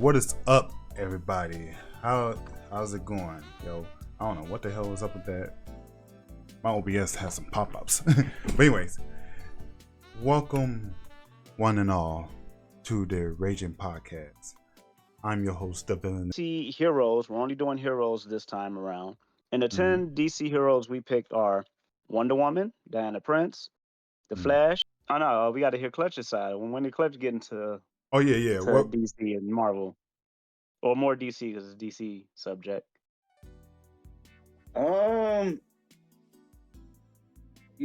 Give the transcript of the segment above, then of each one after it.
What is up, everybody? How's it going? Yo, I don't know what the hell was up with that. My OBS has some pop-ups. But anyways, welcome one and all to the Ragin podcast. I'm your host, the villain. DC heroes. We're only doing heroes this time around. And the 10 DC heroes we picked are Wonder Woman, Diana Prince, The Flash. Oh no, we got to hear Clutch's side. When did Clutch get into What? DC and Marvel? Or more DC because it's DC subject. You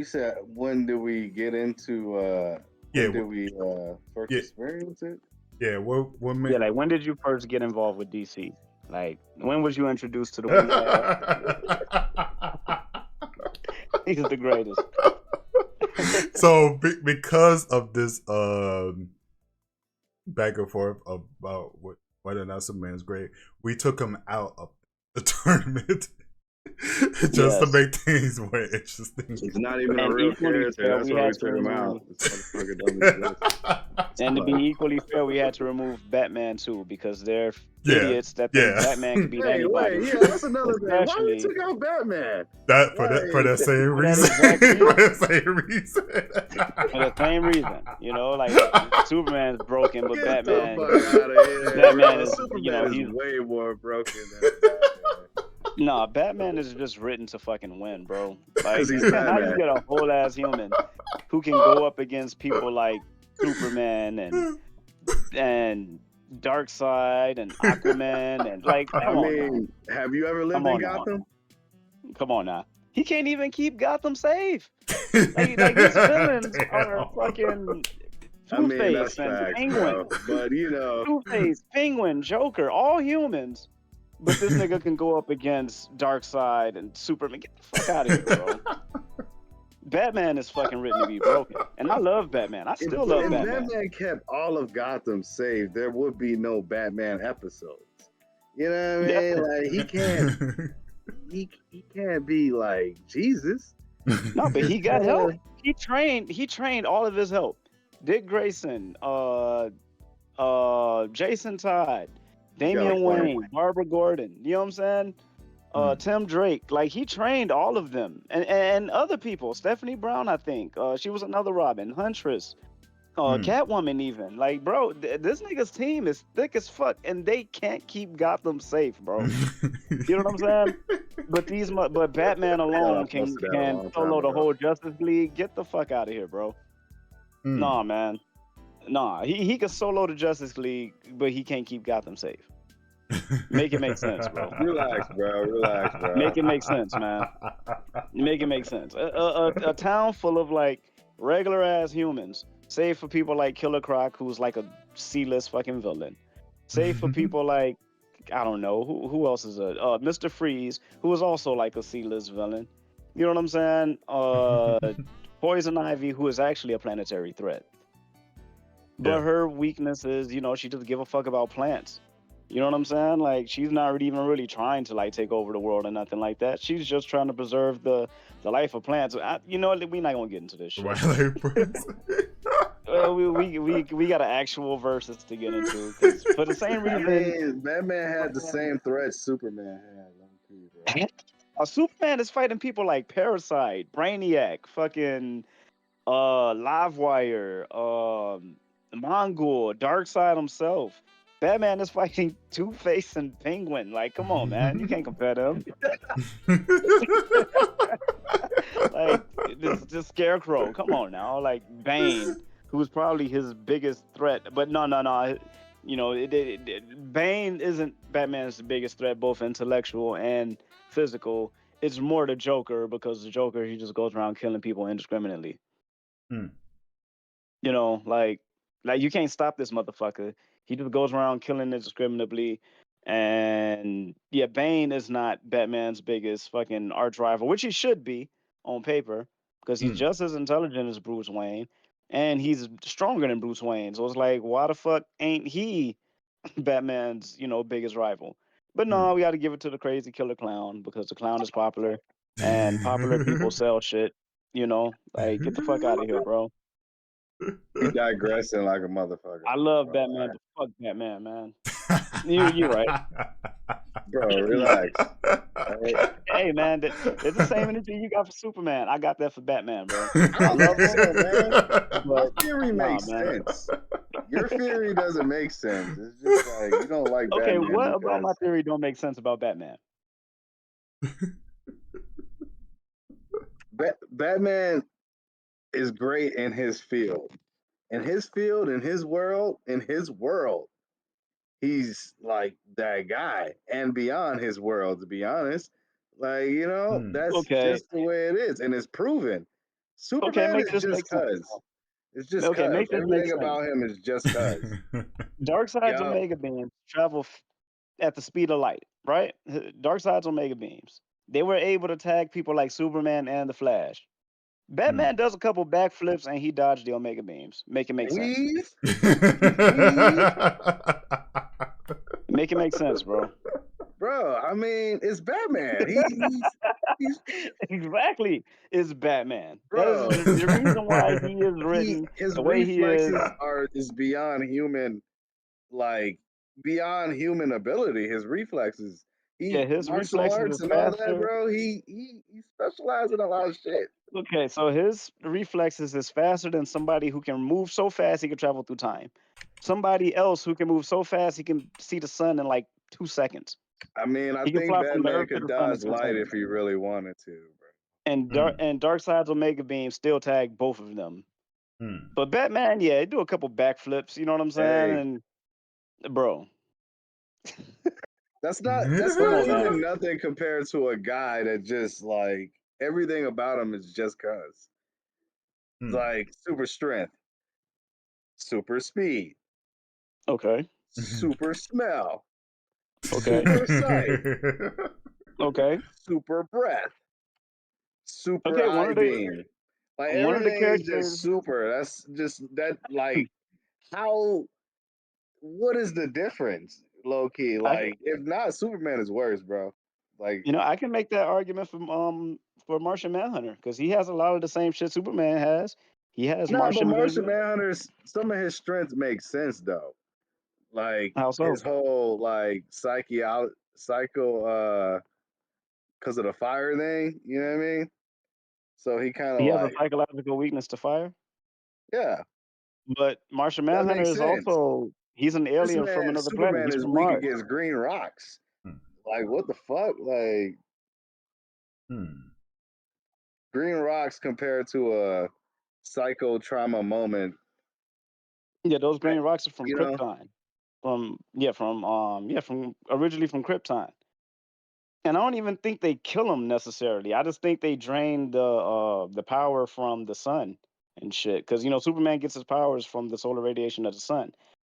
said when did we get into when did we first experience it? Yeah, what made... Yeah, like when did you first get involved with DC? Like when was you introduced to the He's the greatest. So because of this back and forth about whether or not Superman is great, we took him out of the tournament just to make things more interesting. He's not even a real character. That's why we took him out. And to be equally fair, we had to remove Batman too because they're idiots that think Batman can beat anybody. Yeah, that's another thing. Why we took out Batman? For that same reason. For the same reason. You know, like Superman's broken, but Batman is, he's way more broken than Batman. Nah, Batman is just written to fucking win, bro. Like, how do you get a whole ass human who can go up against people like Superman and Darkseid and Aquaman and like? Have you ever lived in Gotham? Come on now. He can't even keep Gotham safe. Like his villains are fucking Two-Face and Penguin. But Two-Face, Penguin, Joker, all humans. But this nigga can go up against Darkseid and Superman. Get the fuck out of here, bro. Batman is fucking written to be broken. And I love Batman. I still love Batman. If Batman kept all of Gotham safe, there would be no Batman episodes. You know what I mean? Like he can't be like Jesus. No, but he got help. He trained all of his help. Dick Grayson, Jason Todd, Damian Wayne, Barbara Gordon, you know what I'm saying? Tim Drake, like he trained all of them and other people. Stephanie Brown, I think. She was another Robin. Huntress, Catwoman even. Like, bro, this nigga's team is thick as fuck and they can't keep Gotham safe, bro. You know what I'm saying? But Batman alone can solo the whole Justice League. Get the fuck out of here, bro. Nah, man. Nah, he can solo the Justice League, but he can't keep Gotham safe. Make it make sense, bro. Relax, bro. Make it make sense, man. Make it make sense. A town full of like regular ass humans, save for people like Killer Croc, who's like a C-list fucking villain. Save for people like, I don't know, who else is Mr. Freeze, who is also like a C-list villain. You know what I'm saying? Poison Ivy, who is actually a planetary threat. But her weakness is, she doesn't give a fuck about plants. You know what I'm saying? Like, she's not even really trying to, like, take over the world or nothing like that. She's just trying to preserve the life of plants. We're not going to get into this shit. We got an actual versus to get into. For the same reason... Batman had the same threat Superman had. Superman is fighting people like Parasite, Brainiac, fucking Livewire, Mongol, Darkseid himself. Batman is fighting Two-Face and Penguin. Like, come on, man. You can't compare them. Like, this Scarecrow. Come on now. Like, Bane, who's probably his biggest threat. But no. Bane isn't Batman's biggest threat, both intellectual and physical. It's more the Joker, because the Joker, he just goes around killing people indiscriminately. Like you can't stop this motherfucker. He just goes around killing indiscriminately. And yeah, Bane is not Batman's biggest fucking arch rival, which he should be on paper, because he's just as intelligent as Bruce Wayne, and he's stronger than Bruce Wayne. So it's like, why the fuck ain't he Batman's, biggest rival? But no, we got to give it to the crazy killer clown, because the clown is popular and popular people sell shit. Like, get the fuck out of here, bro. He digressing like a motherfucker. I love Batman, but fuck Batman, man. You're right. Bro, relax. Alright? Hey man, it's the same energy you got for Superman. I got that for Batman, bro. I I'm love just him, saying, man. My but theory nah, makes man. sense. Your theory doesn't make sense. It's just like you don't like Okay, Batman what about my because theory don't make sense about Batman? Batman is great in his field. In his field, in his world, he's like that guy. And beyond his world, to be honest, like, Hmm. that's Okay, just the way it is. And it's proven. okay, Superman make is this just make sense. cuz. It's just Okay, cuz. make this make Everything sense. about him is just cuz. Darkseid's Yo, Omega beams travel at the speed of light, right? Darkseid's Omega beams. They were able to tag people like Superman and the Flash. Hmm. Batman does a couple backflips and he dodged the Omega beams. Make it make sense. weave, weave. Make it make sense, bro. Bro, I mean, it's Batman. He's Exactly. It's Batman. That is bro. the reason why he is He written his the way he is. reflexes are is beyond human, like beyond human ability. His reflexes, Yeah, he his martial reflexes arts is and all that, faster. bro. He specializes in a lot of shit. Okay, so his reflexes is faster than somebody who can move so fast he can travel through time. Somebody else who can move so fast he can see the sun in like 2 seconds. I mean, I He can think fly from the Batman Earth to could the sun in dodge two light if seconds. he really wanted to, bro. And Hmm. Darkseid's Omega Beam still tag both of them. Hmm. But Batman, yeah, he do a couple backflips. You know what I'm Hey, saying? And bro, that's come not on, man. even nothing compared to a guy that just like everything about him is just cuz. Hmm. Like super strength, super speed, Okay, super smell, okay, super sight, okay, super breath, super okay. eye beam. Like One of the everything is characters. just super. That's just that like how what is the difference? Low key. I Like if not, Superman is worse, bro. Like I can make that argument for Martian Manhunter because he has a lot of the same shit Superman has. He has nah, but Martian Martian vision. Manhunter's some of his strengths make sense though. Like How his so? whole like psycho because of the fire thing, you know what I mean? So he kind of He has a like, psychological weakness to fire. yeah, But Martian that Manhunter makes is sense. also he's an This alien from man, another planet. Superman, He's is from weak Mars. against green rocks. Hmm. Like, what the fuck? Like, Hmm. green rocks compared to a psycho trauma moment, Yeah, those eh, green rocks are from you know? Krypton. From originally from Krypton. And I don't even think they kill him necessarily. I just think they drain the power from the sun and shit. Because Superman gets his powers from the solar radiation of the sun,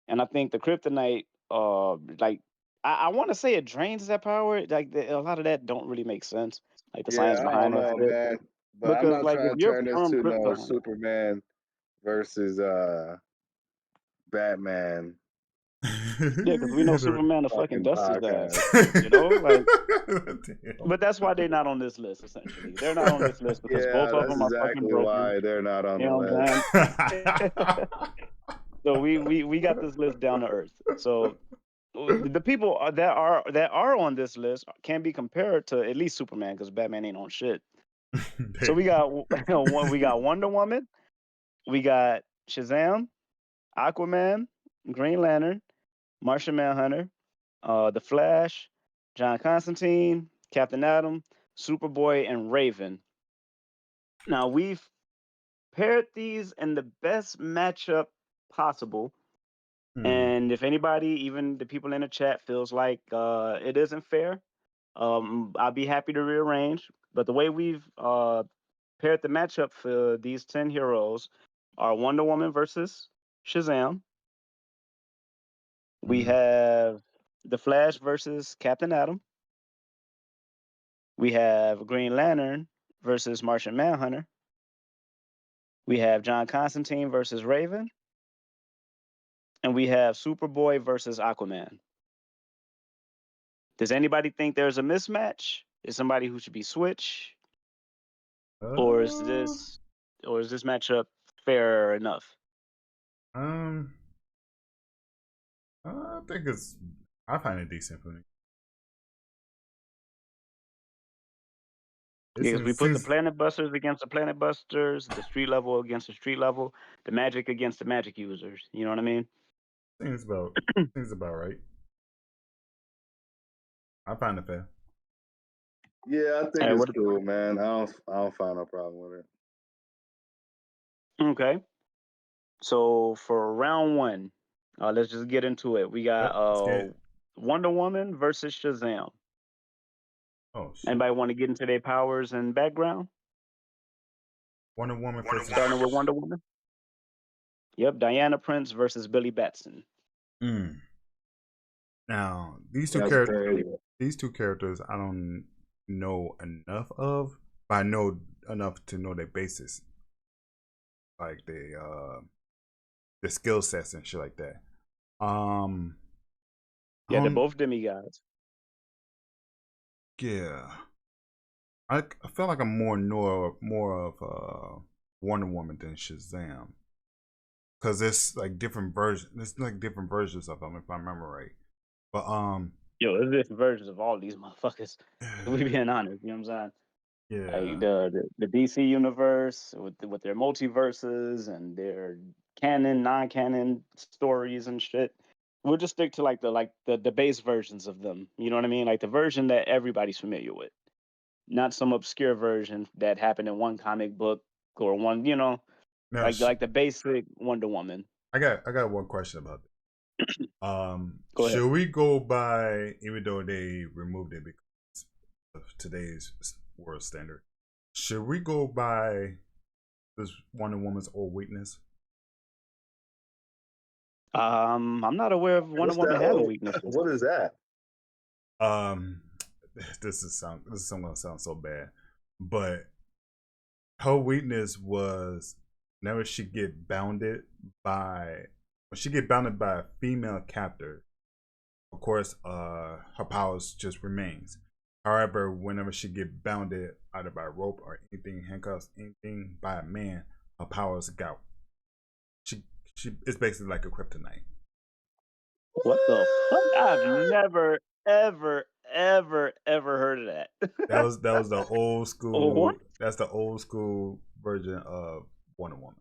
and I think the kryptonite, like I want to say it drains that power. Like a lot of that don't really make sense, like the Yeah, science I don't behind that know, shit. man. But I'm Because not like if trying to you're turn this from to no Krypton, Superman versus Batman yeah, because we know Superman to fucking fucking dust his ass. podcast. Like, Damn. but that's why they're not on this list. Essentially, they're not on this list because both Yeah, of that's them are fucking exactly broken. why they're not on You the know what list. I'm saying? So we got this list down to earth. So the people that are on this list can be compared to at least Superman because Batman ain't on shit. So we Damn. got we got Wonder Woman, we got Shazam, Aquaman, Green Lantern, Martian Manhunter, the Flash, John Constantine, Captain Atom, Superboy, and Raven. Now we've paired these in the best matchup possible. Hmm. And if anybody, even the people in the chat, feels like it isn't fair, I'll be happy to rearrange. But the way we've paired the matchup for these 10 heroes are Wonder Woman versus Shazam. We Hmm. have The Flash versus Captain Atom. We have Green Lantern versus Martian Manhunter. We have John Constantine versus Raven. And we have Superboy versus Aquaman. Does anybody think there's a mismatch? Is somebody who should be switched? Or is Uh, this or is this matchup fair enough? um, I think it's I find it decent for me. It Because we put the seems Planet Busters against the Planet Busters, the street level against the street level, the magic against the magic users. You know what I mean? seems about seems about right. I find it fair. Yeah, I think Hey, it's what? cool, man. I don't find no problem with it. Okay. So for round one, let's just get into it. We got Yep. Let's get. Wonder Woman versus Shazam. Oh shit. Anybody want to get into their powers and background? Wonder Woman versus. Starting with Wonder Woman. Yep, Diana Prince versus Billy Batson. Mm. Now That's crazy. these two characters I don't know enough of, but I know enough to know their basis, like the skill sets and shit like that. Yeah, they're um, both demigods. yeah, I feel like I'm more of Wonder Woman than Shazam, because it's like different versions. It's like different versions of them, if I remember right. But Yo, there's different versions of all these motherfuckers. We being honest, you know what I'm saying? yeah, Like the DC universe with their multiverses and their canon, non-canon stories and shit. We'll just stick to the base versions of them. You know what I mean? Like the version that everybody's familiar with, not some obscure version that happened in one comic book or one, now like the basic Wonder Woman. I got one question about that. Go ahead. Should we go by, even though they removed it because of today's world standard, should we go by this Wonder Woman's old weakness? I'm not aware of Wonder What's that? Woman having weaknesses. What is that? Um, this is gonna sound so bad, but her weakness was whenever she get bounded by when she get bounded by a female captor. Of course, her powers just remains. However, whenever she get bounded either by rope or anything, handcuffs, anything by a man, her powers go. She it's basically like a kryptonite. What the fuck? I've never, ever, ever heard of that. That was the old What? school. That's the old school version of Wonder Woman.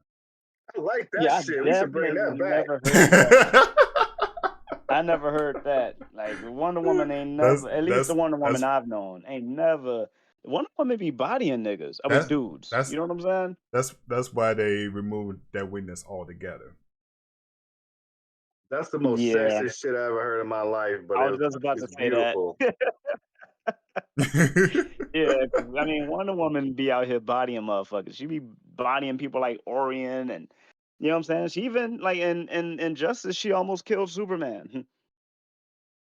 I like that Yeah, I shit. We should bring that definitely back. never heard that. I never heard that. Like Wonder Woman ain't that's never, at least that's the Wonder Woman that's I've known, ain't never. Wonder Woman be bodying niggas. I mean, that dudes. that's You know what I'm saying? that's why they removed that weakness altogether. That's the most Yeah, sexiest shit I ever heard in my life, but I was just about to it's say that. beautiful. Yeah, 'cause, I mean, Wonder Woman be out here bodying motherfuckers. She be bodying people like Orion, and you know what I'm saying. She even like in Justice, she almost killed Superman.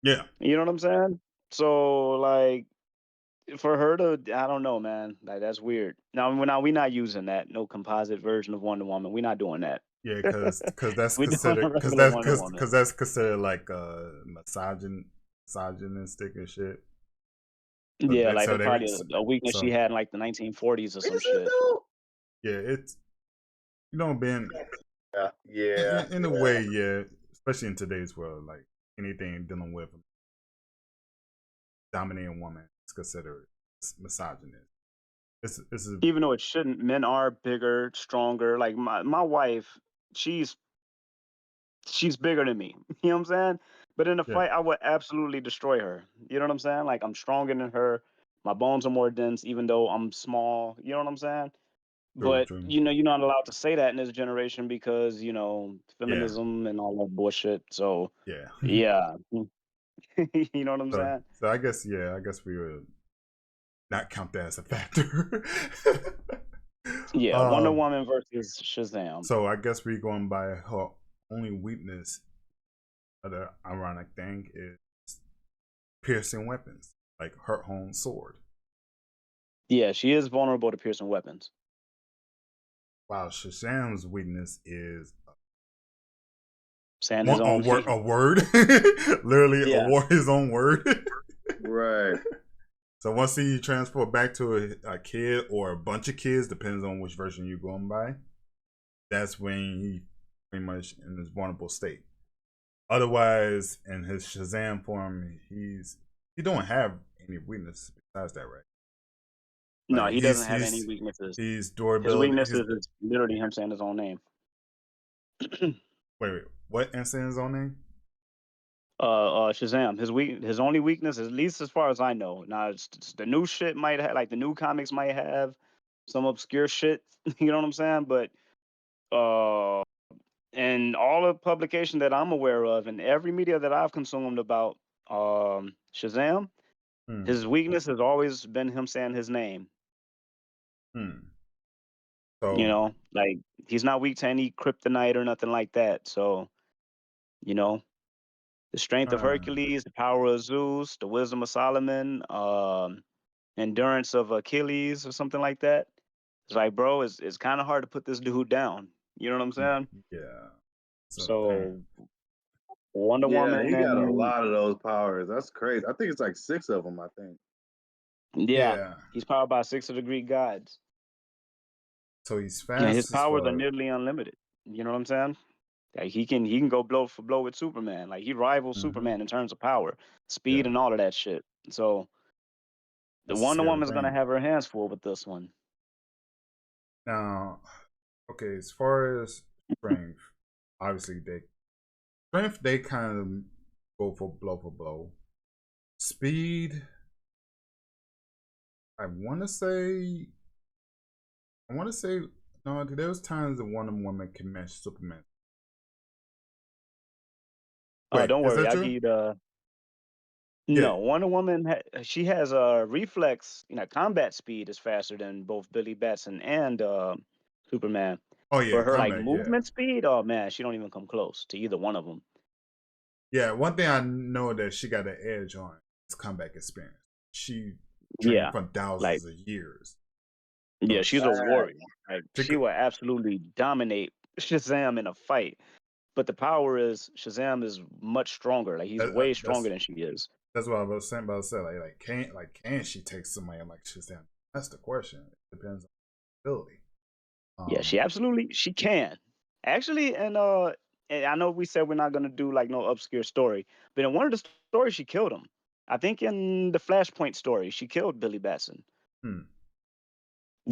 Yeah, You know what I'm saying? So like for her to, I don't know, man. Like that's weird. Now we not using that no composite version of Wonder Woman. We're not doing that. yeah, because that's We're doing a considered regular Wonder Woman. because that's considered like misogynistic and shit. So Yeah, they like so they probably a weakness she so had in like the 1940s or some Is it shit. though? yeah, it's being Yeah. in a way, yeah, especially in today's world, like anything dealing with a dominating woman is considered misogynist. It's a, Even though it shouldn't, men are bigger, stronger. Like my wife, she's she's bigger than me. You know what I'm saying? But in a yeah, fight, I would absolutely destroy her. You know what I'm saying? Like I'm stronger than her. My bones are more dense, even though I'm small. You know what I'm saying? true, But true, you're not allowed to say that in this generation because yeah, feminism and all that bullshit. So yeah. yeah, you know what I'm So saying? so I guess we would not count that as a factor. Yeah, Wonder um, Woman versus Shazam. so I guess we're going by her only weakness. The ironic thing is piercing weapons, like her own sword. Yeah, she is vulnerable to piercing weapons. While Shazam's weakness is Saying his own. a word, literally Yeah. his own word. Right. So once he transport back to a kid or a bunch of kids, depends on which version you're going by, that's when he pretty much in his vulnerable state. Otherwise, in his Shazam form, he don't have any weakness besides that, right? No, Like he doesn't have any weaknesses. he's His durability. weaknesses is literally him saying his own name. Wait, what? And saying his own name? Shazam. His only weakness, at least as far as I know. Now, it's the new shit might have, like the new comics might have some obscure shit. You know what I'm saying? But and all the publication that I'm aware of, and every media that I've consumed about Shazam, Hmm. his weakness has always been him saying his name. Hmm. You So, know, like he's not weak to any kryptonite or nothing like that. So, you know, the strength of uh, Hercules, the power of Zeus, the wisdom of Solomon, endurance of Achilles, or something like that. It's like, bro, it's kind of hard to put this dude down. You know what I'm saying? yeah. So, dang. So Wonder Yeah, Woman he got a and lot of those powers. That's crazy. I think it's like 6 of them. I think. yeah, Yeah. he's powered by 6 of the Greek gods. So he's And his fast as powers are fuck. nearly unlimited. You know what I'm saying? Like he can go blow for blow with Superman. Like he rivals Mm-hmm. Superman in terms of power, speed, Yeah. and all of that shit. So the That's a Wonder scary Woman's gonna thing. have her hands full with this one. Now, okay, as far as strength, obviously they kind of go for blow. Speed, I want to say, I want to say, no. There was times that Wonder Woman can match Superman. Wait, Don't is worry, that I'll give true? you the Yeah. no. Wonder Woman, she has a reflex. Combat speed is faster than both Billy Batson and Superman. Oh yeah, But her like combat. Yeah, movement speed, oh man, she don't even come close to either one of them. yeah. One thing I know that she got an edge on is comeback experience. She trained Yeah, for like thousands of years, yeah, so she's a warrior. Like she she could. will absolutely dominate Shazam in a fight. But the power is Shazam is much stronger. Like he's way stronger than she is. That's what I was saying. About to say can she take somebody like Shazam? That's the question. It depends on ability. Yeah, Um, she can. Actually, and I know we said we're not gonna do like no obscure story, but in one of the stories she killed him. I think in the Flashpoint story, she killed Billy Batson. hmm,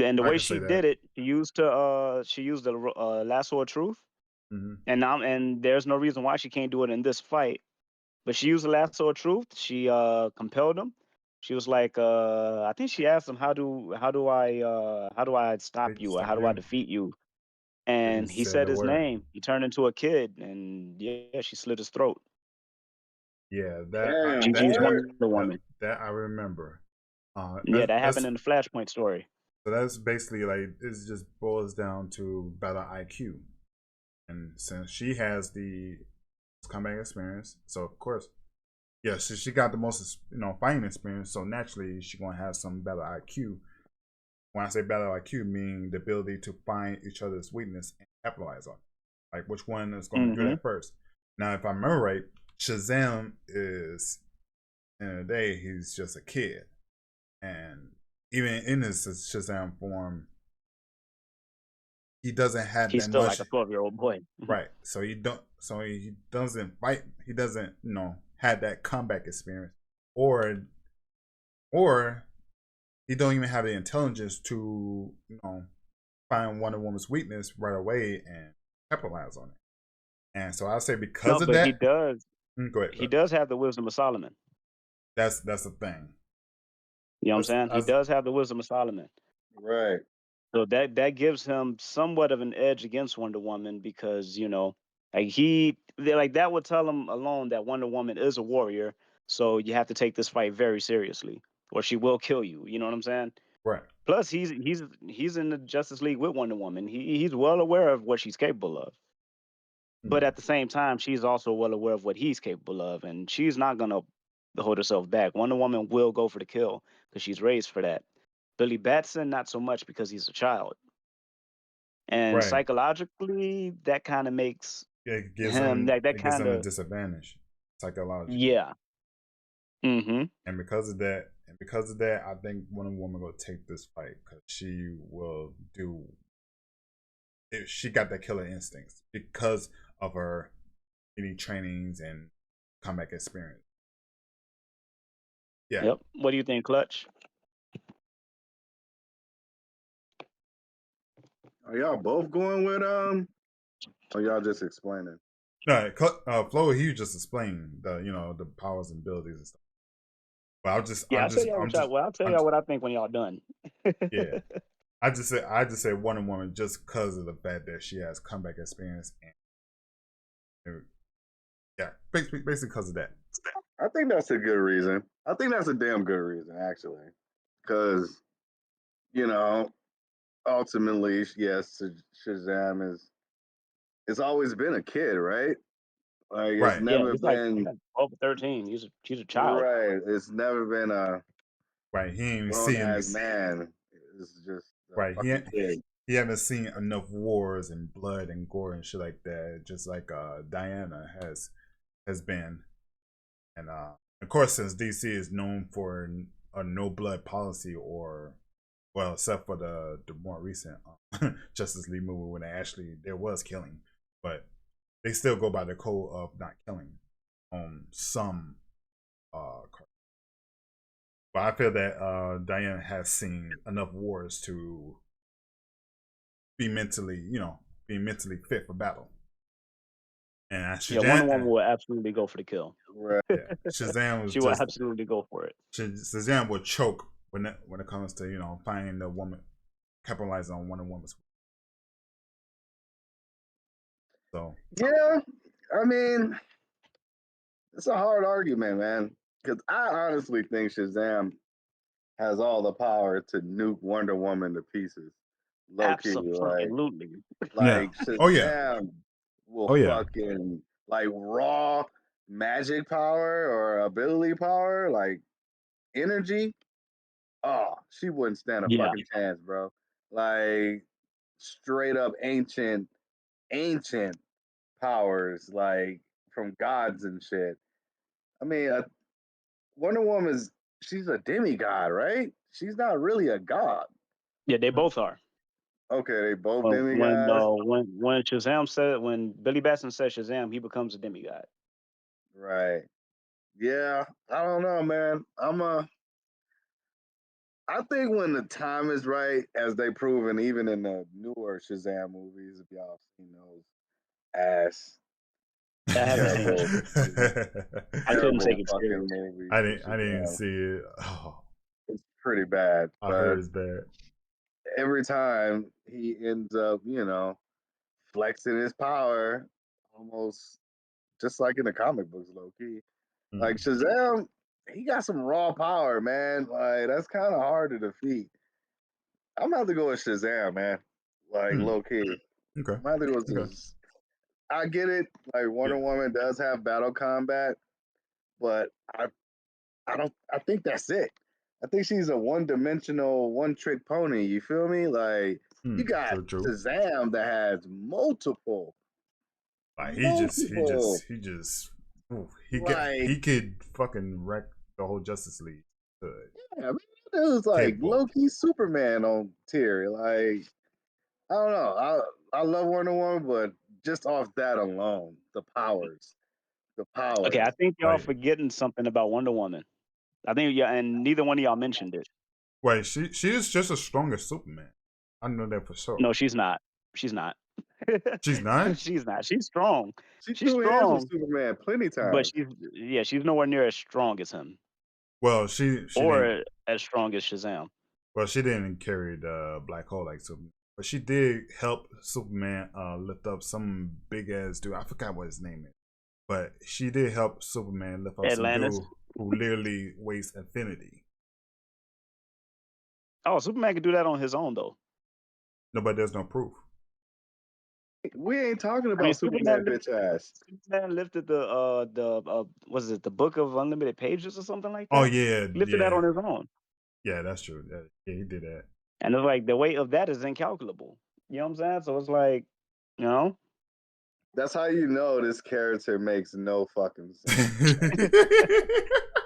And the I way can she say that. did it, she used the lasso of truth. Hmm. And there's no reason why she can't do it in this fight. But she used the lasso of truth. She compelled him. She was like, I think she asked him, how do I stop They you, or stop how do I you. defeat you? They And just he said said the his word. name. He turned into a kid, and yeah, she slit his throat. Yeah, Damn, Gigi's Derek. Wonder Woman. that I remember. Yeah, that happened in the Flashpoint story. That's basically like it just boils down to battle IQ, and since she has the combat experience, so of course, yeah, she got the most fighting experience, so naturally she's gonna have some battle IQ. When I say battle IQ, meaning the ability to find each other's weakness and capitalize on it. Like which one is going to do Mm-hmm. that first. Now, if I remember right, Shazam is in the day he's just a kid, and even in his Shazam form, he doesn't have He's that still like much. a 12-year-old boy. Right, so he don't. So he doesn't fight. He doesn't have that comeback experience, or or he don't even have the intelligence to find Wonder Woman's weakness right away and capitalize on it. And so I say because No, of but he that, does. go ahead. He does have the wisdom of Solomon. That's the thing. You know what I'm That's, saying? He that's does have the wisdom of Solomon. Right. So that gives him somewhat of an edge against Wonder Woman because like that would tell him alone that Wonder Woman is a warrior. So you have to take this fight very seriously, or she will kill you. You know what I'm saying? right. Plus, he's in the Justice League with Wonder Woman. He's well aware of what she's capable of. But Hmm. at the same time, she's also well aware of what he's capable of, and she's not gonna hold herself back. Wonder Woman will go for the kill because she's raised for that. Billy Batson, not so much because he's a child. And Right. psychologically, that kind of makes It gives him them like that it gives kind them a of disadvantage psychologically. yeah. Mm-hmm. And because of that, I think Wonder Woman will take this fight because she will do. She got that killer instincts because of her any trainings and combat experience. Yeah. Yep. What do you think, Clutch? Are y'all both going with or y'all just explaining? No, Flo, he just explained the powers and abilities and stuff. But Yeah, I'll tell y'all I'll tell y'all what I think when y'all done. yeah. I just say Wonder Woman just because of the fact that she has comeback experience and yeah, basically because of that. I think that's a good reason. I think that's a damn good reason, actually, because you know, ultimately, yes, Shazam is. It's always been a kid, right? Like it's Right. Yeah, never he's like been 12 or 13. She's a child. right. It's never been a Right. He ain't even grown seen ass this. man. It's just a Right. fucking kid. He haven't seen enough wars and blood and gore and shit like that. Just like Diana has been, and of course, since DC is known for a no blood policy, or well, except for the more recent Justice League movie when there was killing, but they still go by the code of not killing on some but I feel that Diana has seen enough wars to be mentally fit for battle. And Yeah, Wonder Shazam, Woman will absolutely go for the kill. Right. yeah, Shazam was She will just absolutely go for it. Shazam would choke when it comes to finding the woman, capitalizing on Wonder Woman's. So Yeah, I mean, it's a hard argument, man. Because I honestly think Shazam has all the power to nuke Wonder Woman to pieces. Low key, Absolutely. yeah, like oh yeah, Shazam will oh yeah, fucking like raw magic power or ability power, like energy. Oh, she wouldn't stand a Yeah. fucking chance, bro. Like straight up ancient powers, like from gods and shit. I mean, Wonder Woman's she's a demigod, right? She's not really a god. Yeah, they both are. Okay, they both Well, demigods. when Billy Batson says Shazam, he becomes a demigod. Right. Yeah, I don't know, man. I think when the time is right, as they proven even in the newer Shazam movies, if y'all seen those ass I haven't seen it. terrible I couldn't terrible take it fucking serious. movies with I didn't Shazam. see it. Oh, It's pretty bad. I But heard it's bad. every time he ends up, flexing his power almost just like in the comic books, low key. Like Mm. Shazam, he got some raw power, man. Like that's kind of hard to defeat. I'm gonna have to go with Shazam, man. Like Mm. low key. Okay. I'm gonna have to go with Okay. this. I get it. Like Yeah. Wonder Woman does have battle combat, but I don't. I think that's it. I think she's a one-dimensional, one-trick pony. You feel me? Like you got True. Shazam that has multiple, Like multiple. ooh, Like he could fucking wreck the whole Justice League. yeah, man, it was like Capable. low-key Superman on tier. Like I don't know. I love Wonder Woman, but just off that alone, the Okay, powers. I think y'all Like forgetting something about Wonder Woman. I think yeah, and neither one of y'all mentioned it. wait, she is just as strong as Superman. I know that for sure. No, she's not. She's not. She's not? She's not. She's strong. She She's threw hands with strong, Superman plenty but times. she's nowhere near as strong as him Well, she didn't or as strong as Shazam. well, she didn't carry the black hole like Superman. But she did help Superman lift up some big ass dude. I forgot what his name is. But she did help Superman lift up some Atlantis. dude who literally weighs infinity. Oh, Superman could do that on his own though. No, but there's no proof. We ain't talking I mean, about Superman bitch ass. Superman lifted the was it the Book of Unlimited Pages or something like Oh that? yeah, He lifted that yeah, on his own, yeah. That's true. Yeah, he did that. and it's like the weight of that is incalculable. You know what I'm saying? So it's like, you know, That's how you know this character makes no fucking sense.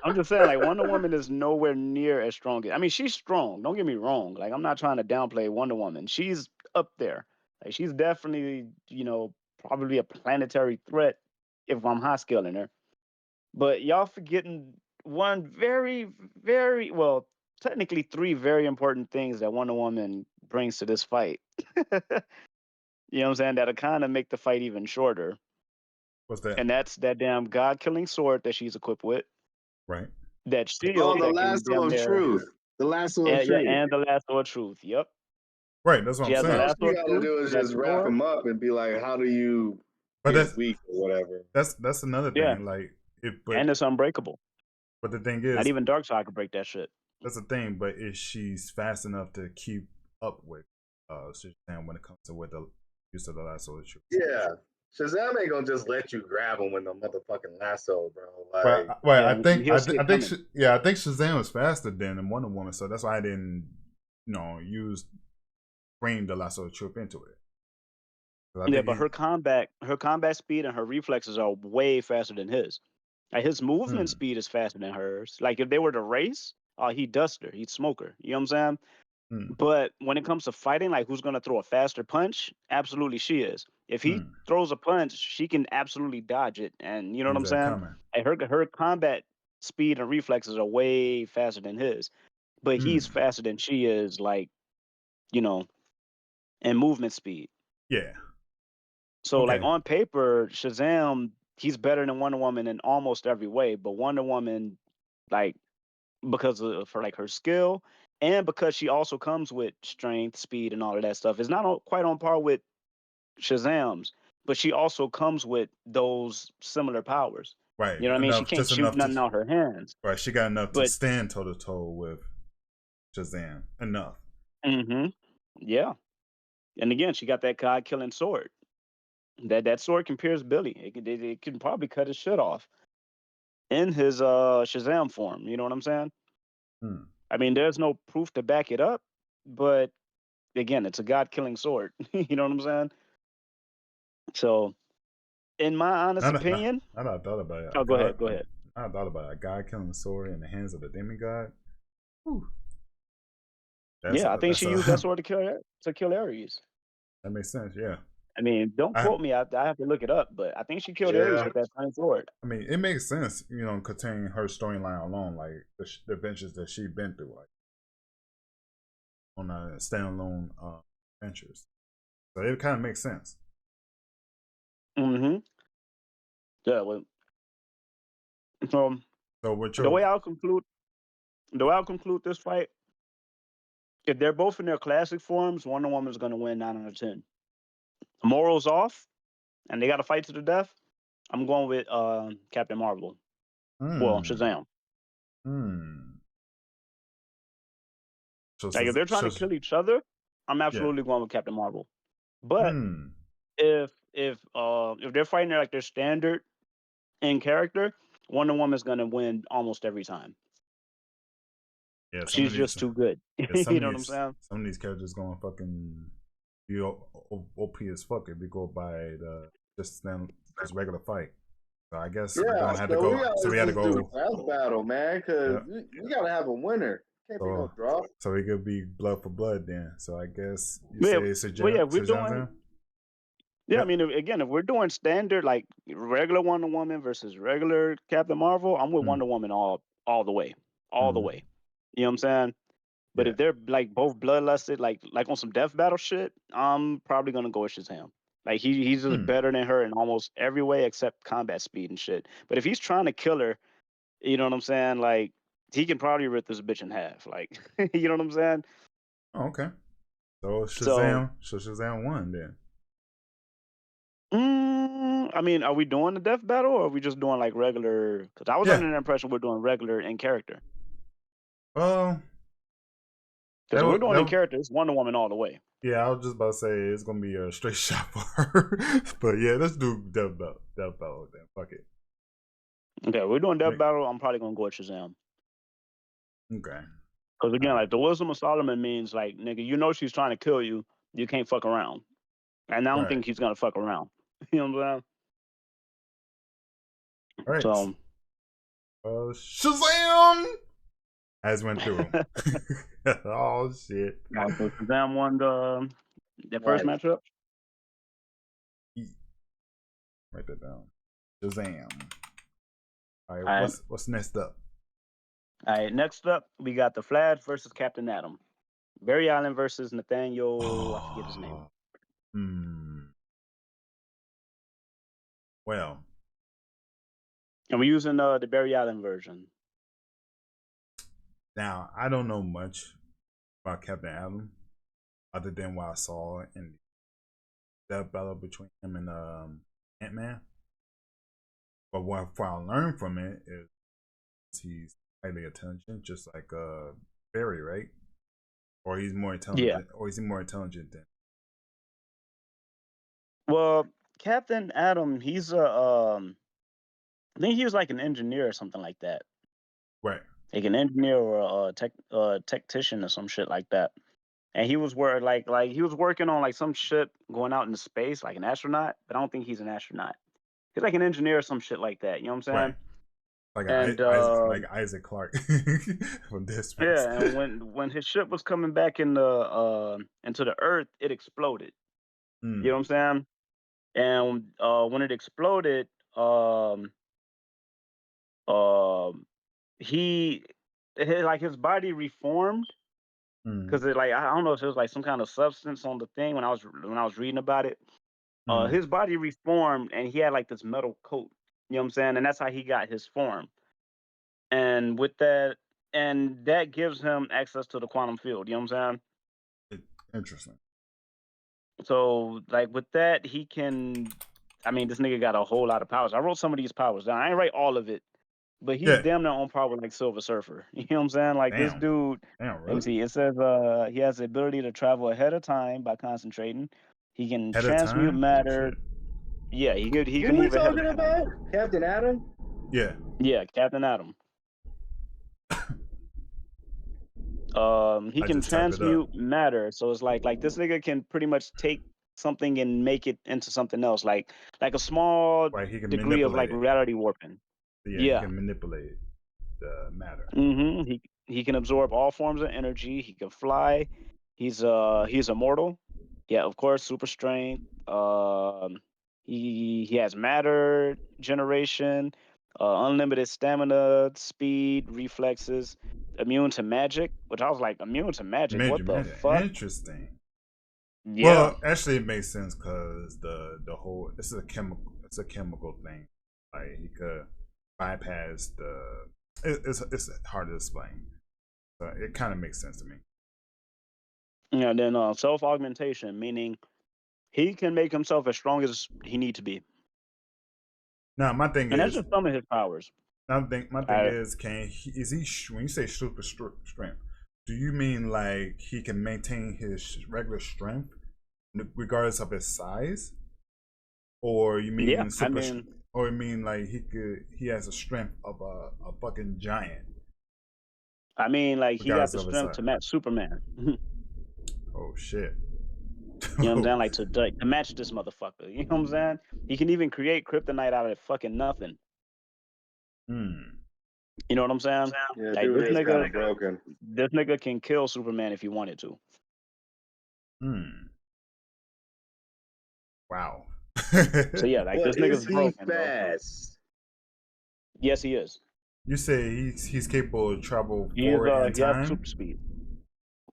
I'm just saying, like Wonder Woman is nowhere near as strong. I mean, she's strong. Don't get me wrong. Like I'm not trying to downplay Wonder Woman. She's up there. Like she's definitely, probably a planetary threat. if I'm high scaling her. But y'all forgetting one very, very well, technically three very important things that Wonder Woman brings to this fight. You know what I'm saying? That'll kind of make the fight even shorter. What's that? And that's that damn god killing sword that she's equipped with. Right. That Oh, shield the that can lasso damn of near truth. The lasso of yeah, truth. and the lasso of truth. Yep. Right. That's what She I'm has a All saying. lasso she of gotta truth, do is that just wrap sword. him up and be like, "How do you But get weak or whatever?" that's another Yeah. thing. Like And it's unbreakable. but the thing Not is, even Darkseid could break that shit. that's the thing. But is she's fast enough to keep up with Shazam when it comes to with the use of the lasso of truth? Yeah, Shazam ain't gonna just let you grab him with the motherfucking lasso, bro. Well, Like, well, Yeah, he'll see I it think, coming. yeah, I think Shazam was faster than Wonder Woman, so that's why I didn't, use bring the lasso of truth into it. 'Cause I Yeah, think but her combat speed and her reflexes are way faster than his. Like his movement hmm, speed is faster than hers. Like if they were to race, he'd dust her, he'd smoke her. You know what I'm saying? hmm, But when it comes to fighting, like who's gonna throw a faster punch? Absolutely, she is. If he hmm, throws a punch, she can absolutely dodge it, and you know what sees I'm that saying? coming. Like her combat speed and reflexes are way faster than his, but he's Hmm, faster than she is. Like you know, in movement speed. yeah, So like okay, on paper, Shazam, he's better than Wonder Woman in almost every way, but Wonder Woman, like because of her like her skill and because she also comes with strength, speed, and all of that stuff, is not quite on par with Shazam's, but she also comes with those similar powers. right, You know what I mean? She enough, can't just shoot enough to, nothing out her hands, right, she got enough to but stand toe to toe with Shazam, enough. hmm yeah. And again, she got that god killing sword. That sword can pierce Billy. It can probably cut his shit off in his Shazam form. You know what I'm saying? Hmm. I mean, there's no proof to back it up, but again, it's a god killing sword. You know what I'm saying? So, in my honest opinion, I thought about it. oh, go ahead, go ahead. I thought about it. A guy killing a sword in the hands of the demigod. Whew, Yeah, I think that's she used that a sword to kill Ares. that makes sense. Yeah, I mean, don't I quote me. I have to look it up, but I think she killed Ares yeah, with that same sword. I mean, it makes sense, containing her storyline alone, like the adventures that she's been through, like on a standalone adventures. So it kind of makes sense. Mm-hmm. Yeah. Well, so So with the your, way I'll conclude, this fight, if they're both in their classic forms, Wonder Woman's gonna win 9 out of 10. Morals off, and they got to fight to the death. I'm going with Captain Marvel. Well, hmm, Shazam. hmm, so, Like if they're trying so, to kill each other, I'm yeah, absolutely going with Captain Marvel. But hmm, if they're fighting like their standard in character, Wonder Woman's gonna win almost every time. yeah, She's just too good. yeah, You know what I'm saying? some of these characters going fucking be OP as fuck if we go by the just regular fight. So I guess we're yeah. gonna have to So we go. So gotta we had to just do go. death battle, man, because Yeah. we gotta have a winner. Can't be no So draw. so it could be blood for blood then. So I guess you Yeah, say but yeah, Shazam. yeah, I Yep. mean, again, if we're doing standard like regular Wonder Woman versus regular Captain Marvel, I'm with Mm, Wonder Woman all the way, all the mm, way. You know what I'm saying? But yeah. if they're like both bloodlusted, like on some death battle shit, I'm probably gonna go with Shazam. Like he's just Hmm. better than her in almost every way except combat speed and shit. But if he's trying to kill her, you know what I'm saying? Like he can probably rip this bitch in half. Like you know what I'm saying? Oh, okay. So So Shazam won then. I mean, are we doing the death battle or are we just doing like regular? Because I was Yeah. under the impression we're doing regular in character. Well, Because if we're doing in that character, it's Wonder Woman all the way. yeah. I was just about to say it's gonna be a straight shot for her, but yeah, let's do Death Battle then. Fuck it. Okay, we're doing death Make, battle. I'm probably gonna go with Shazam. okay. Because All again, right. like the wisdom of Solomon means like nigga, you know she's trying to kill you. You can't fuck around. And I don't Right. think he's gonna fuck around. You know what I'm All right. saying? Shazam! As went through. Oh shit. So Shazam won the first Right. matchup. Write that down. Shazam. All right, All right. what's next up? All right. Next up, we got the Flash versus Captain Atom. Barry Allen versus Nathaniel. I forget his name. Oh, hmm. Well, And we're using the Barry Allen version. now I don't know much about Captain Atom other than what I saw in the battle between him and Ant-Man. But what I learned from it is he's highly intelligent, just like Barry, right? Or he's more intelligent, Yeah. or is he more intelligent than? Well, Captain Atom, he's a I think he was like an engineer or something like that. Right. Like an engineer or a technician or some shit like that. And he was like he was working on like some shit going out into space, like an astronaut, but I don't think he's an astronaut. He's like an engineer or some shit like that. You know what I'm Right. saying? Like And like Isaac Clarke from Dead Space. yeah, and when his ship was coming back into the Earth, it exploded. You know what I'm saying? And when it exploded, um, um, he like his body reformed because it like I don't know if it was like some kind of substance on the thing when I was reading about it. His body reformed and he had like this metal coat. You know what I'm saying? And that's how he got his form. And with that, and that gives him access to the quantum field. You know what I'm saying? Interesting. So like with that, he can. I mean, this nigga got a whole lot of powers. I wrote some of these powers down. I ain't write all of it, but he's Yeah. damn near on par with like Silver Surfer. You know what I'm saying? Like this Damn. dude. Damn, Let me really? see. It says he has the ability to travel ahead of time by concentrating. He can Ahead of transmute time? Oh, matter. shit. Yeah, he could Who we move ahead of talking time. about? Captain Atom? Yeah. Yeah, Captain Atom. He I can just typed it up. transmute matter, so it's like this nigga can pretty much take something and make it into something else, like a small Right, he can degree of like manipulate it. reality warping. Yeah, he Yeah. can manipulate the matter. He can absorb all forms of energy. He can fly. He's immortal. Yeah, of course, super strength. He has matter generation, unlimited stamina, speed, reflexes, immune to magic. Which I was like, immune to magic. What Major, the major. fuck? Interesting. Yeah. Well, actually, it makes sense because the whole this is a chemical. It's a chemical thing. Like he could bypass the. It's hard to explain. But it kind of makes sense to me. Yeah. And then self augmentation, meaning he can make himself as strong as he need to be, Now, my thing and that's is, just some of his powers. my thing I, is, is he when you say super strength? Do you mean like he can maintain his regular strength regardless of his size, or you yeah. mean I mean. or you mean like he has a strength of a fucking giant Like he got regardless the of his strength size? to match Superman. You Oh shit! know what I'm saying? Like to match this motherfucker. You know what I'm saying? He can even create kryptonite out of fucking nothing. Hmm. You know what I'm saying? Yeah, Like dude is kind of broken. this nigga can kill Superman if he wanted to. Hmm. Wow. So yeah, like this But is nigga's he broken, bro. fast? Yes, he is. You say he's capable of travel He is. forward in He has time. super speed.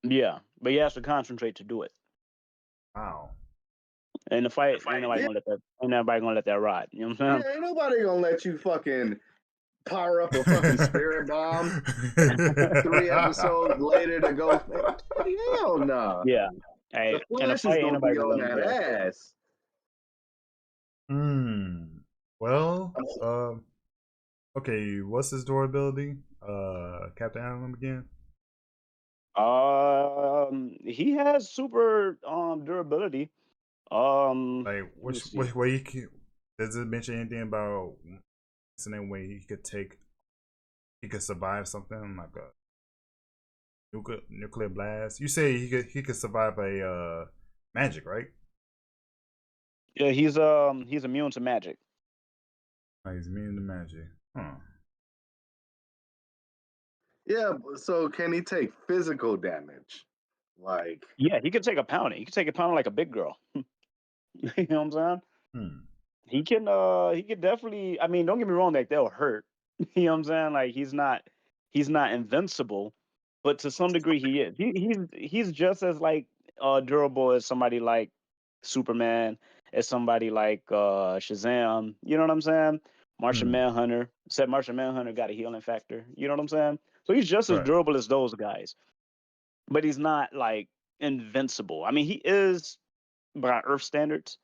Yeah, but he has to concentrate to do it. Wow. In the fight, Yeah, ain't nobody gonna let that ride. You know what I'm yeah, ain't nobody gonna let you fucking power up a fucking spirit bomb 3 episodes later to go. Hell no. saying? Yeah. The Hey, in a Flash is fight, ain't gonna nobody be gonna on let him that do that shit. ass. Hmm. Well, okay. What's his durability? Captain Atom again. He has super durability. Like, Let me which see. way he can? Does it mention anything about in way he could survive something like a nuclear blast? You say he could survive a magic, right? Yeah, he's immune to magic. Oh, he's immune to magic. Huh. Yeah, so can he take physical damage? Like, Yeah, he could take a pounding. He could take a pounding like a big girl. You know what I'm saying? Hmm. he can definitely. I mean, don't get me wrong, like they'll hurt. You know what I'm saying? Like he's not invincible, but to some degree he is. He's just as like durable as somebody like Superman, as somebody like Shazam. You know what I'm saying? Martian Hmm. Manhunter. Except Martian Manhunter got a healing factor. You know what I'm saying? So he's just as Right. durable as those guys, but he's not like invincible. I mean, he is by Earth standards,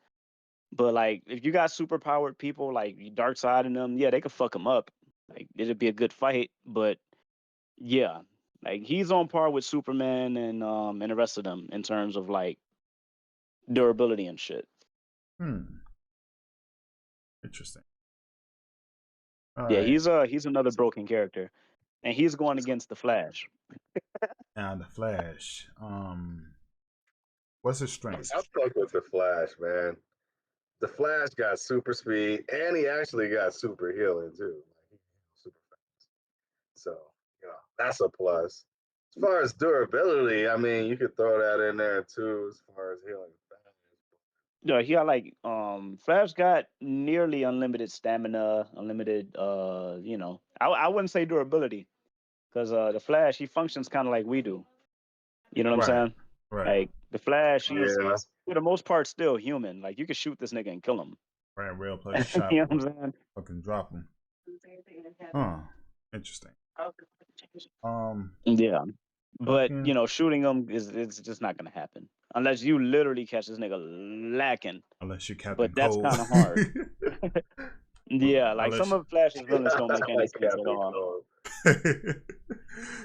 but like, if you got super powered people like Dark Side in them, yeah, they could fuck him up. Like, it'd be a good fight, but yeah, like he's on par with Superman and the rest of them in terms of like durability and shit. Hmm. Interesting. All Yeah, right. he's another broken character, and he's going against the Flash. Now the Flash. What's his strength? I fuck with the Flash, man. The Flash got super speed, and he actually got super healing too. Like he super fast. So that's a plus. As far as durability, I mean, you could throw that in there too. As far as healing fast. Yeah, he got like Flash got nearly unlimited stamina, unlimited I wouldn't say durability because the Flash he functions kind of like we do. You know what I'm Right. saying? Right. Like the Flash, he's Yeah, for the most part still human. Like you can shoot this nigga and kill him. Right. Real plus You shot know would what I'm saying? fucking drop him. Huh. Interesting. Yeah, but Fucking shooting him is it's just not gonna happen unless you literally catch this nigga lacking. unless you Captain But that's Cold. kind of hard. Yeah, like unless some you, of Flash's villains don't make any like sense at Captain all. Cold.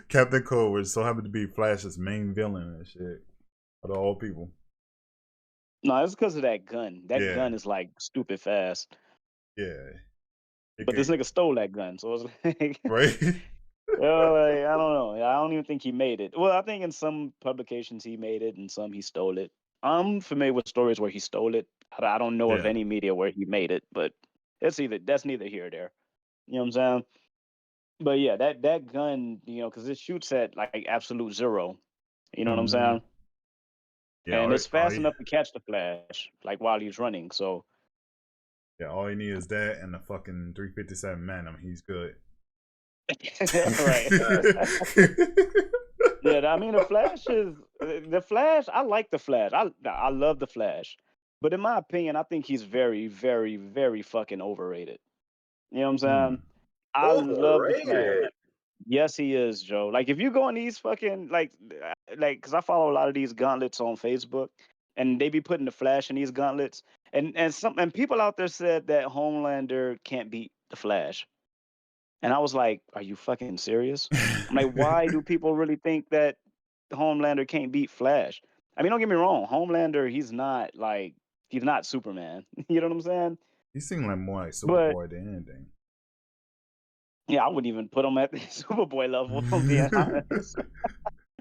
Captain Cold was so happy to be Flash's main villain and shit. Of all people. No, it's because of that gun. That Yeah. gun is like stupid fast. Yeah. It But this can nigga stole that gun, so it's like right? Like, I don't know. I don't even think he made it. Well, I think in some publications he made it, and some he stole it. I'm familiar with stories where he stole it. I don't know of Yeah. any media where he made it, but that's neither here or there. You know what I'm saying? But yeah, that gun, because it shoots at like absolute zero. You know what I'm Mm-hmm. saying? Yeah, And it's fast you, enough to catch the Flash, like while he's running. So yeah, all you need is that and the fucking 357 Magnum. He's good. right. Yeah, I mean the Flash. I like the Flash. I love the Flash, but in my opinion, I think he's very, very, very fucking overrated. You know what I'm saying? Hmm. I love the Flash. Overrated. Yes, he is, Joe. Like if you go on these fucking because I follow a lot of these gauntlets on Facebook, and they be putting the Flash in these gauntlets, and people out there said that Homelander can't beat the Flash. And I was like, "Are you fucking serious?" I'm like, "Why do people really think that Homelander can't beat Flash?" I mean, don't get me wrong, Homelander, he's not Superman. You know what I'm saying? he seemed like more like But Superboy than anything. yeah, I wouldn't even put him at the Superboy level. If I'm being honest.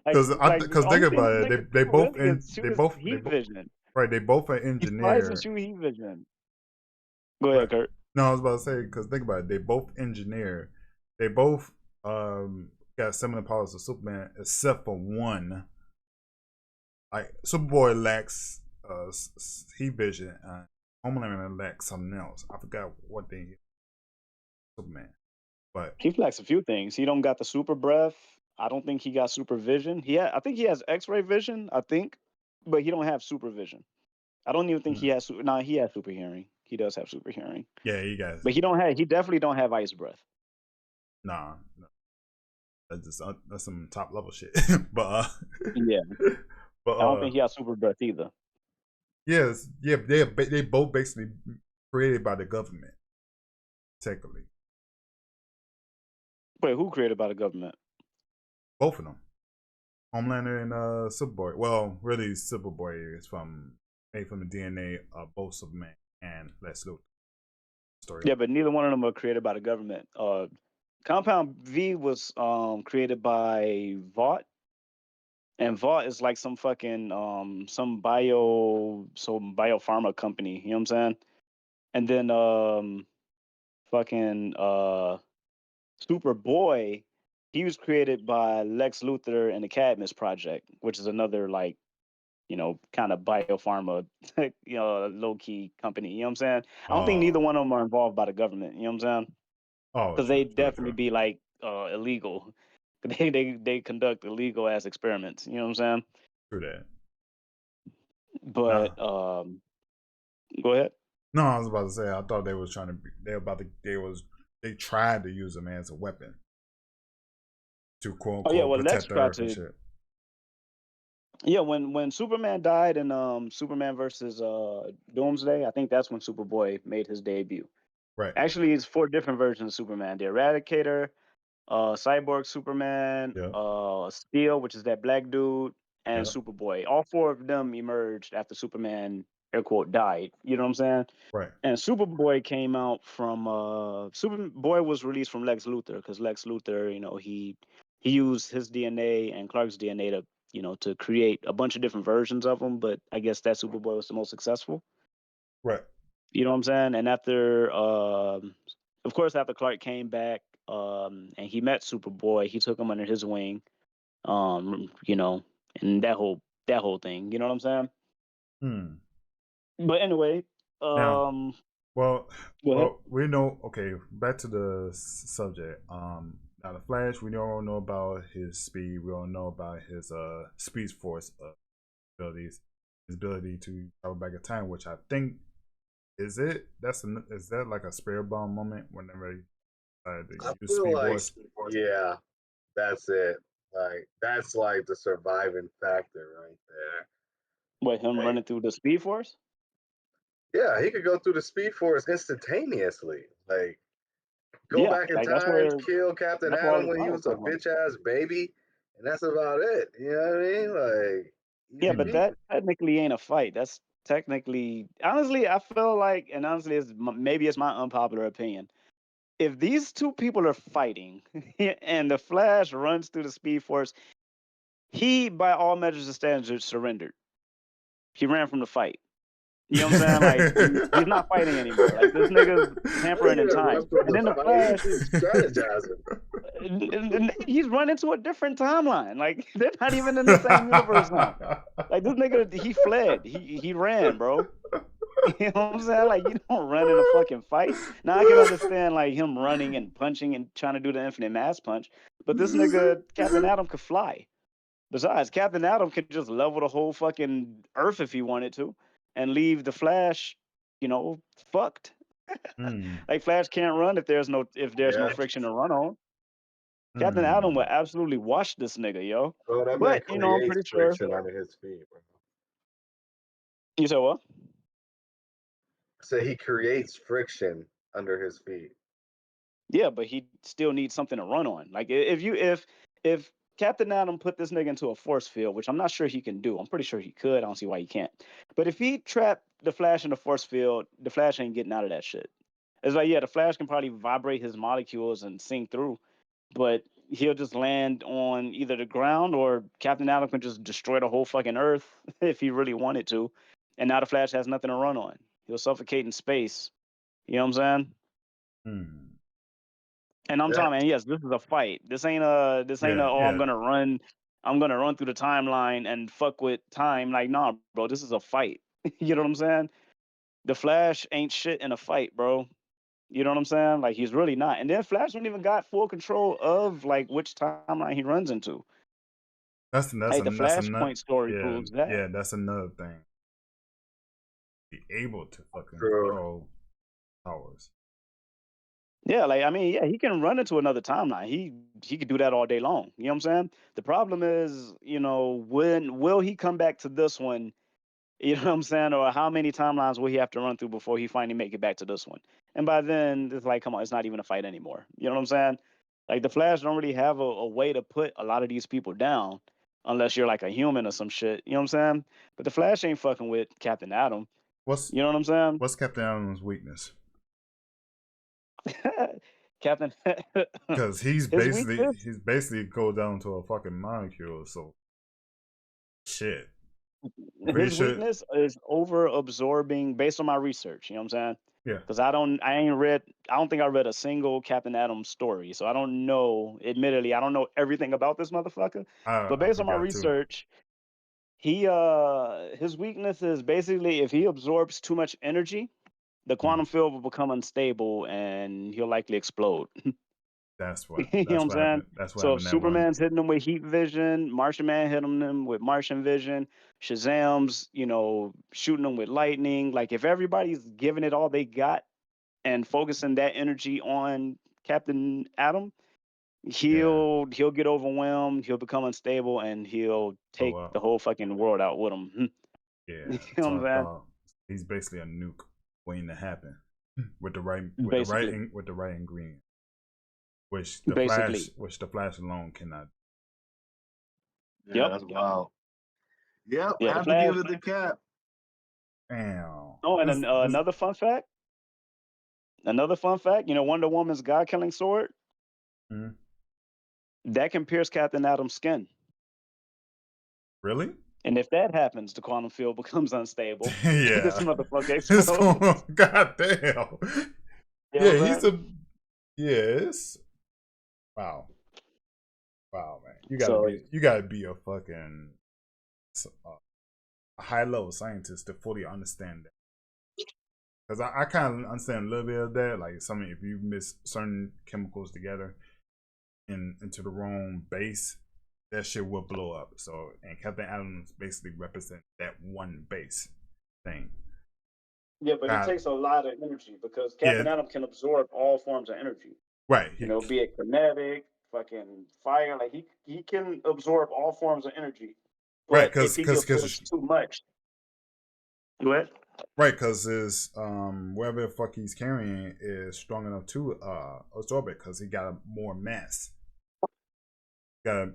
Because Only think thing about this it, nigga they do both really is in shoot his heat vision. right, they both are He flies and engineer. shoot heat vision. Go Right. ahead, Kurt. No, I was about to say because think about it, they both engineer. They both got similar powers to Superman, except for one. Like Superboy lacks heat vision. Homelander lacks something else. I forgot what thing. Superman, but He lacks a few things. He don't got the super breath. I don't think he got supervision. I think he has X-ray vision. I think, but he don't have supervision. I don't even think he has. Nah, he has super hearing. He does have super hearing, yeah, you guys, but he don't have. He definitely don't have ice breath. nah, no, that's some top level shit. but Yeah, but I don't think he has super breath either. yes, yeah, they both basically created by the government, technically, Wait, who created by the government? both of them. Homelander and Superboy. Well, really, Superboy is made from the DNA of both Superman and Lex Luthor. Story. Yeah, but neither one of them are created by the government. Compound V was created by Vought, and Vought is like some fucking some biopharma company. You know what I'm saying? And then fucking Superboy, he was created by Lex Luthor and the Cadmus Project, which is another like kind of biopharma, low key company. You know what I'm saying? I don't think neither Oh, one of them are involved by the government. You know what I'm saying? oh, Because true, they true, definitely true, be like illegal. They conduct illegal ass experiments. You know what I'm saying? true that. Nah, But go ahead. no, I was about to say I thought they was trying to. They tried to use him as a weapon to quote Oh yeah, unquote well Lex protect the tried Earth and to. shit. Yeah, when Superman died in Superman versus Doomsday, I think that's when Superboy made his debut. Right. Actually, it's four different versions of Superman: the Eradicator, Cyborg Superman, Yeah. Steel, which is that black dude, and Yeah. Superboy. All four of them emerged after Superman, air quote, died. You know what I'm saying? Right. And Superboy came out from Superboy was released from Lex Luthor because Lex Luthor, he used his DNA and Clark's DNA to to create a bunch of different versions of him. But I guess that Superboy was the most successful. Right. You know what I'm saying? And after, of course, after Clark came back, and he met Superboy, he took him under his wing, you know, and that whole thing. You know what I'm saying? Hmm. But anyway, Now, um, well, go ahead. we know. Okay, back to the subject. Now the Flash, we don't know about his speed. We don't know about his speed force abilities, his ability to travel back in time, which I think is it. Is that like a spare bomb moment whenever he decided I to use feel speed like, force? yeah, that's it. Like that's like the surviving factor right there. What, him Like, running through the Speed Force? yeah, he could go through the Speed Force instantaneously. Like, go Yeah, back in like time, kill Captain that's where all Atom his when he powers was a come from. bitch ass baby, and that's about it. You know what I mean? Like, Yeah, easy but Hmm. peasy. that technically ain't a fight. That's technically, honestly, I feel like, and honestly, maybe it's my unpopular opinion. If these two people are fighting and the Flash runs through the Speed Force, he, by all measures and standards, surrendered. He ran from the fight. You know what I'm saying? Like he's not fighting anymore. Like this nigga's How you tampering in gonna run time. from And the then the fight? Flash, He's strategizing. and he's run into a different timeline. Like they're not even in the same universe now. Like this nigga, he fled. He ran, bro. You know what I'm saying? Like you don't run in a fucking fight. Now I can understand like him running and punching and trying to do the infinite mass punch, but this nigga Captain Atom could fly. Besides, Captain Atom could just level the whole fucking Earth if he wanted to, and leave the Flash, fucked. Hmm. Like Flash can't run if there's no Yeah, friction to run on. Captain Atom Hmm. would absolutely wash this nigga, yo. bro, that man But I'm creates pretty sure. friction under his feet, bro. You said what? So he creates friction under his feet. Yeah, but he still needs something to run on. Like if Captain Atom put this nigga into a force field, which I'm not sure he can do. I'm pretty sure he could. I don't see why he can't. But if he trapped the Flash in the force field, the Flash ain't getting out of that shit. It's like, yeah, the Flash can probably vibrate his molecules and sink through, but he'll just land on either the ground or Captain Atom can just destroy the whole fucking Earth if he really wanted to. And now the Flash has nothing to run on. He'll suffocate in space. You know what I'm saying? Hmm. And I'm Yeah, talking, and yes, this is a fight. This ain't a, Yeah. oh, Yeah. I'm gonna run through the timeline and fuck with time. Like, nah, bro, this is a fight. You know what I'm saying? The Flash ain't shit in a fight, bro. You know what I'm saying? Like he's really not. And then Flash don't even got full control of like which timeline he runs into. Like the That's another. Flashpoint story Yeah. proves that. Yeah. That's another thing. Be able to fucking true. control powers. Yeah, like I mean, yeah, he can run into another timeline. He could do that all day long. You know what I'm saying? The problem is, when will he come back to this one? You know what I'm saying? Or how many timelines will he have to run through before he finally make it back to this one? And by then, it's like, come on, it's not even a fight anymore. You know what I'm saying? Like the Flash don't really have a way to put a lot of these people down unless you're like a human or some shit. You know what I'm saying? But the Flash ain't fucking with Captain Atom. What's You know what I'm saying? what's Captain Atom's weakness? Captain, Because his weakness, he's basically go down to a fucking molecule. So shit. I'm pretty his sure. weakness is over absorbing based on my research. You know what I'm saying? Yeah. Because I don't think I read a single Captain Atom story. So I don't know, admittedly, I don't know everything about this motherfucker. But I based on my forgot too. research, his weakness is basically if he absorbs too much energy, the Mm. quantum field will become unstable and he'll likely explode. That's what You know what that's I'm what saying? happened. That's what So if happened. That one. Superman's hitting him with heat vision, Martian Man hitting him with Martian vision, Shazam's, shooting him with lightning. Like if everybody's giving it all they got and focusing that energy on Captain Atom, Yeah. he'll get overwhelmed, he'll become unstable, and he'll So take the whole fucking world out with him. You yeah. know So what I I'm saying? thought he's basically a nuke waiting to happen with the right Basically, ingredient, basically. which the Flash alone cannot. Yeah, Yep. that's wild. Yep, Yeah, the have to give Flash. it to Cap. Damn. Oh, and then This another fun fact. Another fun fact. Wonder Woman's God-killing sword mm, that can pierce Captain Atom's skin, really? and if that happens, the quantum field becomes unstable. This Yeah. motherfucker It's going explodes. God damn. You know Yeah, what I'm he's saying? a yes. Wow. Wow, man. So You gotta be a fucking a high level scientist to fully understand that. Because I kind of understand a little bit of that. Like something if you mix certain chemicals together into the wrong base, that shit will blow up. So and Captain Adams basically represent that one base thing. yeah, but it God, takes a lot of energy because yeah, Captain Atom can absorb all forms of energy. right. Be it kinetic, fucking fire. Like he can absorb all forms of energy. Right, But if he absorbs too much, what? right, because his whatever the fuck he's carrying is strong enough to absorb it because he got a more mass. Got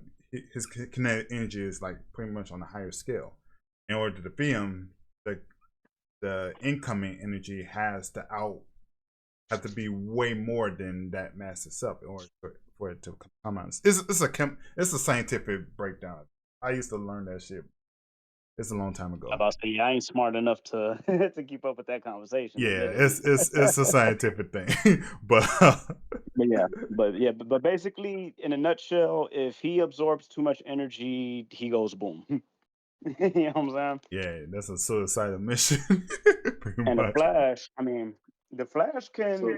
his kinetic energy is like pretty much on a higher scale. In order to defeat him, the incoming energy have to be way more than that mass itself in order for it to come out. It's a scientific breakdown. I used to learn that shit. It's a long time I ago. about to say, I ain't smart enough to to keep up with that conversation, Yeah, admittedly. it's a scientific thing, but But basically, in a nutshell, if he absorbs too much energy, he goes boom. You know what I'm saying? yeah, that's a suicidal mission, pretty And the much. Flash, I mean, the Flash So can we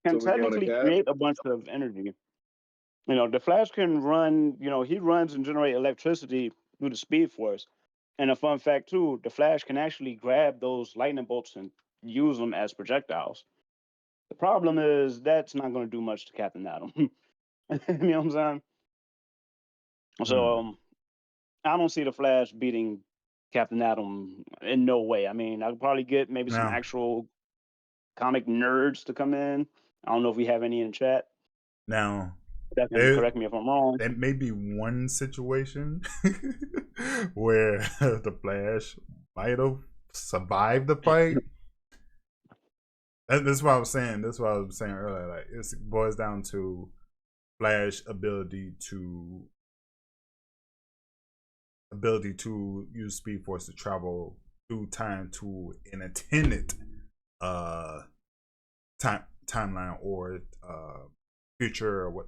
going to technically Cap? create a bunch of energy. The Flash can run. He runs and generate electricity through the Speed Force. And a fun fact too, the Flash can actually grab those lightning bolts and use them as projectiles. The problem is that's not going to do much to Captain Atom. You know what I'm saying? So Hmm. I don't see the Flash beating Captain Atom in no way. I mean, I could probably get maybe some Now, actual comic nerds to come in. I don't know if we have any in chat now, that can there correct me if I'm wrong. there may be one situation where the Flash might have survived the fight. That's what I was saying. That's what I was saying earlier. Like it boils down to Flash ability to use Speed Force to travel through time to an intended uh timeline or future or what.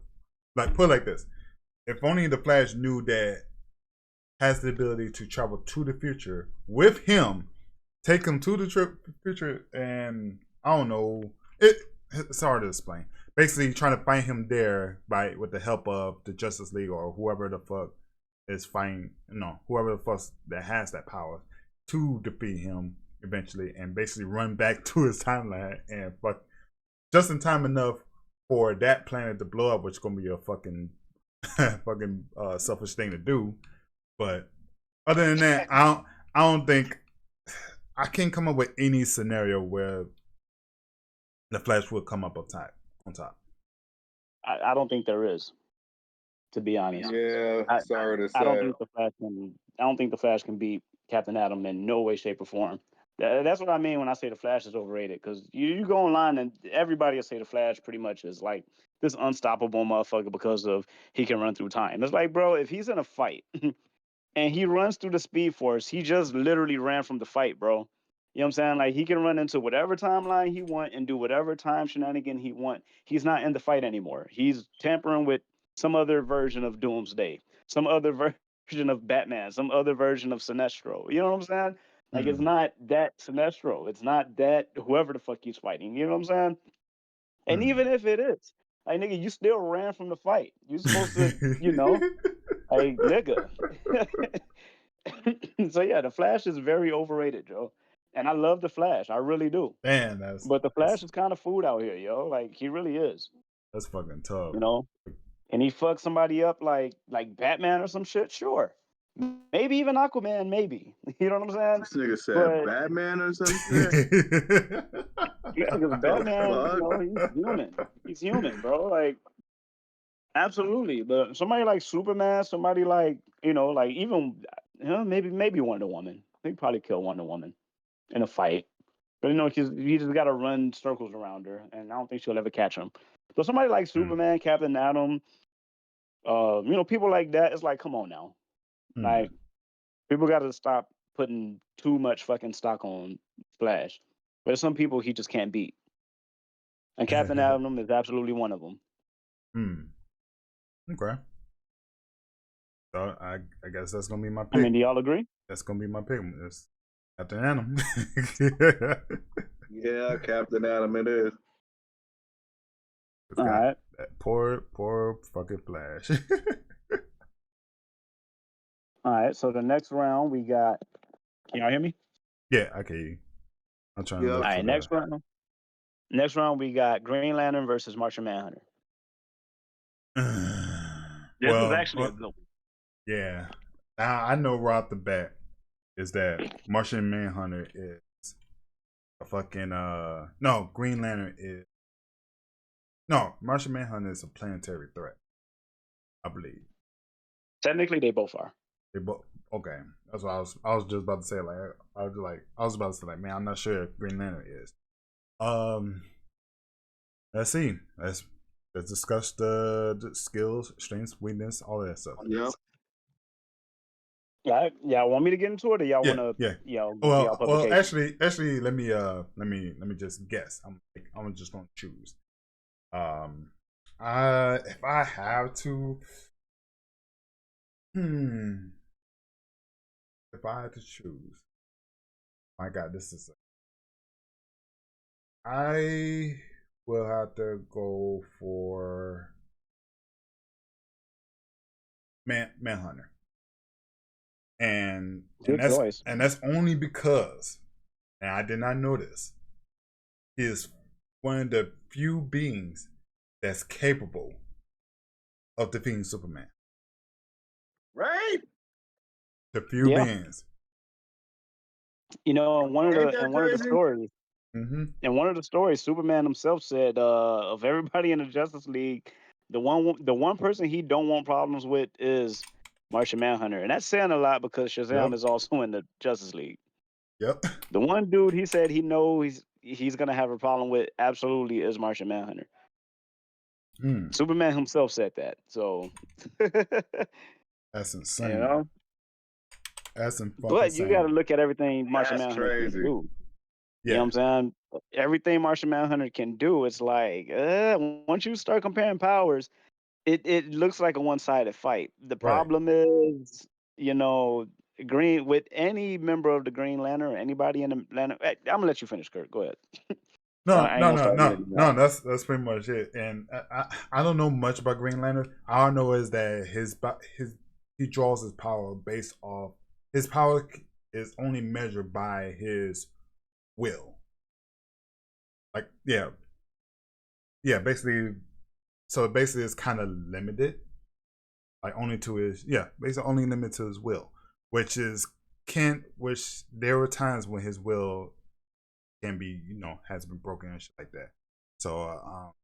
Like put it like this: if only the Flash knew that has the ability to travel to the future with him, take him to the future, and I don't know. It's hard to explain. Basically, trying to find him there by with the help of the Justice League or whoever the fuck is fighting. No, whoever the fuck that has that power to defeat him eventually, and basically run back to his timeline and fuck just in time enough for that planet to blow up, which is gonna be a fucking fucking selfish thing to do. But other than that, I don't think I can't come up with any scenario where the Flash will come up on top. I don't think there is, to be honest. Yeah, I, sorry to I don't say. think the Flash can. I don't think the Flash can beat Captain Atom in no way, shape, or form. That's what I mean when I say the Flash is overrated. Because you go online and everybody will say the Flash pretty much is like this unstoppable motherfucker because of he can run through time. It's like, bro, if he's in a fight and he runs through the Speed Force, he just literally ran from the fight, bro. You know what I'm saying? Like he can run into whatever timeline he want and do whatever time shenanigan he want. He's not in the fight anymore. He's tampering with some other version of Doomsday, some other version version of Batman, some other version of Sinestro. You know what I'm saying? Like it's Mm. not that Sinestro. It's not that whoever the fuck he's fighting. You know what I'm saying? And even if it is, like nigga, you still ran from the fight. You're supposed to, like nigga. So yeah, the Flash is very overrated, Joe. And I love the Flash, I really do. Man, that's But the Flash is kind of food out here, yo. Like he really is, fucking tough. you know. And he fucks somebody up like Batman or some shit. Sure, maybe even Aquaman, maybe. You know what I'm saying? This nigga said But Batman or some shit. yeah, because Batman, fuck? he's human. He's human, bro. Like absolutely. But somebody like Superman, somebody like like even maybe Wonder Woman. They probably kill Wonder Woman in a fight. But he just got to run circles around her, and I don't think she'll ever catch him. So somebody like Superman, Captain Atom, people like that. It's like, come on now, like people got to stop putting too much fucking stock on Flash. But there's some people he just can't beat, and Captain Atom is absolutely one of them. Okay. So I guess that's gonna be my pick. I mean, do y'all agree? That's gonna be my pick. It's Captain Atom. Yeah, Captain Atom it is. All right. That poor fucking Flash. All right. So the next round we got. Can y'all hear me? Yeah, I can hear you. I'm trying to look. All right. Next round. Next round we got Green Lantern versus Martian Manhunter. This is actually a good one. Yeah. I know right off the bat is that Martian Manhunter is a fucking no, Green Lantern is Martian Manhunter is a planetary threat, I believe. Technically they both are. They both okay. That's what I was just about to say. Like I was about to say like, man, I'm not sure if Green Lantern is. Let's see. Let's discuss the skills, strengths, weakness, all that stuff. Yep. Yeah, y'all want me to get into it, or y'all want to? Yeah. Well, actually, let me just guess. I'm just gonna choose. If I have to, if I had to choose, my God, this is. I will have to go for Manhunter. And that's only because, and I did not know this, he is one of the few beings that's capable of defeating Superman. Right? The few beings. One of the stories. In one of the stories, Superman himself said, of everybody in the Justice League, the one person he don't want problems with is Martian Manhunter, and that's saying a lot because Shazam is also in the Justice League. Yep. The one dude he said he knows he's gonna have a problem with absolutely is Martian Manhunter. Superman himself said that, so that's insane. You know, that's insane. But you got to look at everything Martian Manhunter can do. Yeah. You know what I'm saying? Everything Martian Manhunter can do, it's like once you start comparing powers, it looks like a one-sided fight. The problem is, Green with any member of the Green Lantern or anybody in the Lantern. I'm gonna let you finish, Kurt. Go ahead. No. That's pretty much it. And I don't know much about Green Lantern. All I know is that he draws his power based off his power is only measured by his will. Like basically. So basically, it's kind of limited, like only to his basically only limited to his will, which there were times when his will can be has been broken and shit like that. So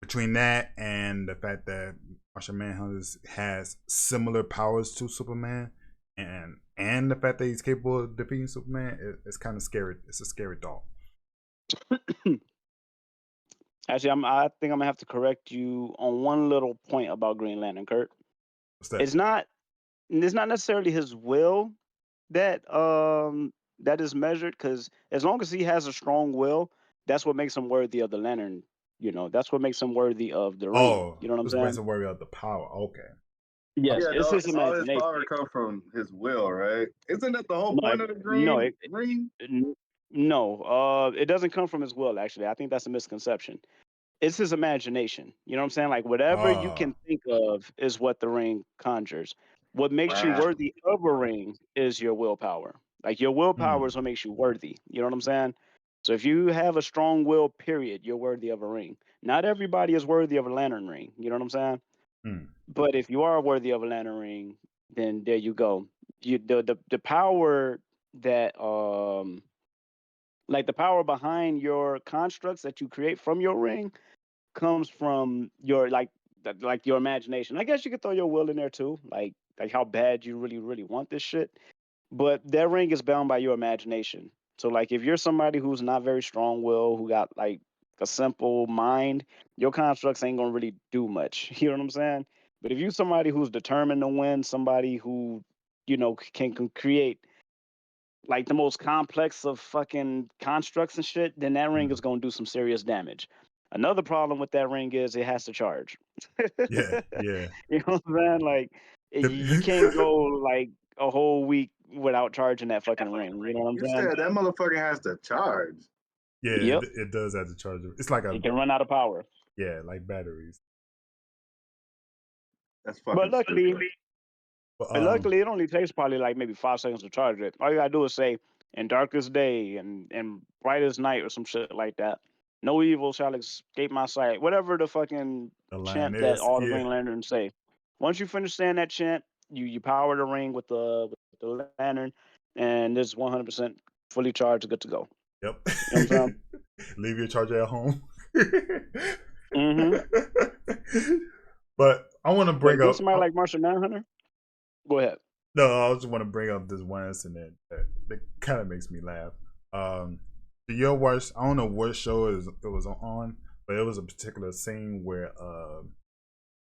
between that and the fact that Martian Manhunter has similar powers to Superman, and the fact that he's capable of defeating Superman, it's kind of scary. It's a scary thought. Actually, I think I'm gonna have to correct you on one little point about Green Lantern, Kurt. What's that? It's not necessarily his will that is measured, because as long as he has a strong will, that's what makes him worthy of the Lantern. That's what makes him worthy of the ring. You know what I'm saying? Makes him worthy of the power. Okay. Yes, Yeah, it's his all his imagination. power come from his will, right? Isn't that the whole No, point of the no, green ring? n- no. It doesn't come from his will. Actually, I think that's a misconception. It's his imagination. You know what I'm saying? Like whatever you Ah, can think of is what the ring conjures. What makes you Wow. worthy of a ring is your willpower. Like your willpower hmm, is what makes you worthy. You know what I'm saying? So if you have a strong will, period, you're worthy of a ring. Not everybody is worthy of a lantern ring. You know what I'm saying? hmm, But if you are worthy of a lantern ring, then there you go. The power that like the power behind your constructs that you create from your ring comes from your like your imagination. I guess you could throw your will in there too, like how bad you really want this shit. But that ring is bound by your imagination. So like if you're somebody who's not very strong will, who got like a simple mind, your constructs ain't gonna really do much. You know what I'm saying? But if you're somebody who's determined to win, somebody who can create like the most complex of fucking constructs and shit, then that ring hmm. is gonna do some serious damage. Another problem with that ring is it has to charge. Yeah, yeah. You know what I'm saying? Like you can't The- go like a whole week without charging that fucking ring. You know what I'm You saying? said that motherfucker has to charge. yeah, Yep. it does have to charge it. It's like a It can run out of power. yeah, like batteries. That's But fucking luckily, stupid. But but luckily it only takes probably like maybe 5 seconds to charge it. All you gotta do is say in darkest day and brightest night or some shit like that. No evil shall escape my sight. Whatever the fucking the line chant that is all the yeah. Green Lanterns say. Once you finish saying that chant, you power the ring with the lantern, and it's 100% fully charged, good to go. Yep. You know what I'm Leave your charger at home. saying? But I want to But bring get up. somebody like Martian Manhunter. Go ahead. No, I just want to bring up this one incident that kind of makes me laugh. Do you watch? I don't know what show it was on, but it was a particular scene where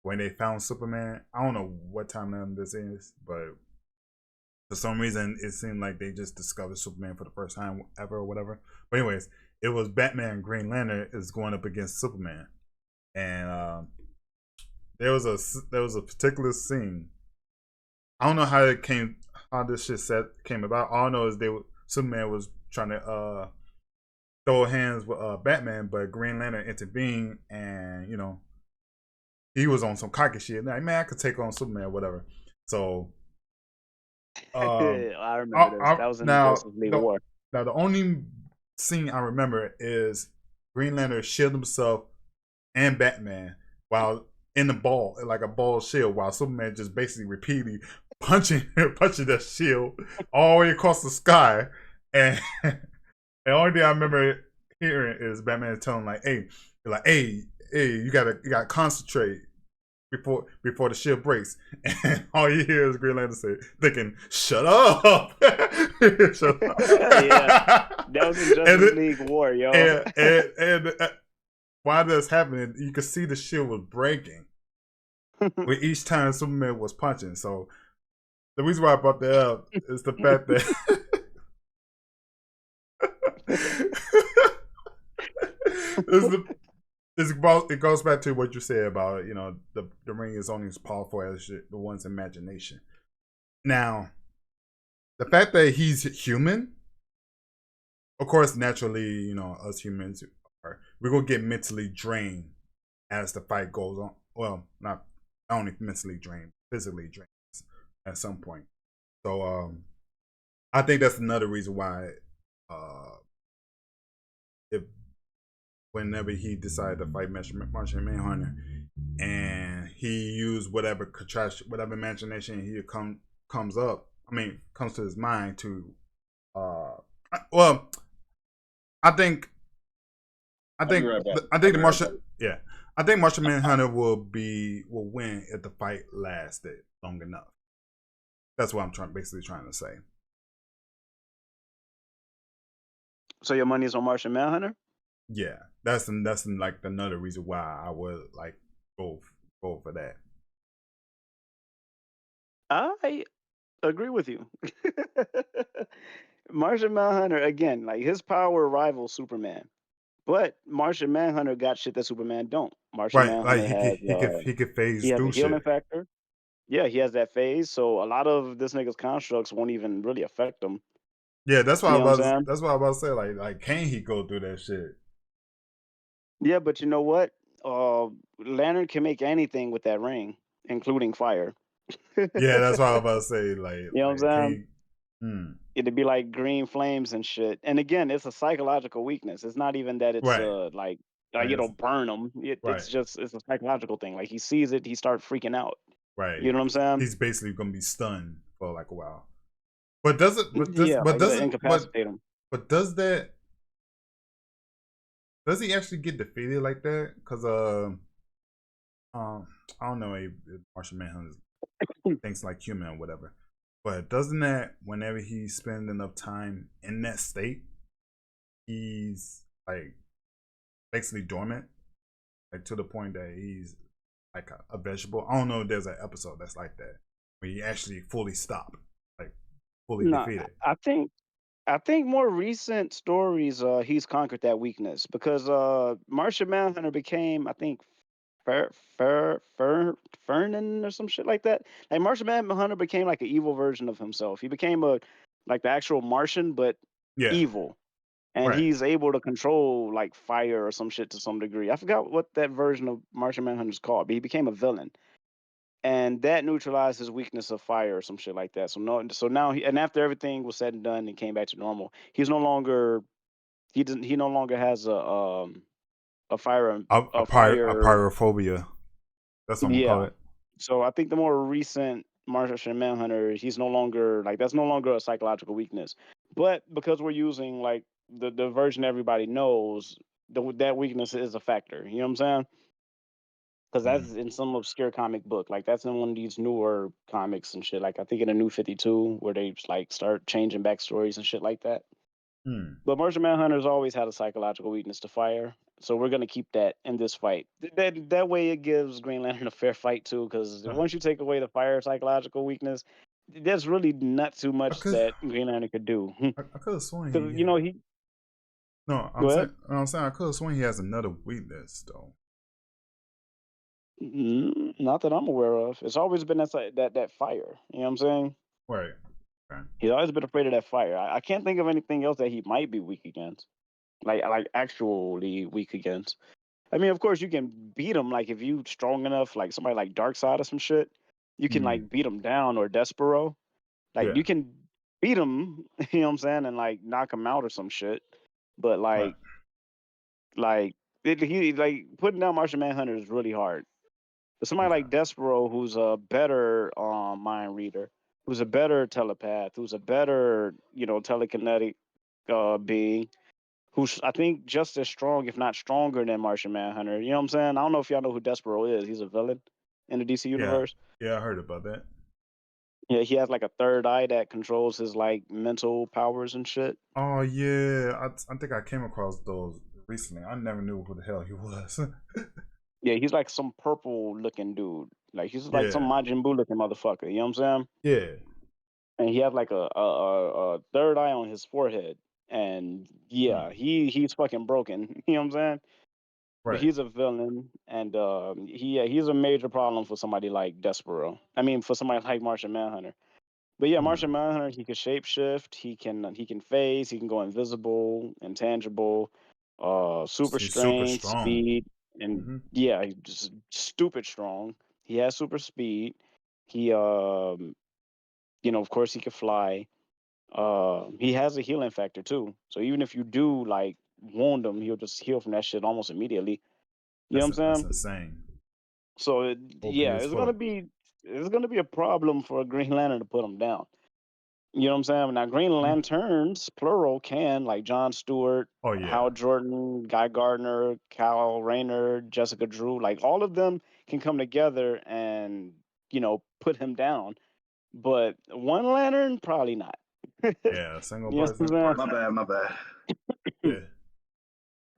when they found Superman. I don't know what timeline this is, but for some reason it seemed like they just discovered Superman for the first time ever or whatever. But anyways, it was Batman Green Lantern is going up against Superman, and there was a particular scene. I don't know how this shit came about. All I know is Superman was trying to throw hands with Batman, but Green Lantern intervened, and he was on some cocky shit. Like, man, I could take on Superman, or whatever. So, I remember this. That was in the now Justice League War. the only scene I remember is Green Lantern shield himself and Batman while in the ball, like a ball shield, while Superman just basically repeatedly punching that shield all the way across the sky. And the only thing I remember hearing is Batman telling hey, you gotta concentrate before the shield breaks. And all you hear is Green Lantern say, thinking, "Shut up, shut up." Yeah, that was in Justice League War, yo. And while that's happening, you could see the shield was breaking with each time Superman was punching. So the reason why I brought that up is the fact that it goes back to what you said about the ring is only as powerful as the one's imagination. Now, the fact that he's human, of course, naturally, us humans we're gonna get mentally drained as the fight goes on. Well, not only mentally drained, physically drained at some point. So I think that's another reason why if whenever he decided to fight Martian Manhunter and he used whatever contraction, whatever imagination he comes to his mind to well, I think Right back. I think the Martian I think Martian Manhunter will win if the fight lasted long enough. That's what I'm basically trying to say. So your money is on Martian Manhunter? Yeah, that's like another reason why I would like go for that. I agree with you. Martian Manhunter, again, like his power rivals Superman. But Martian Manhunter got shit that Superman don't. Martian Right, like Manhunter has he could he phase has a through healing shit. factor. Yeah, he has that phase, so a lot of this nigga's constructs won't even really affect him. Yeah, that's why You I know what I'm was about. saying? That's why I was about to say. Like, can he go through that shit? Yeah, but you know what? Lantern can make anything with that ring, including fire. You Yeah, that's why I was about to say. know what I'm Can saying? he? Hmm. It'd be like green flames and shit. And again, it's a psychological weakness. It's not even that it's Right. like Like it'll it's burn him. right. It's a psychological thing. Like he sees it, he starts freaking out. Right. You know what I'm saying? He's basically gonna be stunned for like a while. But does it? But does? Yeah, But like it'll doesn't? incapacitate him. But does that? Does he actually get defeated like that? Because um, I don't know if Martian Manhunter thinks like human or whatever. But doesn't that whenever he spends enough time in that state, he's like basically dormant, like to the point that he's like a vegetable. I don't know if there's an episode that's like that where you actually fully stop, like fully No, defeated. I think more recent stories, he's conquered that weakness because Martian Manhunter became, I think, Fer, Fer, Fer, Fernan or some shit like that. Like Martian Manhunter became like an evil version of himself. He became a like the actual Martian, but Yeah, evil, and right. he's able to control like fire or some shit to some degree. I forgot what that version of Martian Manhunter is called, but he became a villain, and that neutralized his weakness of fire or some shit like that. So no, so now he, and after everything was said and done and came back to normal, he's no longer he no longer has a fire a A fire. pyrophobia. That's what I'm gonna call Yeah. it. So I think the more recent Martian Manhunter, he's no longer like that's no longer a psychological weakness. But because we're using like the version everybody knows, that weakness is a factor. You know what I'm saying? Because Mm. that's in some obscure comic book. Like that's in one of these newer comics and shit. Like I think in a New 52 where they like start changing backstories and shit like that. Mm. But Martian Manhunter's always had a psychological weakness to fire, so we're gonna keep that in this fight. That way, it gives Green Lantern a fair fight too. Because Uh, once you take away the fire psychological weakness, there's really not too I much could that Green Lantern could do. I could have sworn Because he you know had. he No, go ahead. I'm saying I could have sworn he has another weakness though. Not that I'm aware of. It's always been that fire. You know what I'm saying? Right. Okay. He's always been afraid of that fire. I can't think of anything else that he might be weak against. Like actually weak against. I mean, of course, you can beat him. Like if you strong enough, like somebody like Darkseid or some shit, you can Mm. like beat him down or Despero. Like Yeah. you can beat him, you know what I'm saying, and like knock him out or some shit. But Right. he like putting down Martian Manhunter is really hard. But somebody Okay. like Despero, who's a better mind reader, who's a better telepath, who's a better telekinetic being, who's I think just as strong, if not stronger than Martian Manhunter. You know what I'm saying? I don't know if y'all know who Despero is. He's a villain in the DC Yeah. universe. Yeah, I heard about that. Yeah, he has like a third eye that controls his like mental powers and shit. Oh yeah, I think I came across those recently. I never knew who the hell he was. Yeah, he's like some purple looking dude. Like he's like some Yeah. Majin Buu looking motherfucker. You know what I'm saying? Yeah. And he has like a third eye on his forehead. And yeah, Mm. he's fucking broken. You know what I'm saying? But Right. he's a villain, and he's a major problem for somebody like Despero. I mean, for somebody like Martian Manhunter. But yeah, Martian Mm. Manhunter, he can shapeshift, he can phase, he can go invisible, intangible, super He's super strength, strong. speed, and Hmm. yeah, he's just stupid strong. He has super speed. He of course he can fly. He has a healing factor too. So even if you do like wound him, he'll just heal from that shit almost immediately. You know what I'm That's saying? insane. So OP yeah, as fuck. it's gonna be a problem for a Green Lantern to put him down. You know what I'm saying? Now Green Mm. Lanterns, plural, can like John Stewart, Oh yeah. Hal Jordan, Guy Gardner, Cal Rayner, Jessica Drew, like all of them can come together and put him down. But one Lantern, probably not. You Yeah. Single know what person. I'm My bad, my bad. Yeah.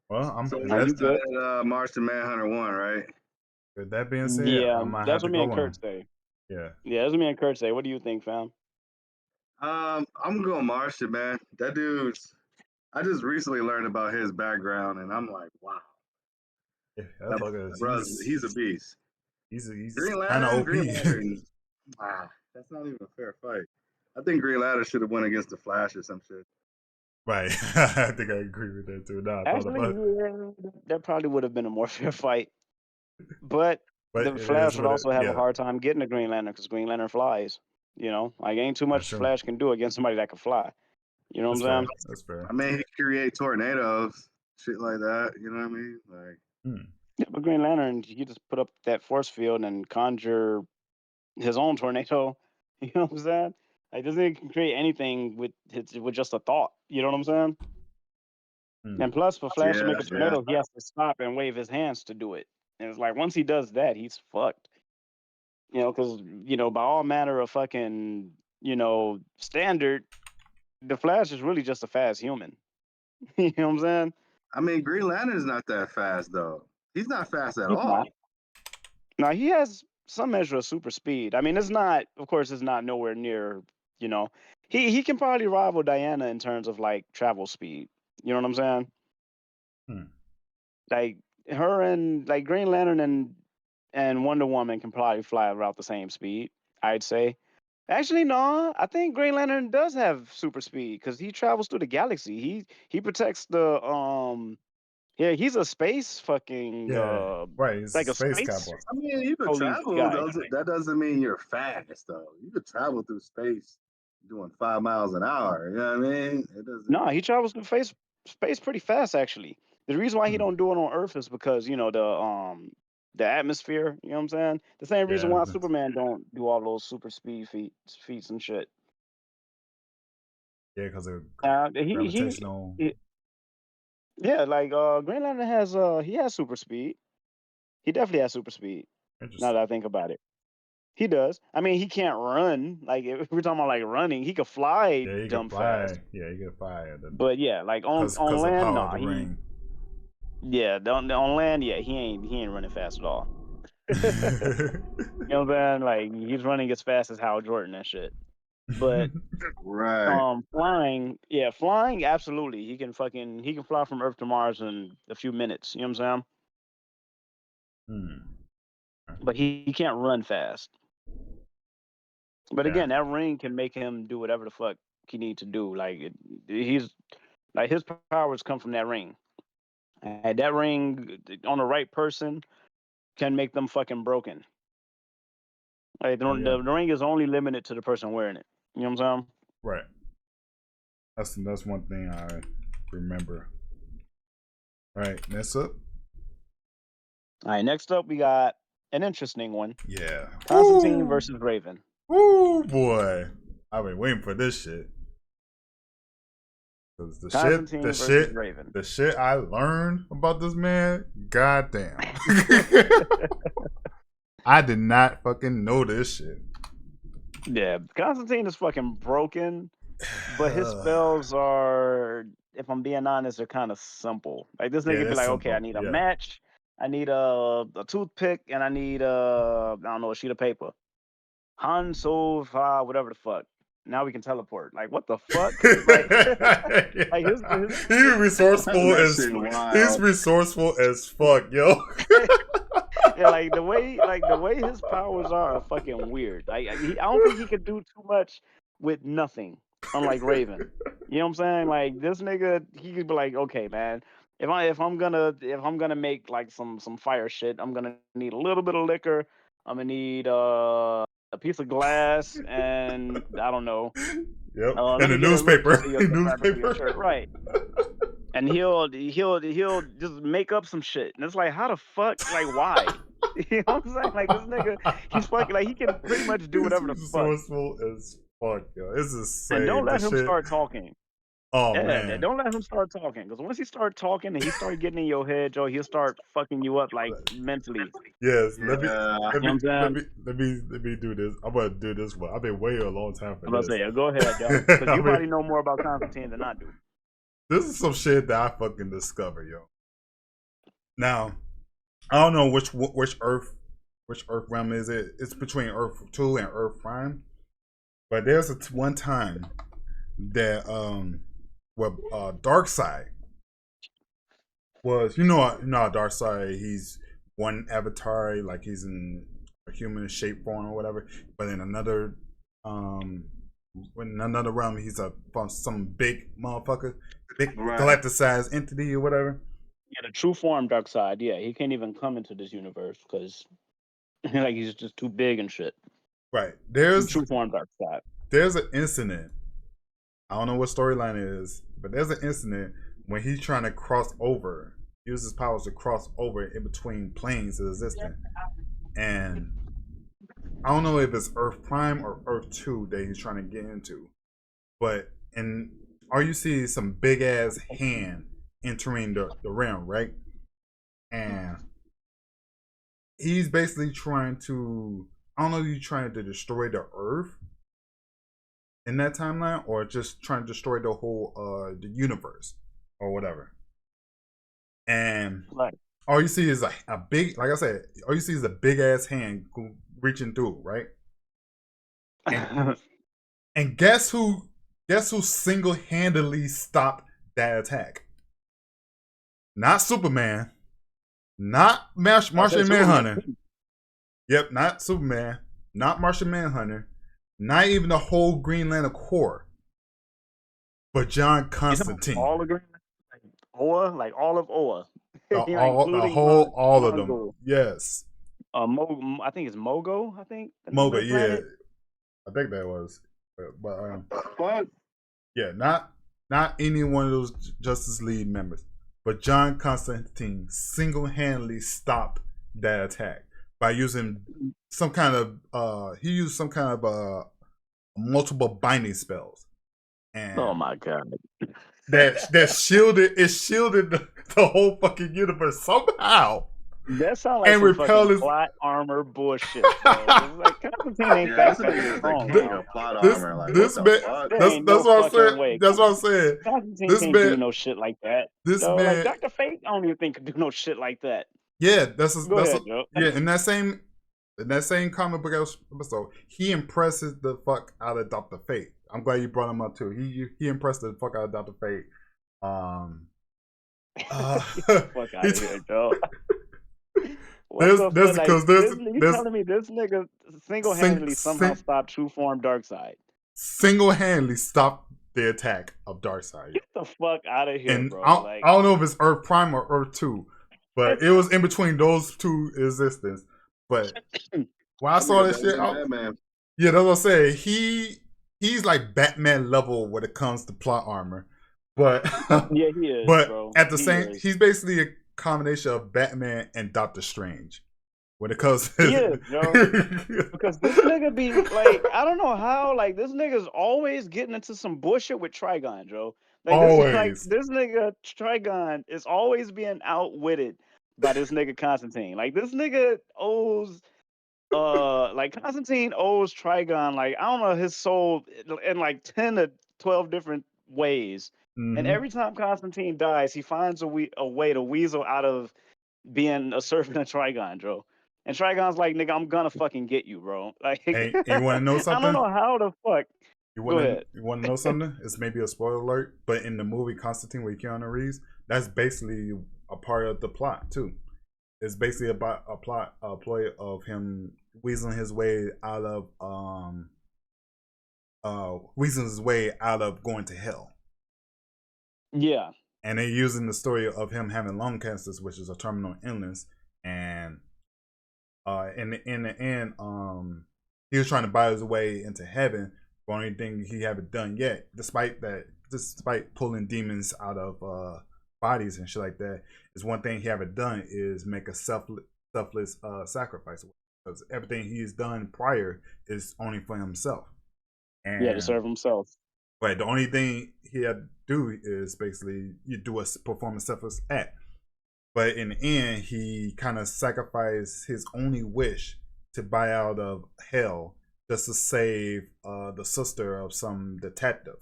Well, So in saying? Are that you good? Martian Manhunter 1, right? with that being said, Yeah, I might that's have to what me and go Kurt on. say. Yeah. Yeah, that's what me and Kurt say. What do you think, fam? I'm going Martian, man. That dude's. I just recently learned about his background, and I'm like, wow, Yeah, that that fucker is he's a beast. he's Green kind of Lantern, Green OP. Lantern. That's not even a fair fight. I think Green Lantern should have went against the Flash or some shit. Right. I think I agree with that too. Now I thought Actually, about it. yeah, that probably would have been a more fair fight. But But the it is Flash would what it also have a yeah, hard time getting the Green Lantern because Green Lantern flies. Like ain't too that's much true. Flash can do against somebody that can fly. You know what That's I'm fair. saying? That's fair. I mean, he create tornadoes, shit like that. You know what I mean? Like, Hmm. Yeah, but Green Lantern, he just put up that force field and conjure his own tornado. You know what I'm saying? Like doesn't he can create anything with just a thought. You know what I'm saying? Hmm. And plus, for Flash to yeah, make a yeah. tornado, he has to stop and wave his hands to do it. And it's like once he does that, he's fucked. Because by all manner of fucking standard, the Flash is really just a fast human. You know what I'm saying? I mean, Green Lantern's not that fast though. He's not fast at He's not. all. Now he has some measure of super speed. I mean, it's not. Of course, it's not nowhere near. You know, he can probably rival Diana in terms of like travel speed. You know what I'm saying? Hmm. Like her and like Green Lantern and Wonder Woman can probably fly about the same speed. I'd say. Actually, no. I think Green Lantern does have super speed because he travels through the galaxy. He protects the Yeah, he's a space fucking Yeah. Right. He's a like a space space cowboy. I mean, you could police travel. guy. That doesn't mean you're fast though. You could travel through space doing 5 miles an hour. You know what I mean? It doesn't. No, he travels through space pretty fast actually. The reason why he Hmm. don't do it on Earth is because the atmosphere. You know what I'm saying? The same reason Yeah. why Superman don't do all those super speed feats and shit. Yeah, because of He, gravitational. he yeah, like Green Lantern has he has super speed. He definitely has super speed. Now Interesting. that I think about it, he does. I mean, he can't run. Like if we're talking about like running, he could fly Yeah, he could dumb fast. fly. Yeah, he could fly. But yeah, like on Because of the land, power of nah, the he ring. yeah, on land, yeah, he ain't running fast at all. You know what I'm saying? Like he's running as fast as Hal Jordan and shit. But Right. flying, absolutely. He can fly from Earth to Mars in a few minutes. You know what I'm saying? Hmm. But he can't run fast. But Yeah. again, that ring can make him do whatever the fuck he needs to do. He's like his powers come from that ring. And that ring on the right person can make them fucking broken. Like Oh yeah. the ring is only limited to the person wearing it. You know what I'm saying? Right. That's one thing I remember. All right. Next up. All right, next up we got an interesting one. Yeah. Constantine Woo. versus Raven. Woo boy. I've been waiting for this shit. Cause Constantine versus Raven. the shit I learned about this man, goddamn. I did not fucking know this shit. Yeah, Constantine is fucking broken, but his spells are, if I'm being honest, they're kind of simple. Like this Yeah, nigga be that's like, okay, I simple. need a Yeah. match, I need a toothpick, and I need I don't know, a sheet of paper. Han Solo, whatever the fuck. Now we can teleport. Like what the fuck? Like like his he's resourceful That as shit he's wild. resourceful as fuck, yo. yeah, like the way his powers are fucking weird. I don't think he could do too much with nothing. Unlike Raven, you know what I'm saying? Like this nigga, he could be like, okay, man, if I'm gonna make like some fire shit, I'm gonna need a little bit of liquor. I'm gonna need a piece of glass, and I don't know. Yep. Let And me a get a little piece newspaper. of the fabric of your shirt, Newspaper. right? And he'll just make up some shit, and it's like, how the fuck, like, why? You know what I'm saying? Like this nigga, he's fucking like he can pretty much do He's whatever the fuck, resourceful as fuck, yo. It's and don't insane. let This him shit. start talking. Oh Yeah, man. don't let him start talking, because once he start talking and he start getting in your head, Joe, he'll start fucking you up like mentally. Yes, Yeah. You know what I'm saying? let me do this. I'm gonna do this one. I've been waiting a long time for I'm about to this. say, yeah, go ahead, yo, because I you mean, probably know more about Constantine than I do. this is some shit that I fucking discovered, yo. Now, I don't know which Earth realm is it. It's between Earth 2 and Earth Prime. But there's one time that where Dark Side was, you know how Dark Side, he's one avatar, like he's in a human shape form or whatever. But in another in another realm, he's some big motherfucker, big galacticized entity or whatever. Yeah, the true form Darkseid. Yeah, he can't even come into this universe because like he's just too big and shit. Right. The true form Darkseid. There's an incident. I don't know what storyline it is, but there's an incident when he's trying to cross over, use his powers to cross over in between planes of existence. And I don't know if it's Earth Prime or Earth 2 that he's trying to get into. But and all you see is some big ass hand entering the realm, right? And he's basically trying to, I don't know if he's trying to destroy the Earth in that timeline or just trying to destroy the whole the universe or whatever. And all you see is a big, like I said, all you see is a big ass hand reaching through, right? And guess who single-handedly stopped that attack? Not Superman, not Martian Manhunter. Yep, not Superman, not Martian Manhunter, not even the whole Green Lantern Corps, but John Constantine. All of Green Lantern, Oa, like all of Oa. All of them. Yes. I think it's Mogo. I think Mogo. Yeah, I think that was. But yeah, not any one of those Justice League members, but John Constantine single-handedly stopped that attack by using some kind of he used some kind of multiple binding spells. And oh my god. That shielded the whole fucking universe somehow. That sounds like some fucking plot armor bullshit. Like Constantine ain't that fucking strong. That's what I'm saying. That's what I'm saying. Constantine can't do no shit like that. This man, like Dr. Fate, I don't even think could do no shit like that. Yeah, in that same comic book episode, he impresses the fuck out of Dr. Fate. I'm glad you brought him up too. He impressed the fuck out of Dr. Fate. Fuck out of here, Joe. You telling me this nigga single-handedly somehow stopped true form Darkseid? Single-handedly stopped the attack of Darkseid. Get the fuck out of here, bro. I don't know if it's Earth Prime or Earth 2, but it was in between those two existences. But when I saw this shit, yeah, that's what I'm saying. He's like Batman level when it comes to plot armor, but yeah, he is. But bro. at the he's basically a combination of Batman and Doctor Strange when it comes to because this nigga be like, I don't know how, like this nigga's always getting into some bullshit with Trigon, Joe. Like always. This nigga Trigon is always being outwitted by this nigga Constantine. Like this nigga owes like Constantine owes Trigon, like I don't know, his soul in like 10 to 12 different ways. Mm-hmm. And every time Constantine dies, he finds a way to weasel out of being a servant of Trigon, Joe. And Trigon's like, nigga, I'm gonna fucking get you, bro. Like, hey, you want to know something? I don't know how the fuck. You want to know something? It's maybe a spoiler alert, but in the movie Constantine with Keanu Reeves, that's basically a part of the plot too. It's basically about a ploy of him weaseling his way out of going to hell. Yeah. And they're using the story of him having lung cancer, which is a terminal illness, and in the end, he was trying to buy his way into heaven. The only thing he haven't done yet, despite pulling demons out of bodies and shit like that, is one thing he haven't done is make a selfless sacrifice, because everything he's done prior is only for himself. And to serve himself. Right. The only thing he had to do is basically perform a selfless act. But in the end, he kind of sacrificed his only wish to buy out of hell just to save the sister of some detective.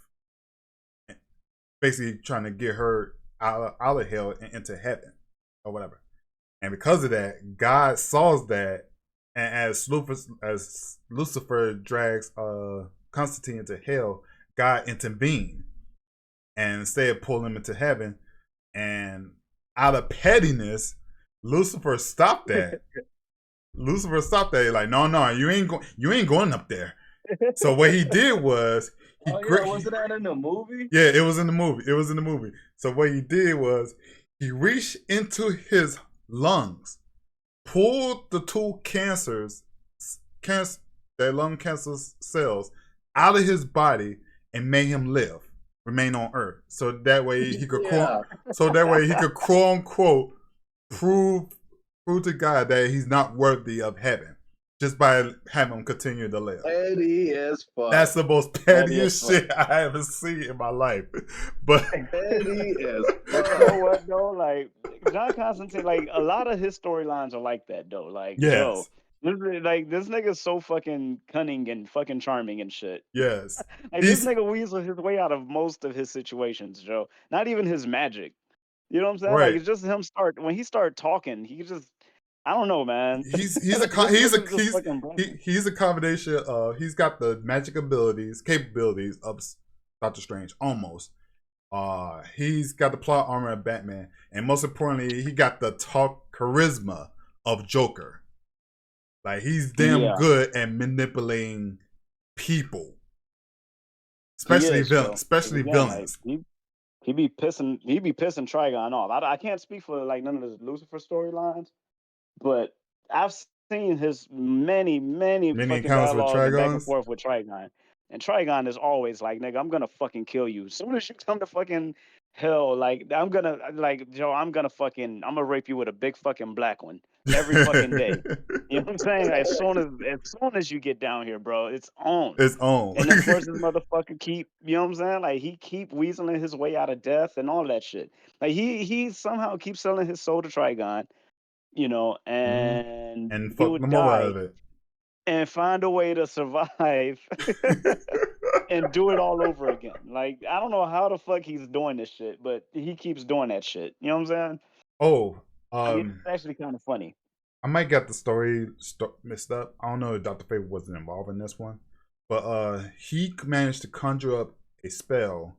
Basically trying to get her out of hell and into heaven or whatever. And because of that, God saws that, and as Lucifer drags Constantine into hell, God intervened and instead pulled him into heaven. And out of pettiness, Lucifer stopped that. Lucifer stopped that. He's like, no, you ain't going up there. So what he did was Oh yeah, wasn't that in the movie? Yeah, it was in the movie. It was in the movie. So what he did was he reached into his lungs, pulled the two that lung cancer cells out of his body, and made him live, remain on Earth. So that way he could quote unquote prove to God that he's not worthy of heaven just by having him continue to live. Petty as fuck. That's the most pettiest shit I ever seen in my life. But petty as fuck. You know what though? Like John Constantine, like a lot of his storylines are like that though. Like yes. Joe, this nigga's so fucking cunning and fucking charming and shit. Yes. Like this nigga weasels his way out of most of his situations, Joe. Not even his magic. You know what I'm saying? Right. Like it's just him when he started talking, he just I don't know, man. He's a combination of he's got the magic capabilities of Doctor Strange almost. He's got the plot armor of Batman, and most importantly, he got the talk charisma of Joker. Like he's damn good at manipulating people, especially villains. Like, he be pissing Trigon off. I can't speak for like none of the Lucifer storylines, but I've seen his many fucking dialogue back and forth with Trigon. And Trigon is always like, nigga, I'm gonna fucking kill you. As soon as you come to fucking hell, like I'm gonna rape you with a big fucking black one every fucking day. You know what I'm saying? As soon as you get down here, bro, it's on. It's on. And of course, this motherfucker keep, you know what I'm saying? Like he keep weaseling his way out of death and all that shit. Like he somehow keeps selling his soul to Trigon, you know, and fuck the more out of it. And find a way to survive and do it all over again. Like, I don't know how the fuck he's doing this shit, but he keeps doing that shit. You know what I'm saying? Oh, it's actually kind of funny. I might get the story mixed up. I don't know if Dr. Fate wasn't involved in this one, but he managed to conjure up a spell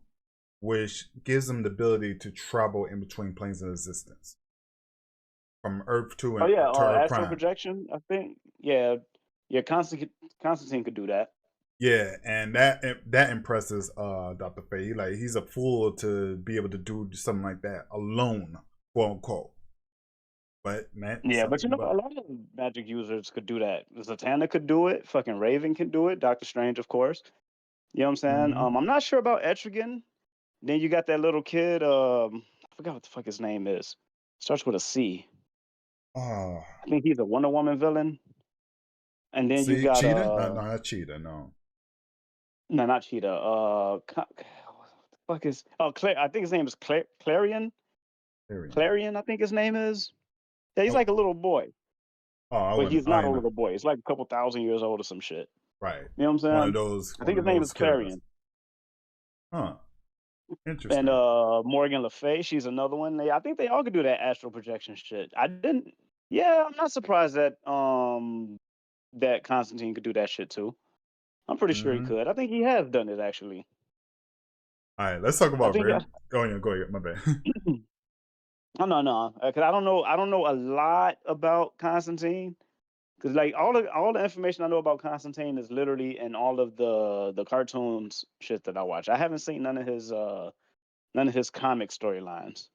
which gives him the ability to travel in between planes of existence. From Earth to Earth astral projection, I think. Yeah, Constantine could do that. Yeah, and that impresses Dr. Fate. He's a fool to be able to do something like that alone, quote unquote. But man, a lot of magic users could do that. Zatanna could do it. Fucking Raven can do it. Doctor Strange, of course. You know what I'm saying? Mm-hmm. I'm not sure about Etrigan. Then you got that little kid. I forgot what the fuck his name is. Starts with a C. I think he's a Wonder Woman villain. And then you got Cheetah? No, not Cheetah. No, not Cheetah. What the fuck is? Oh, I think his name is Clarion. Clarion, I think his name is. Yeah, he's like a little boy. But he's not a little boy. He's like a couple thousand years old or some shit. Right. You know what I'm saying? One of those. I think his name is Clarion. Huh. Interesting. And Morgan Le Fay, she's another one. I think they all could do that astral projection shit. I'm not surprised that that Constantine could do that shit too. I'm pretty sure he could. I think he has done it actually. All right, let's talk about Ray. Go ahead. My bad. No. Because I don't know a lot about Constantine. Because like all the information I know about Constantine is literally in all of the cartoons shit that I watch. I haven't seen none of his comic storylines.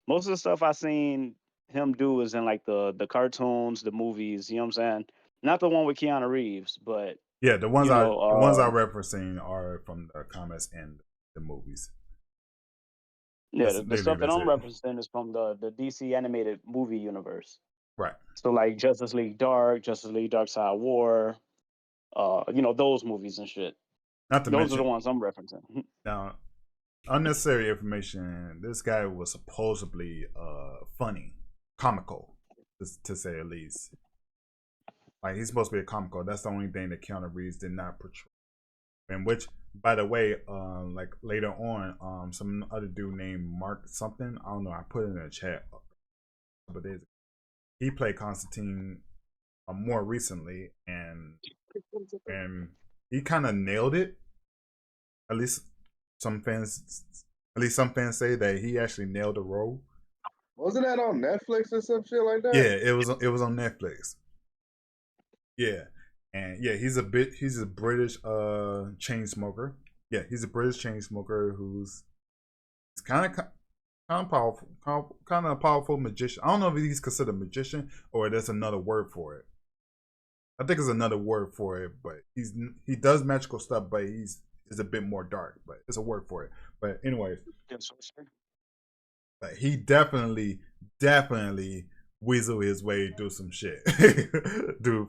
Most of the stuff I've seen him do is in like the cartoons, the movies. You know what I'm saying? Not the one with Keanu Reeves, but yeah, the ones I'm referencing are from the comics and the movies. Yeah, the stuff that I'm referencing is from the DC animated movie universe. Right. So like Justice League Dark Side War, those movies and shit. Those are the ones I'm referencing. Now, unnecessary information. This guy was supposedly funny, comical, to say the least. Like he's supposed to be a comical. That's the only thing that Keanu Reeves did not portray. And which, by the way, like later on, some other dude named Mark something. I don't know. I put it in the chat a couple days ago. He played Constantine more recently, and he kind of nailed it. At least some fans say that he actually nailed the role. Wasn't that on Netflix or some shit like that? Yeah, it was on Netflix. Yeah, and yeah, he's a British chain smoker. Yeah, he's a British chain smoker who's kind of powerful, kind of a powerful magician. I don't know if he's considered a magician or there's another word for it. I think there's another word for it, but he does magical stuff, but is a bit more dark. But it's a word for it. But anyways, but he definitely weasel his way through some shit. Dude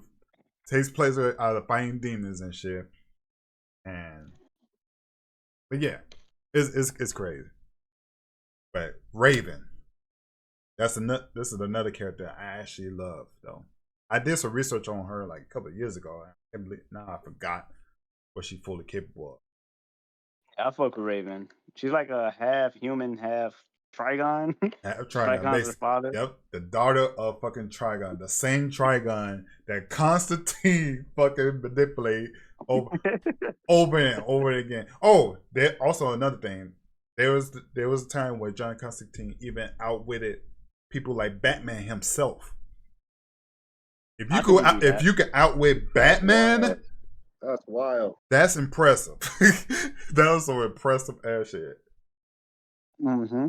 takes pleasure out of fighting demons and shit. And but yeah, it's crazy. But Raven, this is another character I actually love though. I did some research on her like a couple of years ago. Now I forgot what she's fully capable I fuck with Raven. She's like a half human, half Trigon. of. Trigon, Trigon's her basically. father. Yep, the daughter of fucking Trigon, the same Trigon that Constantine fucking manipulate over, over and over again. Oh, there also another thing. There was a time where John Constantine even outwitted people like Batman himself. If you could outwit Batman, that's wild. that's impressive. That was some impressive ass shit. Mm-hmm.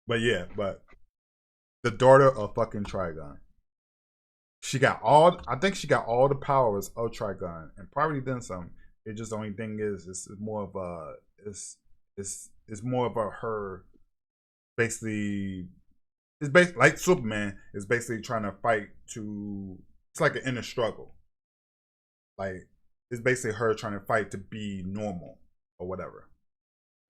But yeah, but the daughter of fucking Trigon. I think she got all the powers of Trigon and probably then some. It just the only thing is it's more of a it's more of a her basically it's basically like Superman is basically trying to fight to it's like an inner struggle. Like it's basically her trying to fight to be normal or whatever.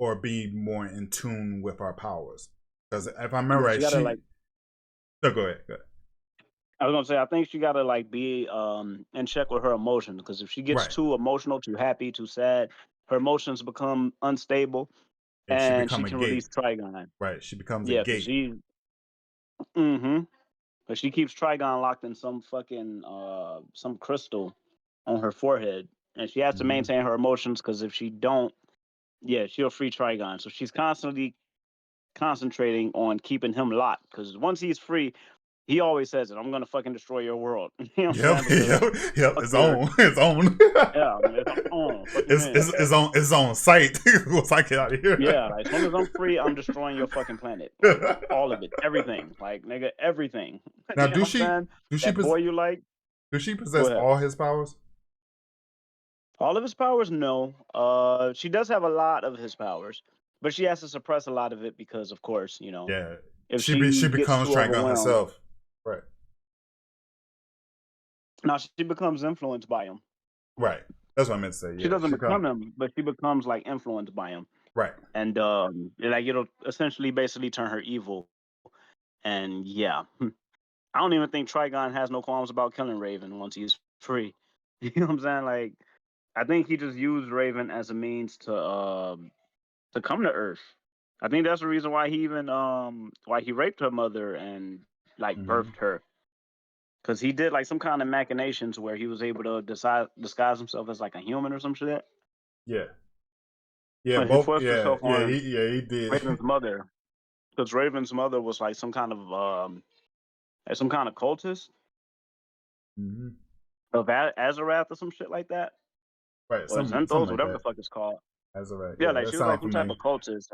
Or be more in tune with our powers. Because if I remember right, gotta, like, no, go ahead. I was gonna say, I think she gotta like be in check with her emotions, because if she gets Right. too emotional, too happy, too sad, her emotions become unstable, And she and become she a can gate. release Trigon. Right. She becomes a Yeah, because gate. mm-hmm, but she keeps Trigon locked in some fucking some crystal on her forehead, and she has to maintain her emotions, because if she don't, yeah, she'll free Trigon. So she's constantly concentrating on keeping him locked, because once he's free, he always says it, I'm gonna fucking destroy your world. You know what I'm saying? Yep. It's on. It's on. Yeah, it's on. Fuck you mean? It's on site. Once I get out of here. Yeah, like, as soon as I'm free, I'm destroying your fucking planet. Like all of it, everything. Like, nigga, everything. Now You know what I'm saying? That boy you like. does she Go possess ahead. all his powers? All of his powers, no. She does have a lot of his powers, but she has to suppress a lot of it because, of course, Yeah. if She she gets becomes too Trigon overwhelmed, herself. Right. now she becomes influenced by him. Right. That's what I meant to say. She Yeah. doesn't become him, but she becomes like influenced by him, Right. and like it'll essentially basically turn her evil. And yeah, I don't even think Trigon has no qualms about killing Raven once he's free. You know what I'm saying? Like, I think he just used Raven as a means to come to Earth. I think that's the reason why he even why he raped her mother and like birthed her, because he did like some kind of machinations where he was able to disguise himself as like a human or some shit. Yeah. Yeah, But he both. forced Yeah, himself on he did. Raven's mother, because Raven's mother was like some kind of cultist of Azarath or some shit like that, Right, or something Zenthos, like whatever the that. fuck it's called. As a right, Yeah, yeah, like that she was like sounds some type familiar. of cultist,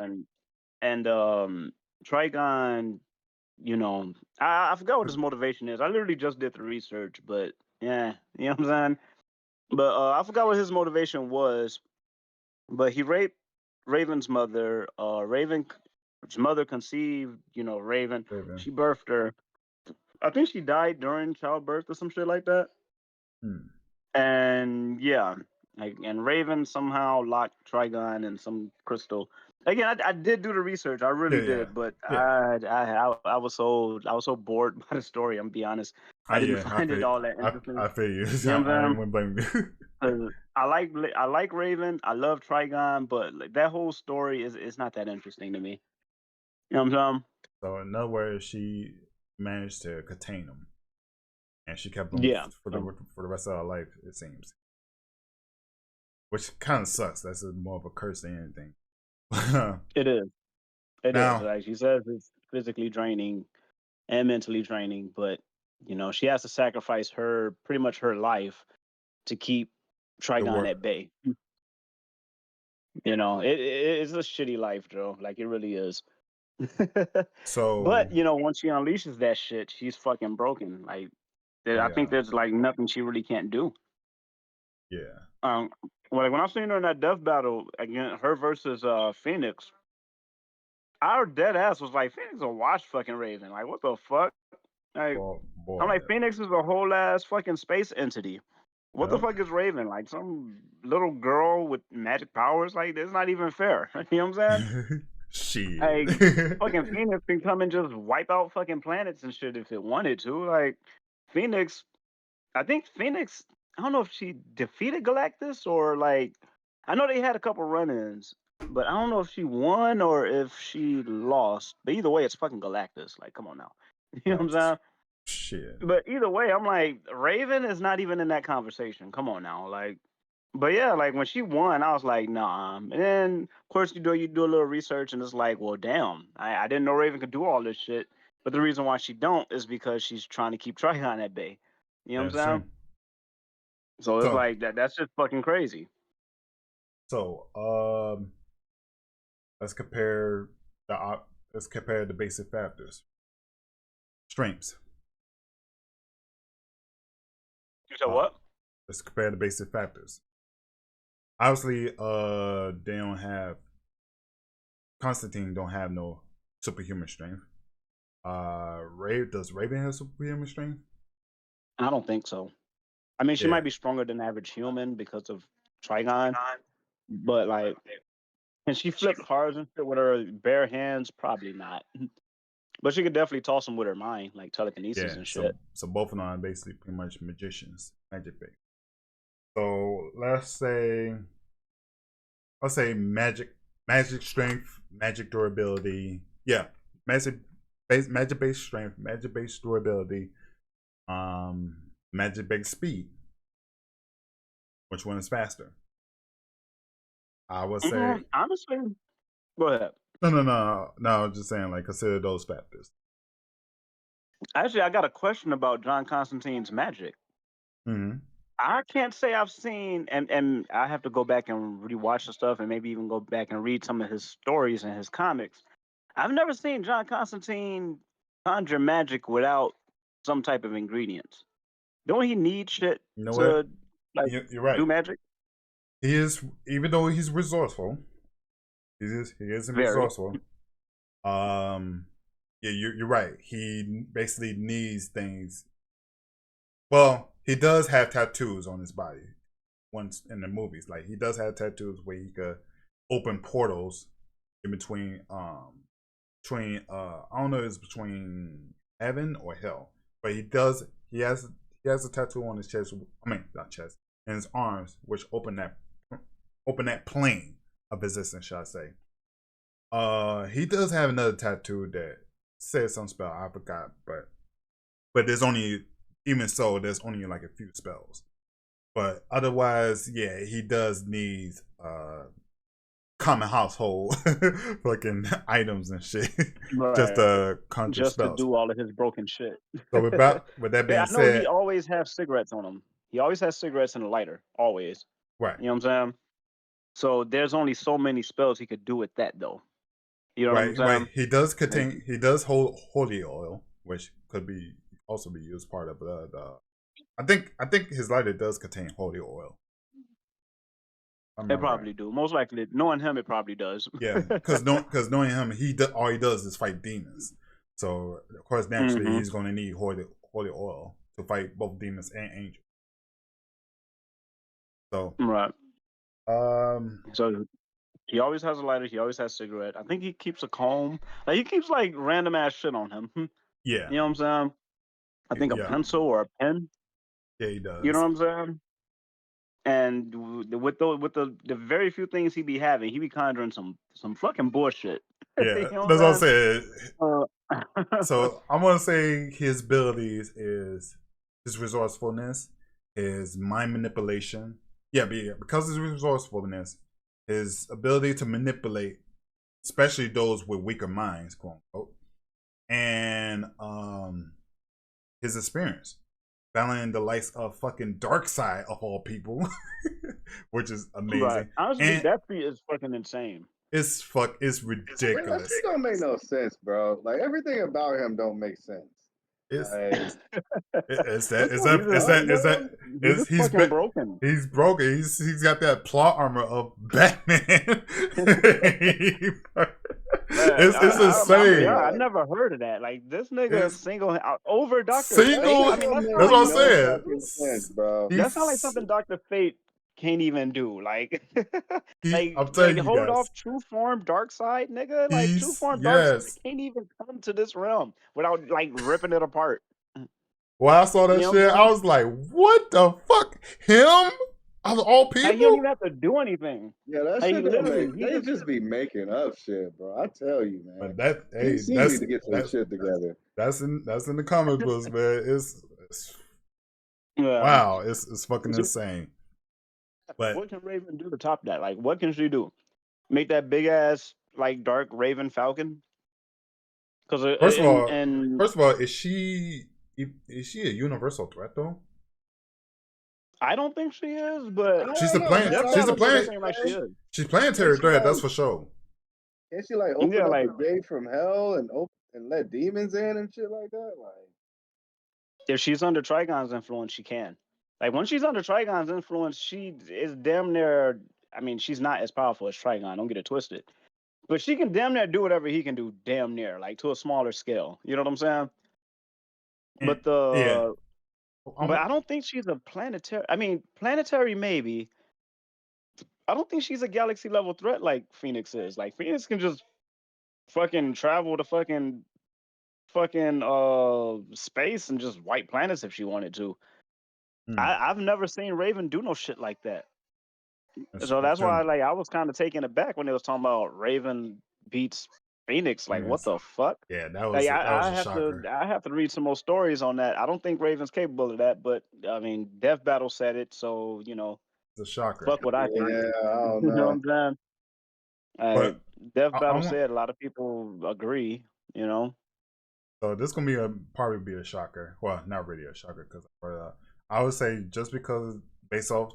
and Trigon, I forgot what his motivation is. I literally just did the research, but yeah, you know what I'm saying. But I forgot what his motivation was. But he raped Raven's mother. Raven's mother conceived, Raven. Raven. She birthed her. I think she died during childbirth or some shit like that. And yeah, like, and Raven somehow locked Trigon in some crystal. Again, I did do the research. I really did, but I was so bored by the story. I'm gonna be honest. I didn't find it all that interesting. I feel you. You know what I I'm ain't gonna blame you. saying? I like Raven. I love Trigon, but like, that whole story is not that interesting to me. You know what I'm saying? So in other words, she managed to contain him, and she kept him Yeah. for the rest of her life. It seems, which kind of sucks. That's more of a curse than anything. It is. It is. Now, Like she says, it's physically draining and mentally draining, but You know, she has to sacrifice pretty much her life to keep The Trigon work. at bay. You know, it's a shitty life, Joe. Like it really is. So But you know, once she unleashes that shit, she's fucking broken. Like I think yeah, there's like nothing she really can't do. yeah, Um, like when I seen her in that death battle again, her versus Phoenix, our dead ass was like Phoenix a wash fucking Raven. Like what the fuck? Like I'm boy, like Phoenix is a whole ass fucking space entity. What the yep. fuck is Raven? Like some little girl with magic powers? Like it's not even fair. You know what I'm saying? Shit. Like fucking Phoenix can come and just wipe out fucking planets and shit if it wanted to. Like Phoenix, I think Phoenix. I don't know if she defeated Galactus or like. I know they had a couple run-ins, but I don't know if she won or if she lost. But either way, it's fucking Galactus. Like, come on now. You know what I'm Galactus. saying? Shit. But either way, I'm like Raven is not even in that conversation. Come on now, like. But yeah, like when she won, I was like, nah. And then of course you do a little research and it's like, well, damn, I didn't know Raven could do all this shit. But the reason why she don't is because she's trying to keep Trigon at bay. You know what That's I'm true. saying? So it's So like that's just fucking crazy. so let's compare let's compare the basic factors. Strengths. You said Uh what? let's compare the basic factors. Obviously, they don't have Constantine don't have no superhuman strength. Ray does Raven have superhuman strength? I don't think so. I mean, she Yeah. might be stronger than average human because of Trigon, but like, can she flip cards and shit with her bare hands? Probably not. But she could definitely toss them with her mind, like telekinesis Yeah. and So shit. both of them are basically pretty much magicians, magic based. So let's say magic strength, magic durability. Yeah. Magic based strength, magic based durability, magic based speed. Which one is faster? I would say Honestly, go ahead. no. I was just saying, like, consider those factors. Actually, I got a question about John Constantine's magic. Mm-hmm. I can't say I've seen, and I have to go back and rewatch the stuff, and maybe even go back and read some of his stories and his comics. I've never seen John Constantine conjure magic without some type of ingredients. Don't he need shit You know what? to like You're do right. magic? He is, even though he's resourceful, he is Very. resourceful. Um, yeah, you're right. He basically needs things. Well, he does have tattoos on his body. Once in the movies, like he does have tattoos where he could open portals in between I don't know if it's between heaven or hell, but he has a tattoo on his chest. I mean, not chest, in his arms, which open that plane of existence, shall I say? He does have another tattoo that says some spell I forgot, but there's only, even so, there's only like a few spells. But otherwise, yeah, he does need common household fucking items and shit just Right. to conjure Just to spells. do all of his broken shit. So with that Yeah, being I know he said, always has cigarettes on him. He always has cigarettes and a lighter. Always. right, You know what I'm saying? So there's only so many spells he could do with that though. You know what I'm right. saying? Like, He does hold holy oil, which could be also be used part of the I think his lighter does contain holy oil. I it remember right. probably do. Most likely, knowing him, it probably does. Yeah, because knowing him, all he does is fight demons. So of course, naturally, hmm he's going to need holy oil to fight both demons and angels. So, Right. um, So he always has a lighter. He always has cigarette. I think he keeps a comb. Like he keeps like random ass shit on him. yeah, You know what I'm saying? I think a yeah, pencil or a pen. yeah, he You know does. what I'm saying? And with the very few things he be having, he be conjuring some fucking bullshit. You Yeah, know that's what what I'm I'm saying. saying? So I'm gonna say his abilities is his resourcefulness, his mind manipulation. Yeah, but yeah, because of his resourcefulness, his ability to manipulate, especially those with weaker minds, quote unquote, and his experience, battling the likes of fucking Darkseid of all people, which is Right. amazing. Honestly, And that feat is fucking insane. it's That ridiculous. shit don't make no sense, bro. Like everything about him don't make sense. It's Like is that what's is up, that He's is just, son, that is bro? that he's is just fucking broken. he's broken. He's got that plot armor of Batman. Man, It's yeah, I insane. never heard of that. Like this nigga It's single over Doctor That Fate. single. I shit mean, don't that make sounds That's like what I'm no saying. fucking sense, bro. that sounds like He's something Doctor Fate can't even do. Like, I'm like telling you hold off guys. True Form Dark Side, nigga. Like True He's Form Dark Side yes. can't even come to this realm without like ripping it apart. When I saw You that know what shit, I'm I saying? was like, "What the fuck? Him? Out of all Like, he don't even people?" have to do anything. Yeah, that Like shit don't literally, make. he They just just be making up shit, bro. I tell you, man. But that, hey, DC need to get their shit together. that's in the comic books, man. It's yeah. wow, it's fucking insane. But What can Raven do to top that? Like, what can she do? Make that big ass like dark Raven Falcon? Because first of all, and is she a universal threat though? I don't think she is, I but don't know, man. Death Like, She's a Battle make it planet. seem like she is. She's planetary she threat. That's like for sure. can't she like Yeah, open up like the gate from hell and open and let demons in and shit like that? Like if she's under Trigon's influence, she can. Like when she's under Trigon's influence, she is damn near. I mean, she's not as powerful as Trigon. Don't get it twisted. But she can damn near do whatever he can do, damn near, like to a smaller scale. You know what I'm saying? And, But yeah, but I don't think she's a planetary. I mean, planetary maybe. I don't think she's a galaxy level threat like Phoenix is. Like Phoenix can just fucking travel to fucking space and just wipe planets if she wanted to. I've never seen Raven do no shit like that. So that's why true. like I was kind of taken aback when they was talking about Raven beats Phoenix. Like what Yes. the fuck? Yeah, that Like was I a have to shocker. read some more stories on that. I don't think Raven's capable of that, but I mean Death Battle said it, so you know, It's a shocker. fuck what I think. yeah, I don't You know what know. I'm saying? But Death I Battle want said a lot of people agree, you know. so this gonna be probably be a shocker. Well, not really a shocker because I would say just because based off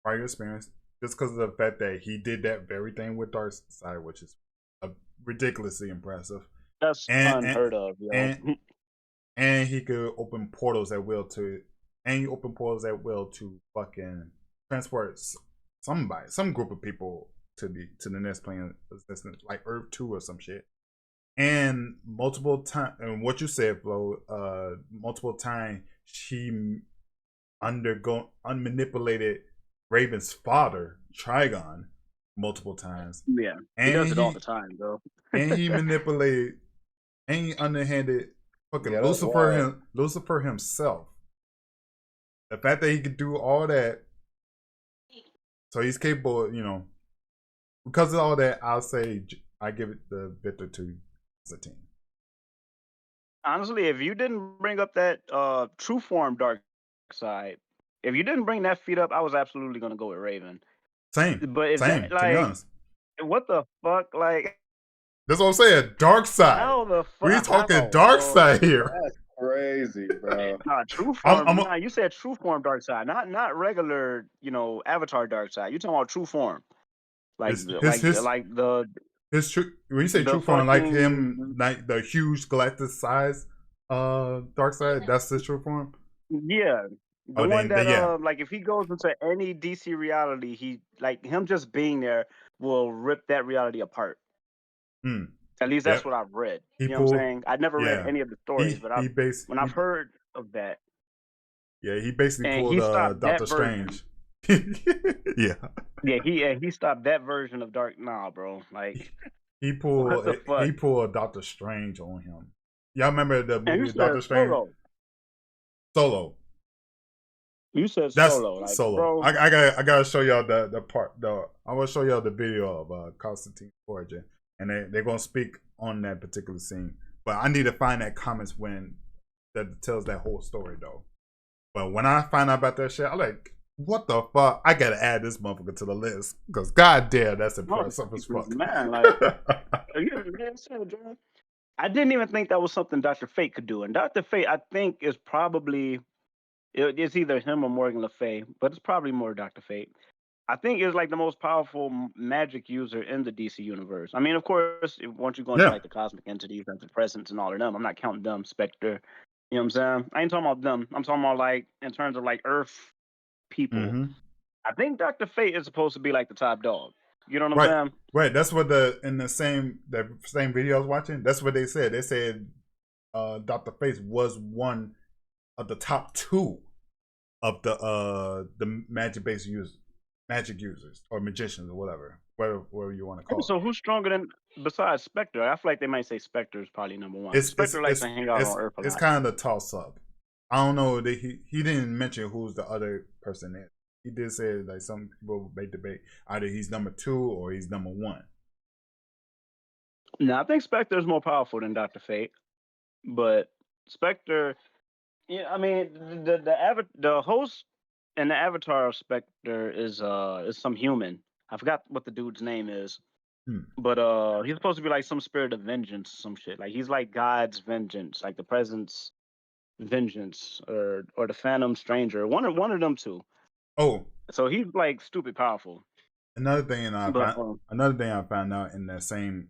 prior experience, just because of the fact that he did that very thing with Darkseid, which is ridiculously impressive, That's and unheard of, yo. and and he could open portals at will to, and you open portals at will to fucking transport some group of people to the next plane, like Earth 2 or some shit. And multiple times, and what you said, Flo, multiple times she unmanipulated Raven's father, Trigon, multiple times, Yeah, he and does it all the time, bro. he manipulated, and he underhanded fucking Yeah, that's wild. Lucifer himself. The fact that he could do all that, so he's capable, because of all that, I'll say I give it the Victor to the team. Honestly, if you didn't bring up that true form dark side, if you didn't bring that feat up, I was absolutely gonna go with Raven. But if that To be like honest. what the fuck? Like That's what I'm saying. Darkseid. how the We fuck talking how, bro? Darkseid here. That's crazy, bro. Nah, true I'm, form. I'm Nah, you said true form dark side, not regular, avatar dark side. You talking about true form. Like his his true when you say the true form, like him, fucking like the huge galactic size Darkseid, that's his true form. yeah. The Oh, one then that yeah. like if he goes into any DC reality, he like him just being there will rip that reality apart. At least that's Yep. what I've read. He You know what I'm pulled saying? I've never read yeah. any of the stories, but when I've heard of that, he basically and pulled he stopped Doctor that version. Strange. Yeah. Yeah, he stopped that version of Dark. Nah, bro. Like He what the fuck? pulled Doctor Strange on him. Y'all remember the And you movie said Doctor Strange? Solo. You said That's Solo, like Solo. bro. I gotta show y'all the part. I want to show y'all the video of Constantine's origin, and they're gonna speak on that particular scene. But I need to find that comments when that tells that whole story though. But when I find out about that shit, I'm like, what the fuck? I gotta add this motherfucker to the list because goddamn, that's impressive as fuck. Man, like you understand, John? I didn't even think that was something Dr. Fate could do. And Dr. Fate, I think, is probably it's either him or Morgan Le Fay, but it's probably more Dr. Fate. I think is like the most powerful magic user in the DC universe. I mean, of course, once you go into Yeah. like the cosmic entities and the presence and all of them, I'm not counting them, Spectre. You know what I'm saying? I ain't talking about them. I'm talking about like in terms of like Earth people. Mm-hmm. I think Dr. Fate is supposed to be like the top dog. You know what I'm Right. saying? Right. That's what in the same video I was watching. That's what they said. They said Dr. Face was one of the top two of the magic users or magicians or whatever you want to Hey, call so who's stronger than besides Spectre? I feel like they might say Spectre is probably number one. it. Because Spectre likes to hang out on Earth a It's lot. kind of a toss up. I don't know. He didn't mention who's the other person is. He did say like some people may debate either he's number two or he's number one. No, I think Spectre is more powerful than Dr. Fate, but Spectre, yeah, I mean the host and the avatar of Spectre is some human. I forgot what the dude's name is, but he's supposed to be like some spirit of vengeance, some shit. Like he's like God's vengeance, like the presence vengeance or the Phantom Stranger, one of them two. Oh, So he's like stupid powerful. another thing But I found out in that same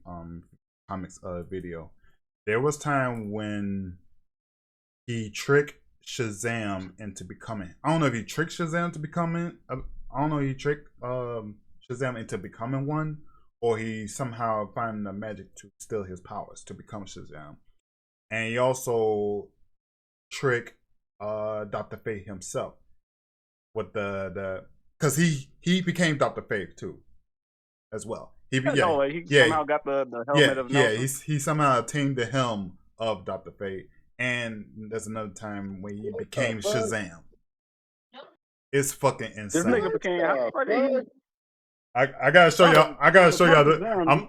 comics video, there was time when he tricked Shazam into becoming. I don't know if he tricked Shazam to becoming. I don't know if he tricked Shazam into becoming one, or he somehow found the magic to steal his powers to become Shazam, and he also tricked Dr. Fate himself with the because he became Dr. Fate too as well. He somehow got the helmet of Nelson. He somehow obtained the helm of Dr. Fate, and there's another time when he became Shazam. It's fucking insane. This nigga became. I gotta show y'all. I gotta show y'all I'm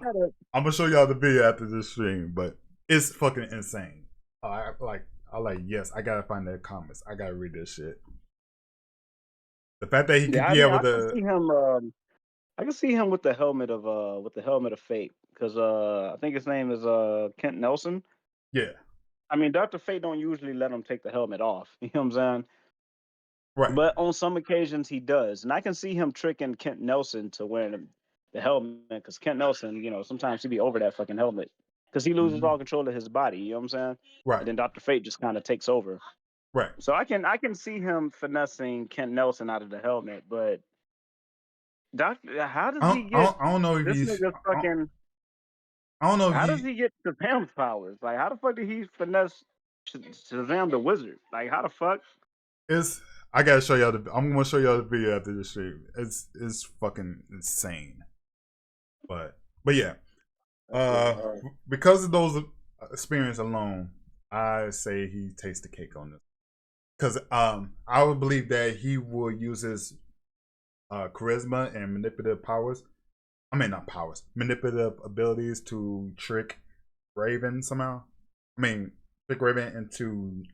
gonna show y'all the video after this stream, but it's fucking insane. I like yes. I gotta find the comments. I gotta read this shit. The fact that he could be able to. See him, I can see him with the helmet of fate, because I think his name is Kent Nelson. Yeah. I mean, Dr. Fate don't usually let him take the helmet off. You know what I'm saying? Right. But on some occasions he does, and I can see him tricking Kent Nelson to wearing the helmet, because Kent Nelson, sometimes he be over that fucking helmet because he loses all control of his body. You know what I'm saying? Right. And then Dr. Fate just kind of takes over. Right. So I can see him finessing Kent Nelson out of the helmet, but how does he get? I don't know if he's fucking. I don't know. How does he get Shazam's powers? Like, how the fuck did he finesse Shazam the wizard? Like, how the fuck? I gotta show y'all I'm gonna show y'all the video after this stream. It's fucking insane. But yeah, because of those experience alone, I say he takes the cake on this. Because I would believe that he will use his charisma and manipulative powers. I mean, not powers, manipulative abilities to trick Raven somehow. I mean, trick Raven into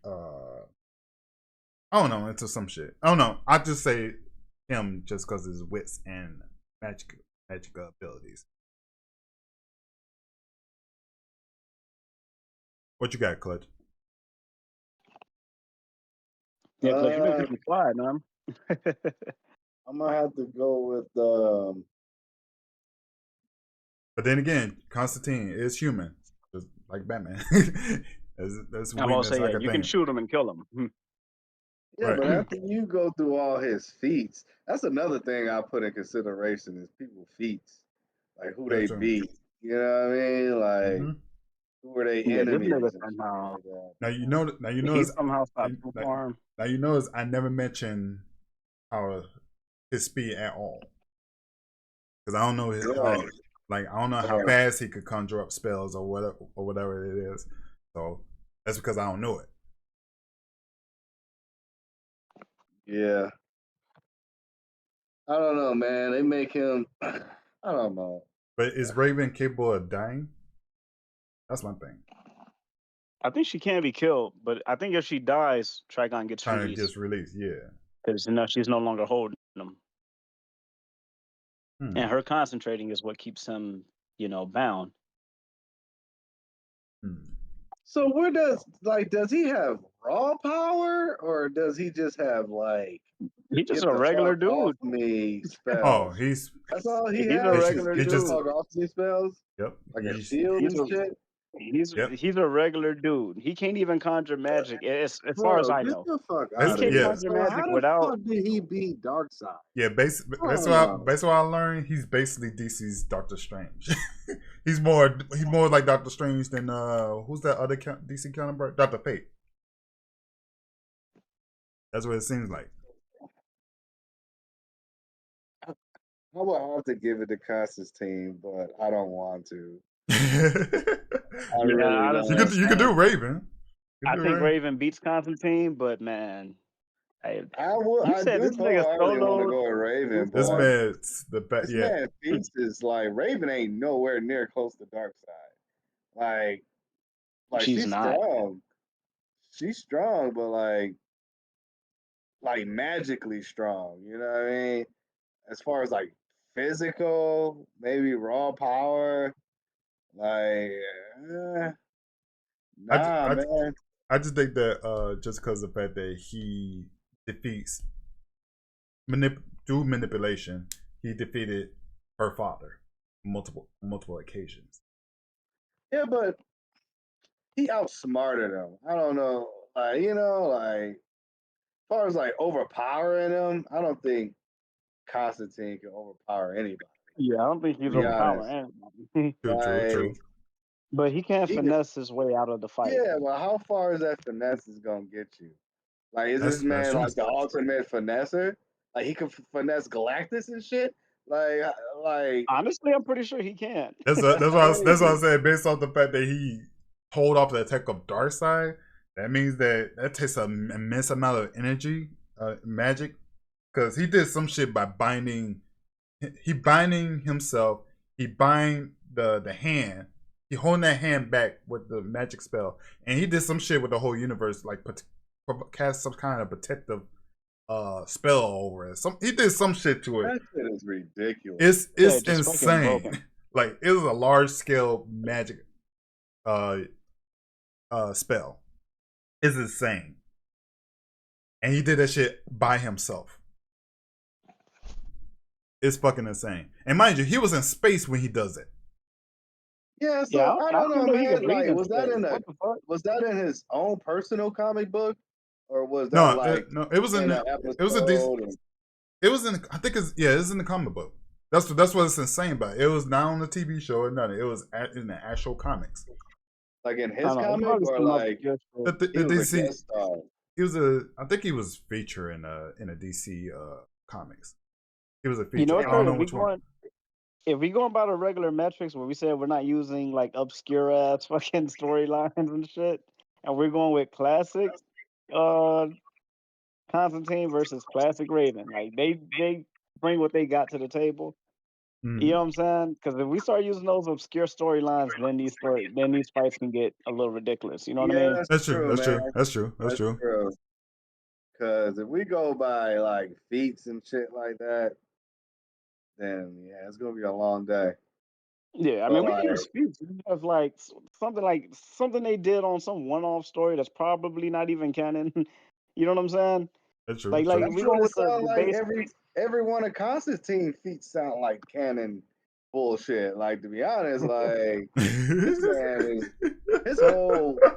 I don't know, into some shit. I don't know. I just say him just because of his wits and magic abilities. What you got, Clutch? Yeah, Clutch, you been pretty quiet, man. I'm gonna have to go with But then again, Constantine is human, just like Batman. that's I'm gonna say, yeah, you can shoot him and kill him. Yeah, right. But after you go through all his feats, that's another thing I put in consideration is people's feats, like who they beat. You know what I mean? Like who are they enemies? Somehow. Now you know. He somehow stopped farm. Now you notice I never mentioned his speed at all, because I don't know his I don't know how fast he could conjure up spells or whatever it is. So that's because I don't know it. Yeah. I don't know, man. They make him. I don't know. But is Raven capable of dying? That's my thing. I think she can be killed, but I think if she dies, Trigon gets released. Gets released, yeah. Because she's no longer holding him. And her concentrating is what keeps him, bound. So where does he have raw power or does he just have like He's just get a the regular fuck off dude. me Oh, spells? he's That's all he He's a has? regular he Get the just dude. fuck off me spells? yep. Like a He's shield He's and a shit? yep. he's a regular dude. He can't even conjure magic, as far as Bro, I get know. the fuck He out of can't here. Yeah. conjure So magic how the without. fuck did he beat Darkseid? Yeah, I don't know. based on what I learned, he's basically DC's Doctor Strange. he's more like Doctor Strange than who's that other DC counterpart? Doctor Fate. That's what it seems like. I would have to give it to Constantine, but I don't want to. I Yeah, really honestly, don't. you could do Raven. You I could do think Raven. Raven beats Constantine, but man, I, I you said do this nigga wholeheartedly want to solo. go with Raven, This but man's the best. this Yeah, man Feast is like Raven ain't nowhere near close to Darkseid. Like She's she's not. strong. She's strong, but like magically strong. You know what I mean? As far as like physical, maybe raw power, like I, nah, I, man. I just think that just because of the fact that he defeats through manipulation, he defeated her father multiple occasions. Yeah, but he outsmarted him. I don't know, like as far as like overpowering him, I don't think Constantine can overpower anybody. Yeah, I don't think To he's be honest, overpowering anybody. True. like But he can't he can, finesse his way out of the fight. yeah, but how far is that finesse is gonna get you? Like, is this That's man true. like the ultimate finesser? Like he can finesse Galactus and shit. Like Honestly, I'm pretty sure he can. that's That's what I crazy. said. Based off the fact that he hold off the attack of Darkseid, that means that takes an immense amount of energy, magic, because he did some shit by binding. He binding himself. He bind the hand. He holding that hand back with the magic spell, and he did some shit with the whole universe, like cast some kind of protective spell over it. He did some shit to it. That shit is ridiculous. It's Just fucking broken. insane. Like it was a large scale magic spell. It's insane. And he did that shit by himself. It's fucking insane. And mind you, he was in space when he does it. Yeah, Yeah, so I I don't don't even know, know he could man. breathe Like, in space. What the fuck? was that in his own personal comic book, or was that No, like it was in in an it was a decent. episode? It was in. I think it's yeah. It's in the comic book. That's what it's insane about. It was not on the TV show or nothing. It was in the actual comics. Like in I his don't know. It's comic, probably or some like obscure shit. The he was a DC. guest star? He was a. I think he was featured in a DC comics. He was a You know feature. what's I don't crazy? know which one. If we going by the regular metrics where we said we're not using like obscure ass fucking storylines and shit, and we're going with classic uh Constantine versus classic Raven. Like they bring what they got to the table. You know what I'm saying? Because if we start using those obscure storylines, then these fights can get a little ridiculous. You know what I Yeah, mean? that's That's true. true, That's man. true. That's true. That's That's true. true. Because if we go by like feats and shit like that, then yeah, it's gonna be a long day. Yeah, I But mean we like, use speech. We have like something they did on some one-off story that's probably not even canon. You know what I'm saying? That's true. Like True. if that's we what go it with sounds the like. base. Every one of Constantine feats sound like canon bullshit. Like, to be honest, like this man is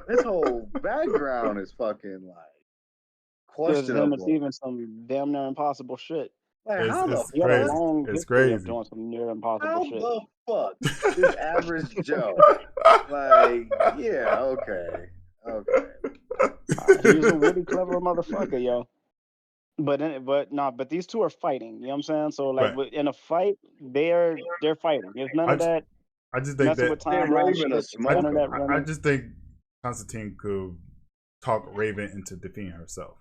his whole background is fucking like There's him questionable. achieving some damn near impossible shit. Like, how the He had a fuck? crazy. long It's history of crazy. doing some near impossible How shit. the fuck? This average Joe. Like, yeah, okay. He's a witty, clever motherfucker, yo. But these two are fighting. You know what I'm saying? So like Right. in a fight, they're fighting. There's none I of just, that I just think messing that with Then timeline Raven a shit. There's none of that smoker. I running. just think Constantine could talk Raven into defeating herself.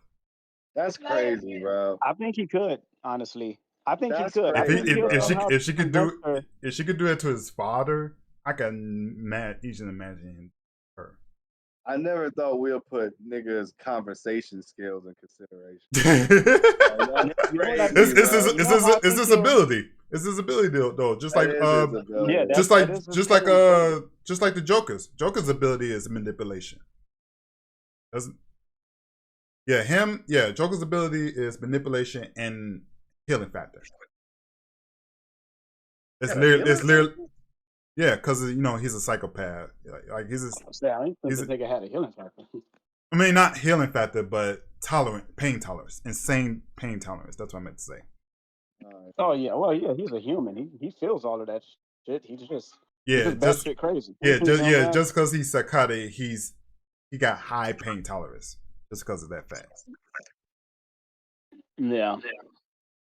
That's crazy, bro. I think he could, honestly. I think he That's could. I think crazy, he'll bro. somehow if she could convince do her. if she could do it to his father, I can easily imagine her. I never thought we'll put niggas' conversation skills in consideration. it's Like, that's You know what I crazy, think? bro. You know how I it's think this he'll. ability. It's his ability though. Just That like is his ability. Yeah, just that like is his just like killing ability. just like the Joker's. Joker's ability is manipulation. Doesn't Joker's ability is manipulation and healing factor. It's Got a literally, healing factor? yeah, because he's a psychopath. Like I didn't think he's the nigga had a healing factor. I mean, not healing factor, but pain tolerance, insane pain tolerance. That's what I meant to say. Oh yeah, well yeah, he's a human. He feels all of that shit. He's Yeah, just just batshit crazy. You know what I'm saying? just because he's psychotic, he got high pain tolerance just because of that fact. Yeah.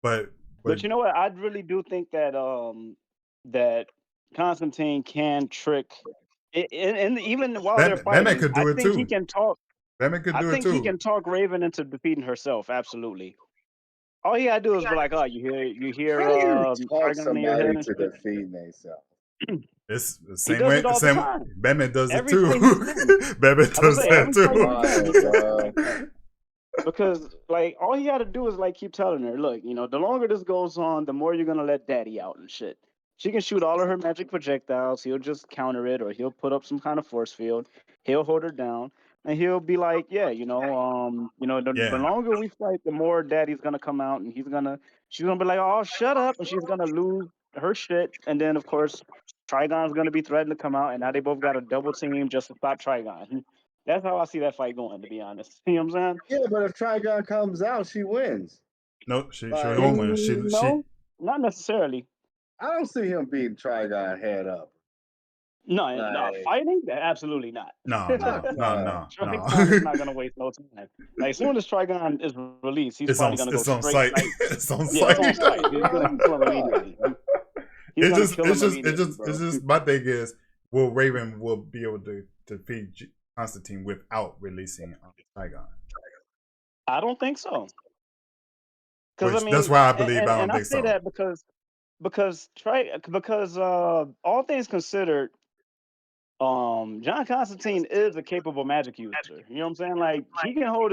But But you know what? I really do think that that Constantine can trick, and even while they're Batman fighting, could I do it think he too. can talk. Batman could I do it think he too. can talk Raven into defeating herself. Absolutely. All he gotta do is be like, "Oh, you hear How do you talk Trigon in your head somebody and to shit." defeat themselves? It's the He same does way. it all the time. Batman does it Every too. fight he's in. Batman I was does say that every fight he's in, he Wild, does it bro. like that. Because like all he got to do is like keep telling her, look, the longer this goes on, the more you're gonna let Daddy out and shit. She can shoot all of her magic projectiles. He'll just counter it, or he'll put up some kind of force field. He'll hold her down, and he'll be like, yeah, the Yeah. longer we fight, the more Daddy's gonna come out, and she's gonna be like, oh, shut up, and she's gonna lose her shit, and then of course, Trigon's gonna be threatened to come out, and now they both got a double team just to stop Trigon. That's how I see that fight going, to be honest. You know what I'm saying? Yeah, but if Trigon comes out, she wins. No, she Like, won't win. She No, not necessarily. I don't see him beating Trigon head up. No, no, Like, fighting? Absolutely not. no no. Trigon is not gonna waste no time. Like as soon as Trigon is released, he's probably gonna go It's on straight. site. Like, It's on yeah, it's site. on site. He's gonna kill him immediately. He's It's gonna just kill him immediately, bro. it's just my thing is will Raven will be able to defeat Constantine without releasing Trigon. I don't think so. Because I Which that's mean, why I believe I don't and I think say so. that because all things considered, John Constantine is a capable magic user. You know what I'm saying? Like he can hold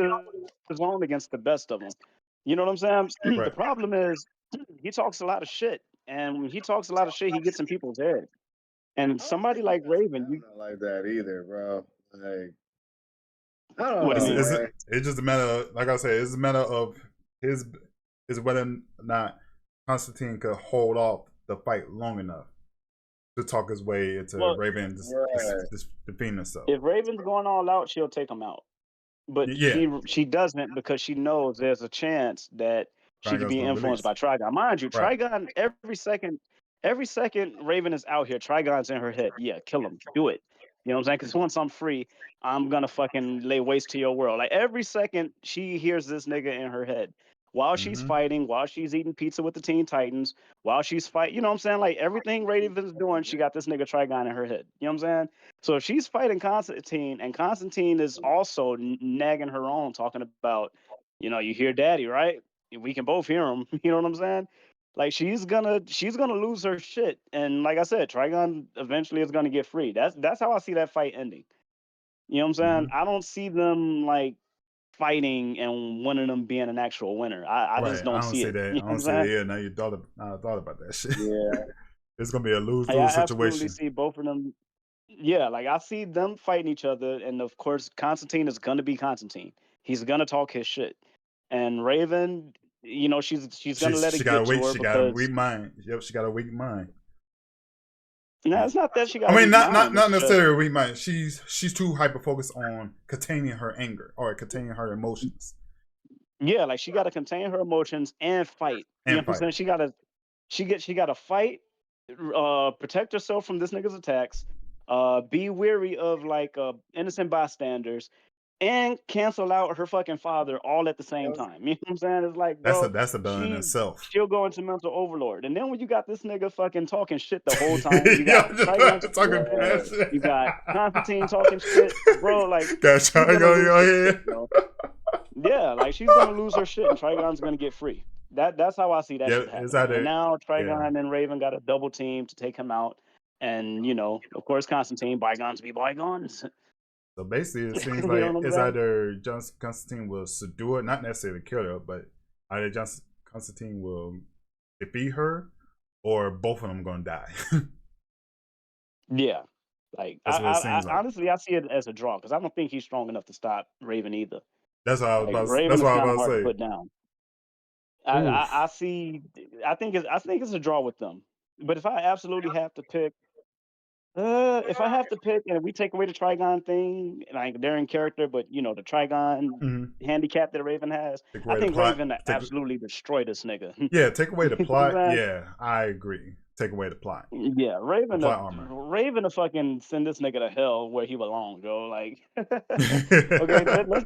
his own against the best of them. You know what I'm saying? The Right. problem is he talks a lot of shit, and when he talks a lot of shit, he gets in people's head. And I don't somebody think he like does Raven, you sound like that either, bro. Like, I don't what do you know, mean? man. It's just a matter of, like I said, it's a matter of his is whether or not Constantine could hold off the fight long enough to talk his way into Well, Raven Right. defeating himself. if Raven's going all out, she'll take him out. But Yeah, she doesn't because she knows there's a chance that she could Trigon's be gonna influenced release. by Trigon. Mind you, Right. Trigon every second Raven is out here, Trigon's in her head. Yeah, kill him, do it. You know what I'm saying? Because once I'm free, I'm gonna fucking lay waste to your world. Like every second she hears this nigga in her head. While she's Mm-hmm. fighting, while she's eating pizza with the Teen Titans, while she's fighting, you know what I'm saying? Like everything Raven's doing, she got this nigga Trigon in her head. You know what I'm saying? So if she's fighting Constantine, and Constantine is also nagging her on, talking about, you hear Daddy, right? We can both hear him. You know what I'm saying? Like she's gonna lose her shit, and like I said, Trigon eventually is gonna get free. That's how I see that fight ending. You know what I'm Mm-hmm. saying? I don't see them like fighting and one of them being an actual winner. I just Right. I don't don't see see it. that. You I know what don't I'm see that. saying? Yeah, now I thought about that shit. Yeah. It's gonna be a lose I lose absolutely situation. see both of them. Yeah, like I see them fighting each other, and of course, Constantine is gonna be Constantine. He's gonna talk his shit, and Raven, she's gonna let She it got a get to weak. her She got a because weak mind. Yep, she got a weak mind. no, it's not that she got I a mean, weak mind. not It's just necessarily a weak mind. She's too hyper focused on containing her anger or containing her emotions yeah, like she got to contain her emotions and fight. You know and what I'm fight. saying? She got to fight, protect herself from this nigga's attacks, be weary of like innocent bystanders, and cancel out her fucking father all at the same time. You know what I'm saying? It's like, bro, That's a villain in itself. she'll go into mental overlord. And then when you got this nigga fucking talking shit the whole time, you Yeah, got I'm just Trigon talking shit, that Right. shit. you got Constantine talking shit, bro, like Got she's gonna Trigon in lose your her head. shit, bro. Yeah, like she's gonna lose her shit and Trigon's gonna get free. That's how I see that Yeah, shit it's happening. And either now yeah. Trigon and Raven got a double team to take him out. And of course Constantine, bygones be bygones. So basically, it seems You know like what I'm it's saying? either John Constantine will subdue her, not necessarily kill her, but either John Constantine will defeat her, or both of them gonna die. Yeah. Like That's what it seems I like. honestly I see it as a draw because I don't think he's strong enough to stop Raven either. That's what I was Like about. Raven That's is what I kind of was hard to about to put down. say. Oof. I see. I think it's a draw with them. But if I absolutely have to pick, if I have to pick, and if we take away the Trigon thing, like they're in character, but you know the Trigon Mm-hmm. handicap that Raven has, Take I away the think plot. Raven Take absolutely destroyed this nigga. yeah. Take away the You know what plot. I'm saying? Yeah, I agree. Take away the plot. Yeah, The plot armor. Raven to fucking send this nigga to hell where he belongs, yo. Like, okay, let's.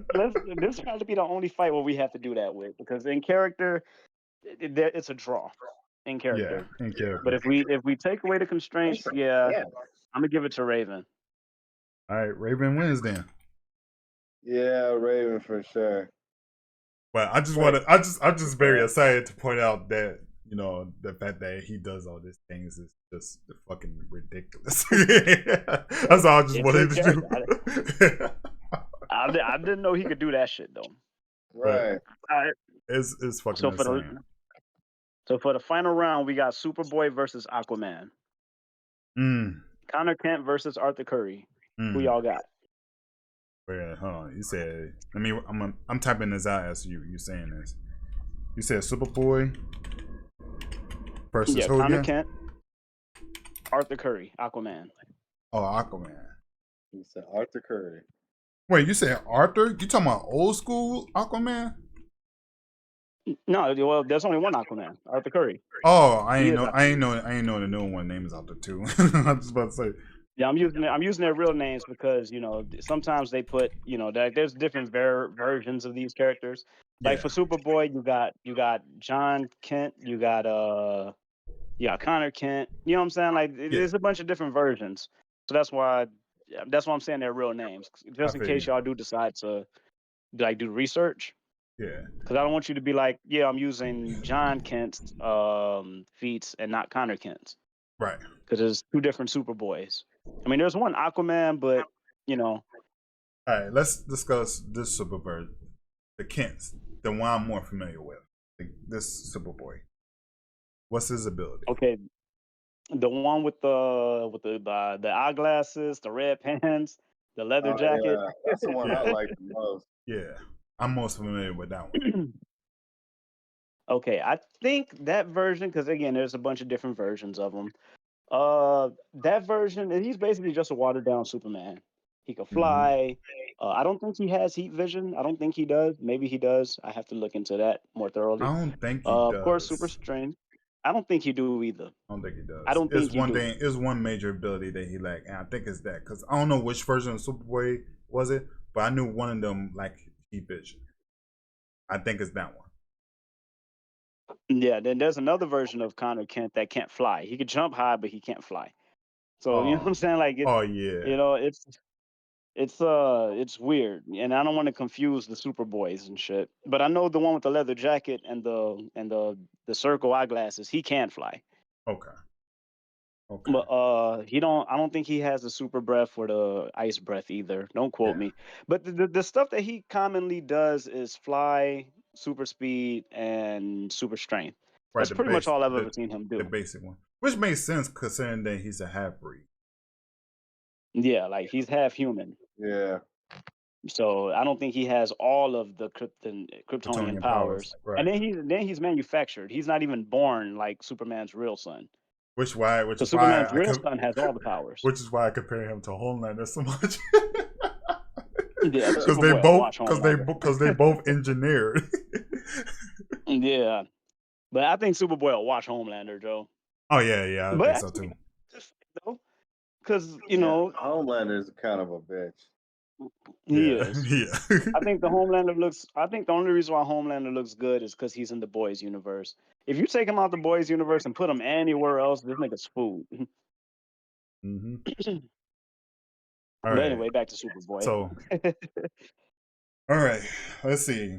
This has to be the only fight where we have to do that with because in character, it's a draw in yeah, character. in But character. if we take away the constraints, yeah, Yeah. I'm gonna give it to Raven. All right, Raven wins then. Yeah, Raven for sure. But I just Right. want to. I'm just very excited to point out that the fact that he does all these things is just fucking ridiculous. That's all I just It's in wanted to character. do. I didn't know he could do that shit though. Right. All right. It's fucking So insane. for the final round, we got Superboy versus Aquaman. Mm, Connor Kent versus Arthur Curry. Who mm. y'all got? Wait, hold on. You said. Let me. I'm typing this out as you saying this. You said Superboy versus Yeah, who Connor again? Kent, Arthur Curry, Aquaman. Oh, Aquaman. He said Arthur Curry. Wait, you said Arthur? You talking about old school Aquaman? No, well, there's only one Aquaman, Arthur Curry. Oh, I He ain't is know. Aquaman. I ain't know the new one name is Arthur too. I was about to say. Yeah, I'm using their real names because sometimes they put there's different versions of these characters. Like Yeah, for Superboy, you got John Kent, you got Connor Kent. You know what I'm saying? Like yeah. there's a bunch of different versions. So that's why I'm saying they're real names, I just in feel case you. y'all do decide to like do research. Yeah, Because I don't want you to be like, yeah, I'm using John Kent's feats and not Connor Kent's. right. Because there's two different Superboys. I mean, there's one Aquaman, but you know, All right, let's discuss this Superbird, the Kents, the one I'm more familiar with. This Superboy. What's his ability? okay, the one with the eyeglasses, the red pants, the leather Oh jacket. yeah, that's the one I Yeah, like the most. yeah. I'm most familiar with that one. Okay, I think that version, because again, there's a bunch of different versions of him. That version, he's basically just a watered down Superman. He can Mm-hmm. fly. I don't think he has heat vision. I don't think he does. Maybe he does. I have to look into that more I thoroughly. don't think he Of course, super does. strength. I don't think he do either. I don't think he I does. don't It's think he one do. thing. It's one major ability that he lacked, and I think it's that because I don't know which version of Superboy was it, but I knew one of them like heat vision. I think it's that one. Yeah, then there's another version of Connor Kent that can't fly. He could jump high, but he can't fly. So you know what Oh, I'm saying? Like oh yeah, it's weird, and I don't want to confuse the Superboys and shit. But I know the one with the leather jacket and the circle eyeglasses. He can fly, okay, okay, but he don't. I don't think he has the super breath or the ice breath either. Don't quote yeah. me. But the stuff that he commonly does is fly, super speed, and super strength. Right, That's the pretty much base, all I've ever seen him the do. basic one, which makes sense considering that he's a half breed. Yeah, like he's half human. Yeah. So I don't think he has all of the Kryptonian Plutonian powers, powers. And right? then he's manufactured. He's not even born like Superman's real son. Which Because is why Superman's real son has all the powers. which is why I compare him to Homelander so much. Yeah, Because they Superboy will both, watch Homelander. because they both engineered. Yeah, but I think Superboy will watch Homelander, Joe. Oh yeah, yeah, I But think so actually, too. though, because Yeah. Homelander's kind of a bitch. he Yeah, is. yeah. I think the only reason why Homelander looks good is because he's in the boys universe. If you take him out the boys universe and put him anywhere else, this nigga's food. hmm All But right. anyway, back to Superboy. So, all right. Let's see.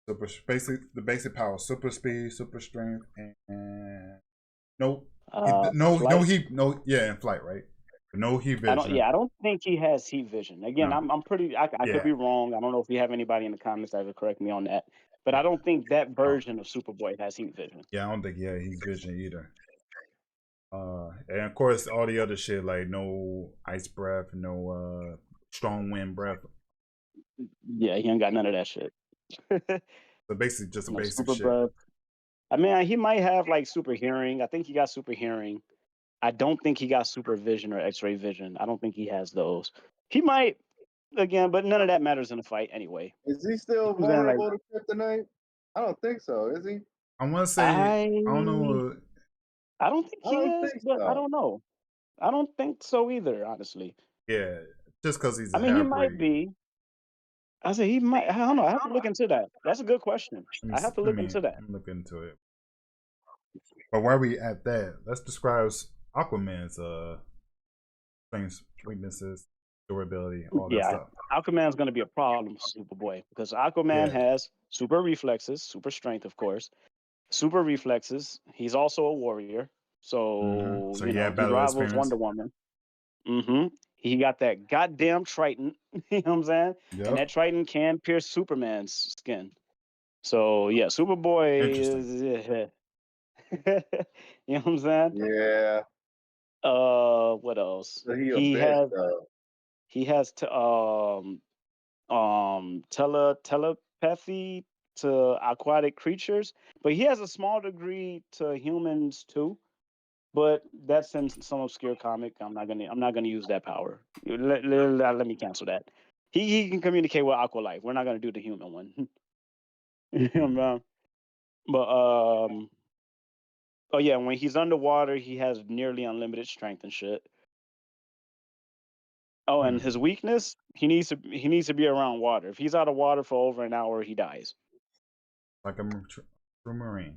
The basic power: super speed, super strength, and nope. No, no, Flight. no. Yeah, in flight, right? No heat I don't. vision. Yeah, I don't think he has heat vision. Again, No. I'm pretty. I could Yeah. be wrong. I don't know if we have anybody in the comments that would correct me on that. But I don't think that version of Superboy has heat vision. Yeah, I don't think he's vision either. And of course all the other shit like no ice breath, no strong wind breath. Yeah, he ain't got none of that shit. So basically just a No basic super shit. breath. I mean, he might have like super hearing. I think he got super hearing. I don't think he got super vision or X-ray vision. I don't think he has those. He might again, but none of that matters in a fight anyway. Is he still I'm saying like vulnerable to kryptonite? I don't think so. Is he? I wanna say I don't I know. I don't think I he don't is, think but I so. don't know. I don't think so either, honestly. Yeah, just because he's I a mean, he half might breed. be. I say he might. I don't know. I have to look into that. That's a good question. I have to Let look me into that. look into it. But while we at that, let's describe Aquaman's strengths, weaknesses, durability, all that Yeah, stuff. Aquaman's going to be a problem for Superboy because Aquaman Yeah. has super reflexes, super strength, of course, super reflexes. He's also a warrior, so So he had he battle rivals experience. Wonder Woman. He got that goddamn Triton. You know what I'm saying? And Yep. that Triton can pierce Superman's skin. So yeah, Superboy Interesting. is. You know what I'm saying? Yeah. What else? So he a bitch though. He has to telepathy to aquatic creatures, but he has a small degree to humans too. But that's in some obscure comic. I'm not gonna use that power. Let me cancel that. He can communicate with Aqua Life. We're not gonna do the human one. You know what I'm saying? But oh yeah, when he's underwater, he has nearly unlimited strength and shit. Oh, and his weakness, he needs to be around water. If he's out of water for over an hour, he dies. Like a true marine.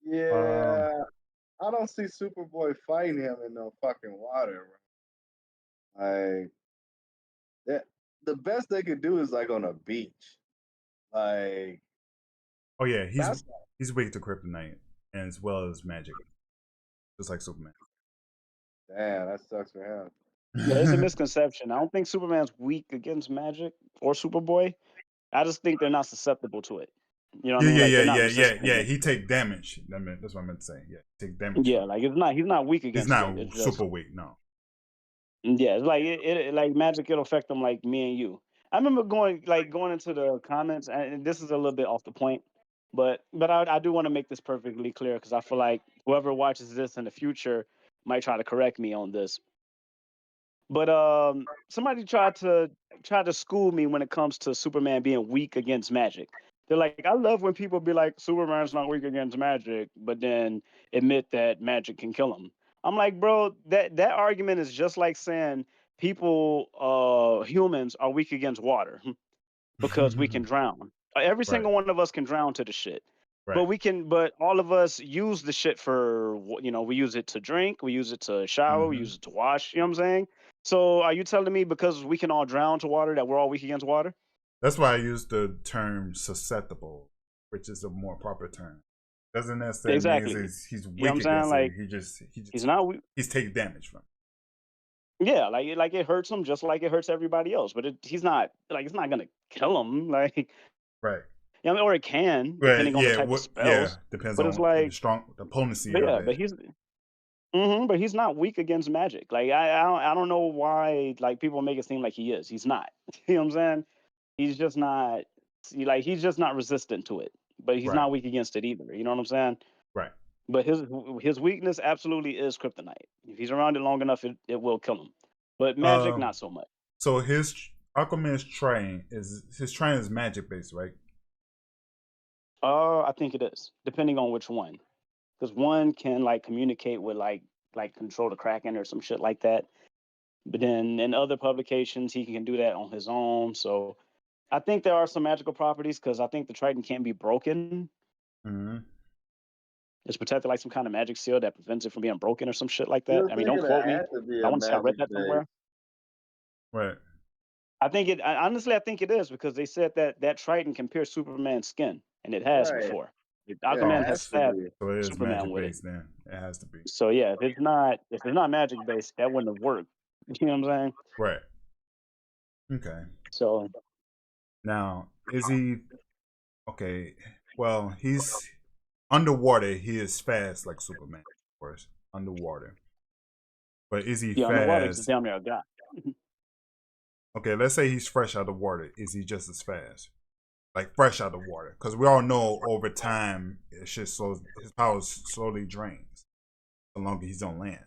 Um. Yeah. I don't see Superboy fighting him in no fucking water. Like that, the best they could do is like on a beach. Like Oh yeah, that's he's weak to kryptonite and as well as magic, just like Superman. damn. That sucks for him. Yeah, it's a misconception. I don't think Superman's weak against magic or Superboy. I just think they're not susceptible to it. You know what I mean? Like they're not resistant Yeah. against He it. take damage. That's what I meant to say. Yeah, take damage Yeah, from it. like he's not weak He's against it. not It's just super weak. No. yeah, it's like like magic. It'll affect them like me and you. I remember going into the comments, and this is a little bit off the point, but I do want to make this perfectly clear because I feel like whoever watches this in the future might try to correct me on this. But somebody tried to school me when it comes to Superman being weak against magic. They're like, I love when people be like, Superman's not weak against magic, but then admit that magic can kill him. I'm like, bro, that argument is just like saying humans are weak against water because we can drown. Every Right. single one of us can drown to the shit. Right. But all of us use the shit for, we use it to drink, we use it to shower, we use it to wash. You know what I'm saying? So are you telling me because we can all drown to water that we're all weak against water? That's why I use the term susceptible, which is a more proper term. Doesn't necessarily mean Exactly. he's You know what I'm weak saying? against it. Like He he's just not weak. he's taking damage from Yeah, like it hurts him just like it hurts everybody else. But he's not like it's not gonna kill him. Like it. Right. or it can Right. depending on the Yeah. type of What? Yeah. spells. Depends But it's on like, the potency but of yeah, it. but he's not weak against magic. Like I don't know why like people make it seem like he is. He's not. You know what I'm saying? He's just not. He's just not resistant to it. But he's Right. not weak against it either. You know what I'm saying? Right. But his weakness absolutely is kryptonite. If he's around it long enough, it will kill him. But magic, Um. not so much. So his Aquaman's train is magic based, right? I think it is, depending on which one. Because one can like communicate with like control the Kraken or some shit like that. But then in other publications, he can do that on his own. So I think there are some magical properties because I think the Triton can't be broken. Mm-hmm. It's protected like some kind of magic seal that prevents it from being broken or some shit like You that. would I mean, think don't it quote me. had to be I a want to say I read magic that base. somewhere. Right. Honestly, I think it is because they said that Triton can pierce Superman's skin, and it has Right. before. it Aquaman has has to stabbed be. So it is Superman magic with it. based then. It has to be. So yeah, if it's not magic based, that wouldn't have worked. You know what I'm saying? Right. Okay. So Now, is he okay? Well, he's underwater. He is fast like Superman, of course, underwater. But is he yeah, underwater he's fast? damn near a god. Okay, let's say he's fresh out of water. Is he just as fast? Like fresh out of water? Because we all know over time, it shit slows. His power slowly drains the longer he's on land.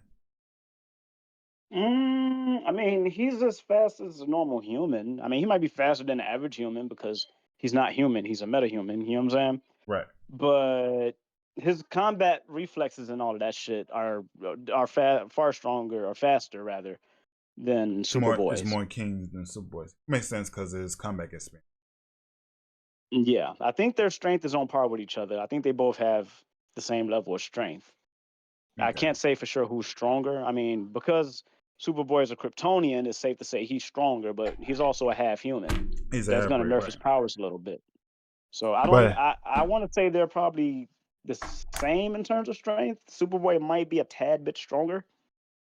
I mean, he's as fast as a normal human. I mean, he might be faster than the average human because he's not human. He's a metahuman. You know what I'm saying? Right. But his combat reflexes and all of that shit are far stronger or faster rather than It's Superboy's. more kings than Superboys. Makes sense because of his combat experience. Yeah, I think their strength is on par with each other. I think they both have the same level of strength. I Okay. can't say for sure who's stronger. I mean, because Superboy is a Kryptonian, it's safe to say he's stronger, but he's also a half human. He's a That's going to half-breed, nerf right? his powers a little bit. So I don't. But I want to say they're probably the same in terms of strength. Superboy might be a tad bit stronger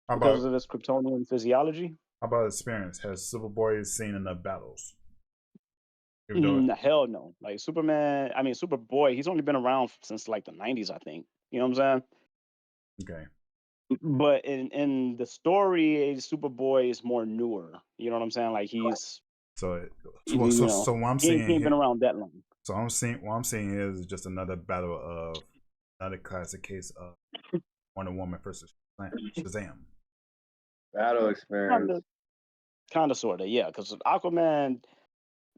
how because about of his Kryptonian physiology. how about experience? Has Superboy seen enough battles? Even though Hell no. Like Superman, I mean Superboy, he's only been around since like the '90s, I think. You know what I'm saying? okay, But in the story, Superboy is more newer. You know what I'm saying? Like so it, you know, so what I'm he seeing ain't been here, around that long. so I'm seeing what I'm seeing here is just another battle of another classic case of Wonder Woman versus Shazam. Battle Kind experience. of, kind of, sort of, yeah. Because Aquaman,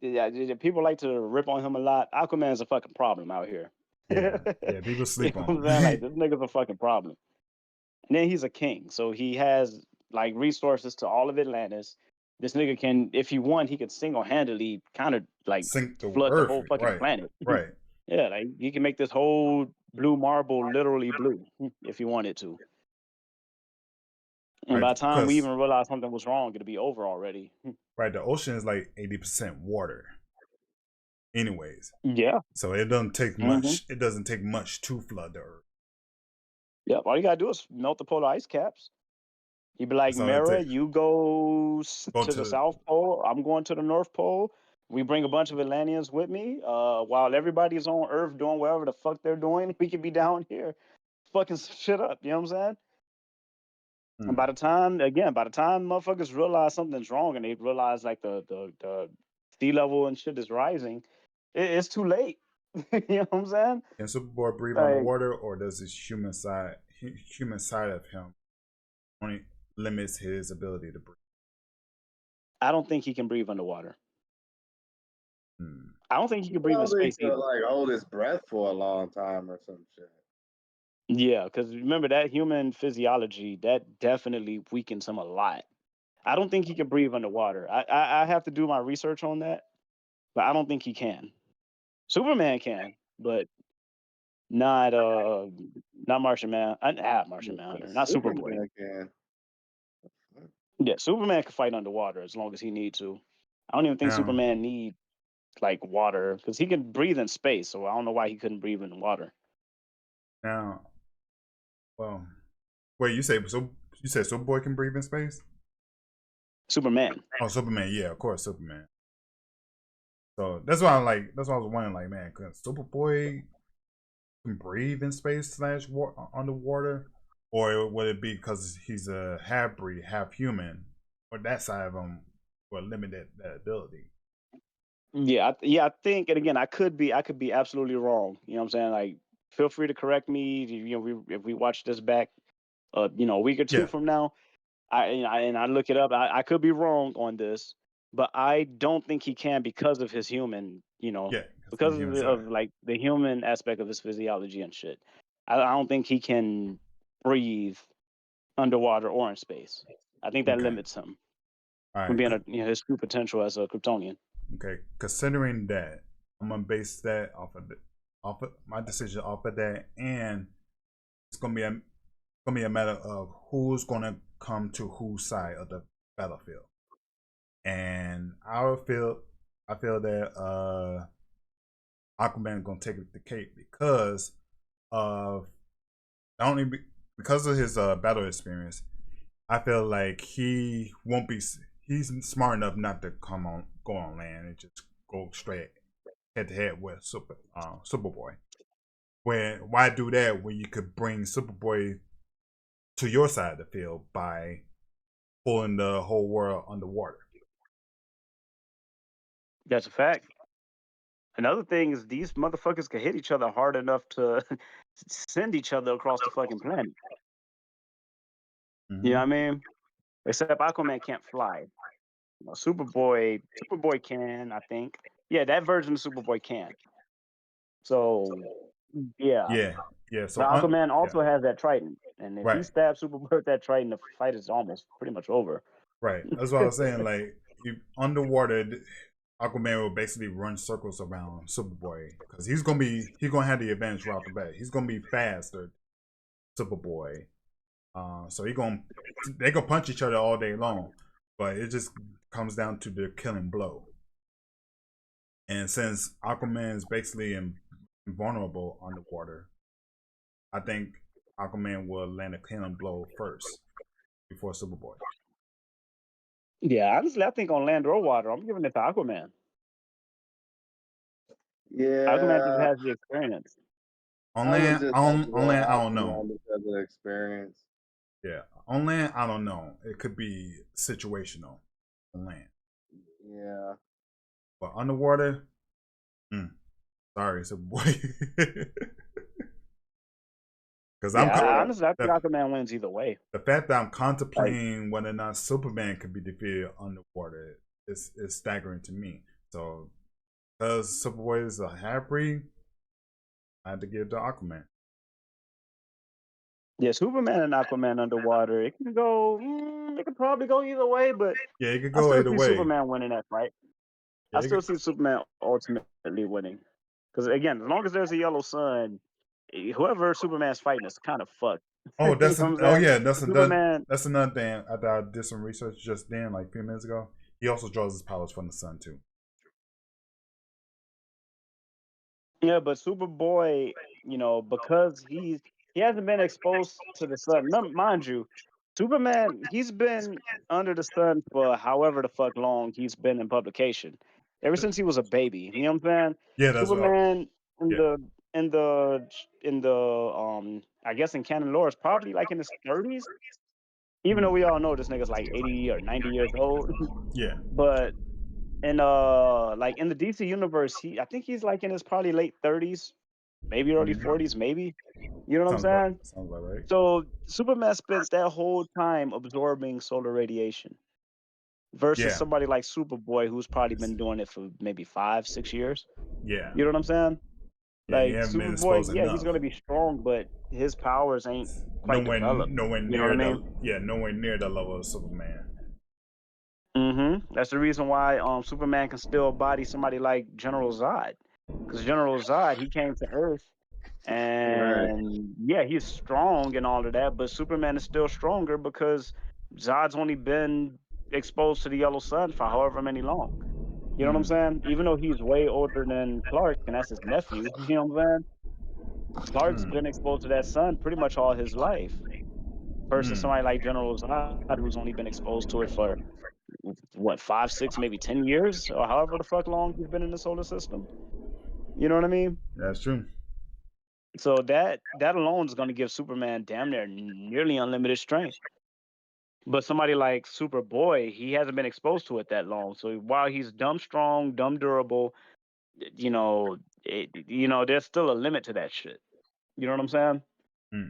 yeah, people like to rip on him a lot. Aquaman's a fucking problem out here. Yeah, yeah, people You sleep know on what I'm saying? Like him. this nigga's a fucking problem. And then he's a king, so he has like resources to all of Atlantis. This nigga can, if he want, he could single handedly kind of like Sink the flood the earth, whole fucking right, planet. right, Yeah, like he can make this whole blue marble literally blue if he wanted to. And right. by the time we Because even realize something was wrong, it'll be over already. right, the ocean is like 80% water, anyways. Yeah. So it doesn't take hmm much. It doesn't take much to flood the earth. Yeah. All you gotta do is melt the polar ice caps. He'd be like, That's all it Mara, takes. you go Go to to the the South Pole. I'm going to the North Pole. We bring a bunch of Atlanteans with me. While everybody's on Earth doing whatever the fuck they're doing, we could be down here fucking shit up. You know what I'm saying? And hmm. by the time motherfuckers realize something's wrong and they realize like the sea level and shit is rising, it's too late. You know what I'm saying? Can Superboy breathe Like, underwater, or does his human side of him only limits his ability to breathe? I don't think he can breathe underwater. Hmm. I don't think he can breathe in Probably space could either. like hold his breath for a long time or some shit. Yeah, because remember that human physiology that definitely weakens him a lot. I don't think he can breathe underwater. I have to do my research on that, but I don't think he can. Superman can, but not not Martian Man. Martian But Manhunter, not Superboy. Superman can. Yeah, Superman can fight underwater as long as he needs to. I don't even think Now, Superman need like water because he can breathe in space. So I don't know why he couldn't breathe in water. now, well, wait. You said Superboy can breathe in space? Superman. Oh, Superman. Yeah, of course, Superman. So that's why I'm like. That's why I was wondering, like, man, could Superboy can breathe in space slash underwater, or would it be because he's a half breed, half human, or that side of him will limit that ability? Yeah, yeah. I think, and again, I could be absolutely wrong. You know what I'm saying? Like, feel free to correct me. If we watch this back, a week or two Yeah, from now, I look it up. I could be wrong on this, but I don't think he can because of his human, yeah, because the because human of side. like the human aspect of his physiology and shit. I don't think he can breathe underwater or in space. I think that Okay, limits him all from right, being his true potential as a Kryptonian. okay. Considering that, I'm gonna base that off of my decision off of that, and it's gonna be a matter of who's gonna come to whose side of the battlefield. And I feel that Aquaman gonna take the cake because of not only because of his battle experience. I feel like he won't be. He's smart enough not to go on land and just go straight head to head with Superboy. Why do that when you could bring Superboy to your side of the field by pulling the whole world underwater? That's a fact. Another thing is these motherfuckers can hit each other hard enough to send each other across the fucking planet. You know what I Mm-hmm. mean? Except Aquaman can't fly. You know, Superboy can, I think. Yeah, that version of Superboy can. So yeah. Yeah, yeah. But So Aquaman yeah, also has that Triton. And if he right, stabs Superboy with that Triton, the fight is almost pretty much over. right. That's what I was saying. Like you underwater, Aquaman will basically run circles around Superboy because he's gonna have the advantage right off the bat. He's gonna be faster, Superboy. So they gonna punch each other all day long, but it just comes down to the killing blow. And since Aquaman is basically invulnerable underwater, I think Aquaman will land a killing blow first before Superboy. Yeah, honestly, I think on land or water, I'm giving it to Aquaman. Aquaman just Yeah, has the experience. I would just have to On go land, I don't know. Aquaman because of the experience. Yeah, on land, I don't know. It could be situational on land, Yeah. but underwater, sorry, Superboy. Because I'm Yeah, Yeah. honestly, I think the, Aquaman wins either way. the fact that I'm Like, contemplating whether or not Superman could be defeated underwater is staggering to me. So because Superboy is a half breed, I had to give it to Aquaman. yeah, Superman and Aquaman underwater, it can go, it could probably go either way, but Yeah, it could I go still either see way. Superman winning that fight. Yeah, I still see Superman ultimately winning. Because again, as long as there's a yellow sun, whoever Superman's fighting is kind of fucked. oh, You know what I'm saying? yeah, Superman, that's another thing. After I did some research just then, like a few minutes ago, he also draws his powers from the sun too. yeah, but Superboy, because he hasn't been exposed to the sun. Mind you, Superman, he's been under the sun for however the fuck long he's been in publication. Ever since he was a baby. You know what I'm saying? Yeah, that's what. Superman in Yeah. the I guess in canon lore is probably like in his 30s. Even though we all know this nigga's like 80 or 90 years old. Yeah. But in like in the DC universe, I think he's like in his probably late 30s, maybe early Mhm. 40s, maybe. You know what I'm saying? Sounds about right. So Superman spent that whole time absorbing solar radiation versus Yeah. somebody like Superboy who's probably been doing it for maybe 5, 6 years. Yeah. You know what I'm saying? Yeah. He Like haven't been Superboy, exposed yeah, he's enough. gonna be strong, but his powers ain't quite developed. You know what I mean? Nowhere near the level of Superman. That's the reason why Superman can still body somebody like General Zod, because General Zod he came to Earth Right. and yeah he's strong and all of that, but Superman is still stronger because Zod's only been exposed to the yellow sun for however many long. You know what I'm Hmm. saying? Even though he's way older than Clark and that's his nephew, you know what I'm saying? Clark's Hmm. been exposed to that sun pretty much all his life versus Hmm. somebody like General Zod who's only been exposed to it for what 5, 6, maybe 10 years, or however the fuck long he's been in the solar system. You know what I mean? That's true. So that alone is going to give Superman damn near nearly unlimited strength. But somebody like Superboy, he hasn't been exposed to it that long. So while he's dumb strong, dumb durable, there's still a limit to that shit. You know what I'm saying? Hmm.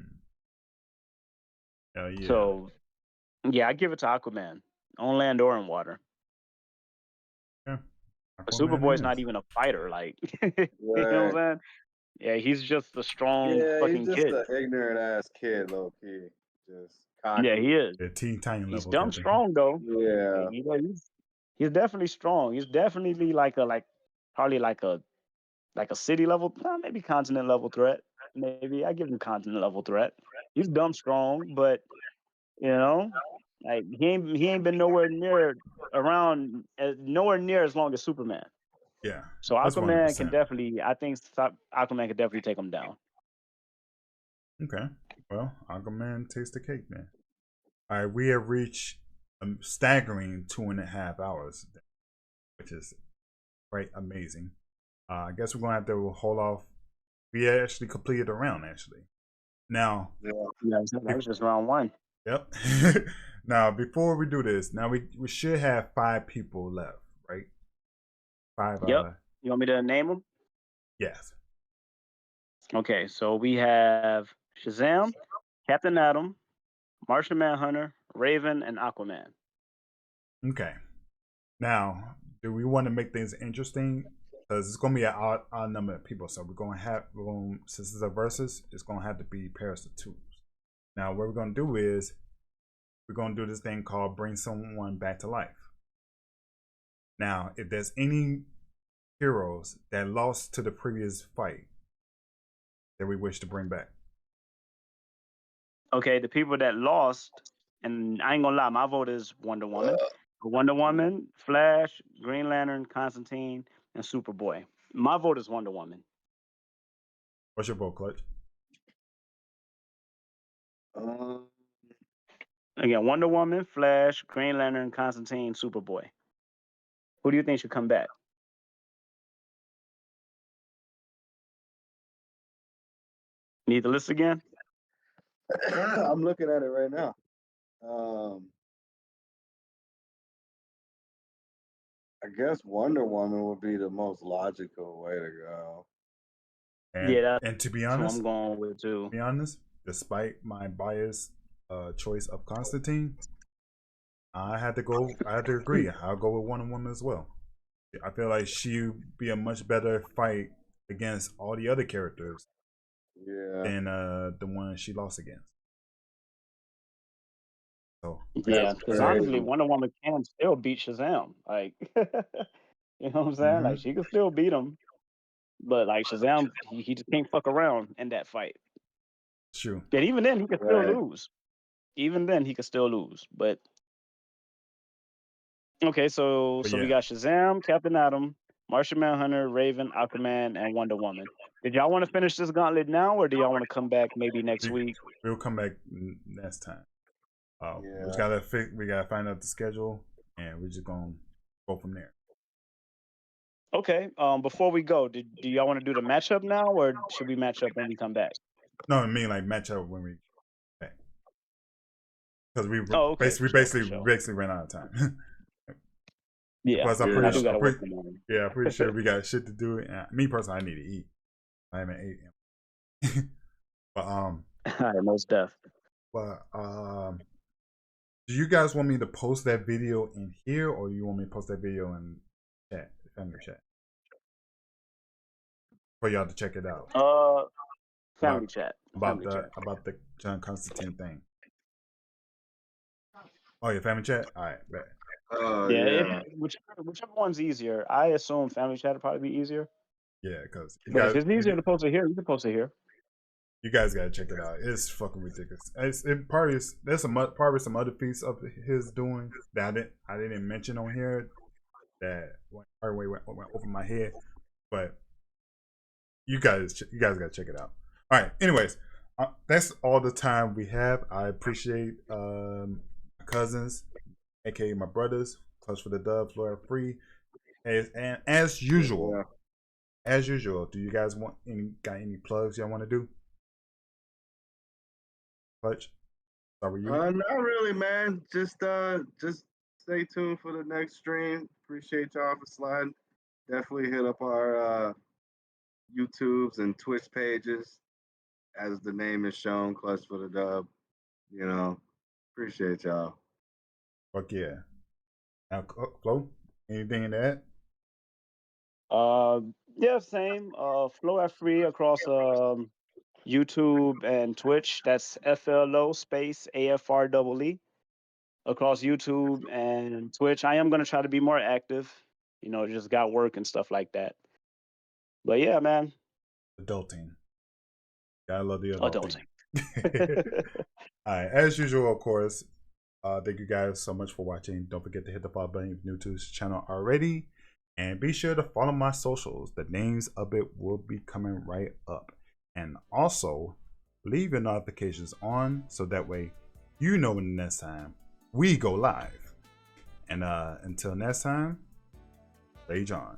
Hell yeah. So yeah, I give it to Aquaman on land or in water. Yeah. But Aquaman Superboy's not is. even a fighter, like you know what Right. I'm saying? Yeah, he's just a strong Yeah, he's fucking just kid. an ignorant ass kid, low key. Just Yeah, cocky. he is. The Teen Titan He's level dumb type thing. strong though. Yeah. He's definitely strong. He's definitely like probably like a city level, maybe continent level threat. Maybe I give him continent level threat. He's dumb strong, but you know, like he ain't been nowhere near as long as Superman. Yeah, So that's 100. Aquaman can percent definitely, I think Aquaman can definitely take him down. Okay. Well, Aquaman takes the cake then. All right, we have reached a staggering 2.5 hours, which is quite amazing. I guess we're gonna have to hold off. We actually completed a round actually. Now, Yeah. Yeah, that was just round one. yep. Now, before we do this, now we should have 5 people left, right? Five. Yep. You want me to name them? Yes. Okay, so we have Shazam, Captain Atom, Martian Manhunter, Raven, and Aquaman. Okay. Now, do we want to make things interesting? Because it's gonna be an odd number of people, so since it's a versus, it's gonna have to be pairs of twos. Now, what we're gonna do is we're gonna do this thing called bring someone back to life. Now, if there's any heroes that lost to the previous fight that we wish to bring back, Okay, the people that lost, and I ain't gonna lie, my vote is Wonder Woman. Wonder Woman, Flash, Green Lantern, Constantine, and Superboy. My vote is Wonder Woman. what's your vote, Clutch? Um, Again, Wonder Woman, Flash, Green Lantern, Constantine, Superboy. Who do you think should come back? Need the list again? I'm looking at it right now. I guess Wonder Woman would be the most logical way to go. And to be That's who I'm honest, going with too. despite my biased choice of Constantine, I had to agree. I'll go with Wonder Woman as well. I feel like she'd be a much better fight against all the other characters Yeah. than the one she lost against. So Yeah, because honestly, crazy. Wonder Woman can still beat Shazam. Like, you know what I'm saying? Like, she can still beat him. But like Shazam, he just can't fuck around in that fight. true. And even then, he could still Right. lose. Even then, he could still lose. But okay, so But we yeah, got Shazam, Captain Atom, Martian Manhunter, Raven, Aquaman, and Wonder Woman. Did y'all want to finish this gauntlet now, or do y'all want to come back maybe next week? we'll come back next time. Yeah. We gotta find out the schedule, and we're just gonna go from there. Okay. Before we go, do y'all want to do the matchup now, or should we match up when we come back? No, I mean like match up when we back, because Oh, okay, for sure, for sure. basically ran out of time. Yeah, Plus, Yeah. I do gotta work in the morning. I'm pretty sure we got shit to do. And me personally, I need to eat. I haven't ate. But All right, most def. do you guys want me to post that video in here, or you want me to post that video in chat, family chat, for y'all to check it out Family chat. about Family chat. the John Constantine thing? Oh yeah, family chat. All right, bet. Oh Yeah, yeah. whichever one's easier. I assume family chat would probably be easier. Yeah, because But if it's easier to post it here, you can post it here. you guys gotta check it out. It's fucking ridiculous. There's probably some other piece of his doing that I didn't mention on here that went over my head, but you guys gotta check it out. All right. Anyways, that's all the time we have. I appreciate my cousins, aka my brothers, Clutch for the Dub, Florida Free, and as usual, do you guys got any plugs y'all want to do? Clutch, start with you. Not really, man. Just stay tuned for the next stream. Appreciate y'all for sliding. Definitely hit up our YouTubes and Twitch pages, as the name is shown. Clutch for the Dub. You know, appreciate y'all. Fuck yeah. Now, Flo, anything in that? Yeah, same. Flow Free across YouTube and Twitch. That's FLO space AFREE across YouTube and Twitch. I am gonna try to be more active. You know, just got work and stuff like that. But yeah, man, Adulting. Gotta love the adulting. All right, as usual, of course. Thank you guys so much for watching. Don't forget to hit the follow button if you're new to this channel already. And be sure to follow my socials. The names of it will be coming right up. And also, leave your notifications on so that way you know when the next time we go live. And until next time, Ragin.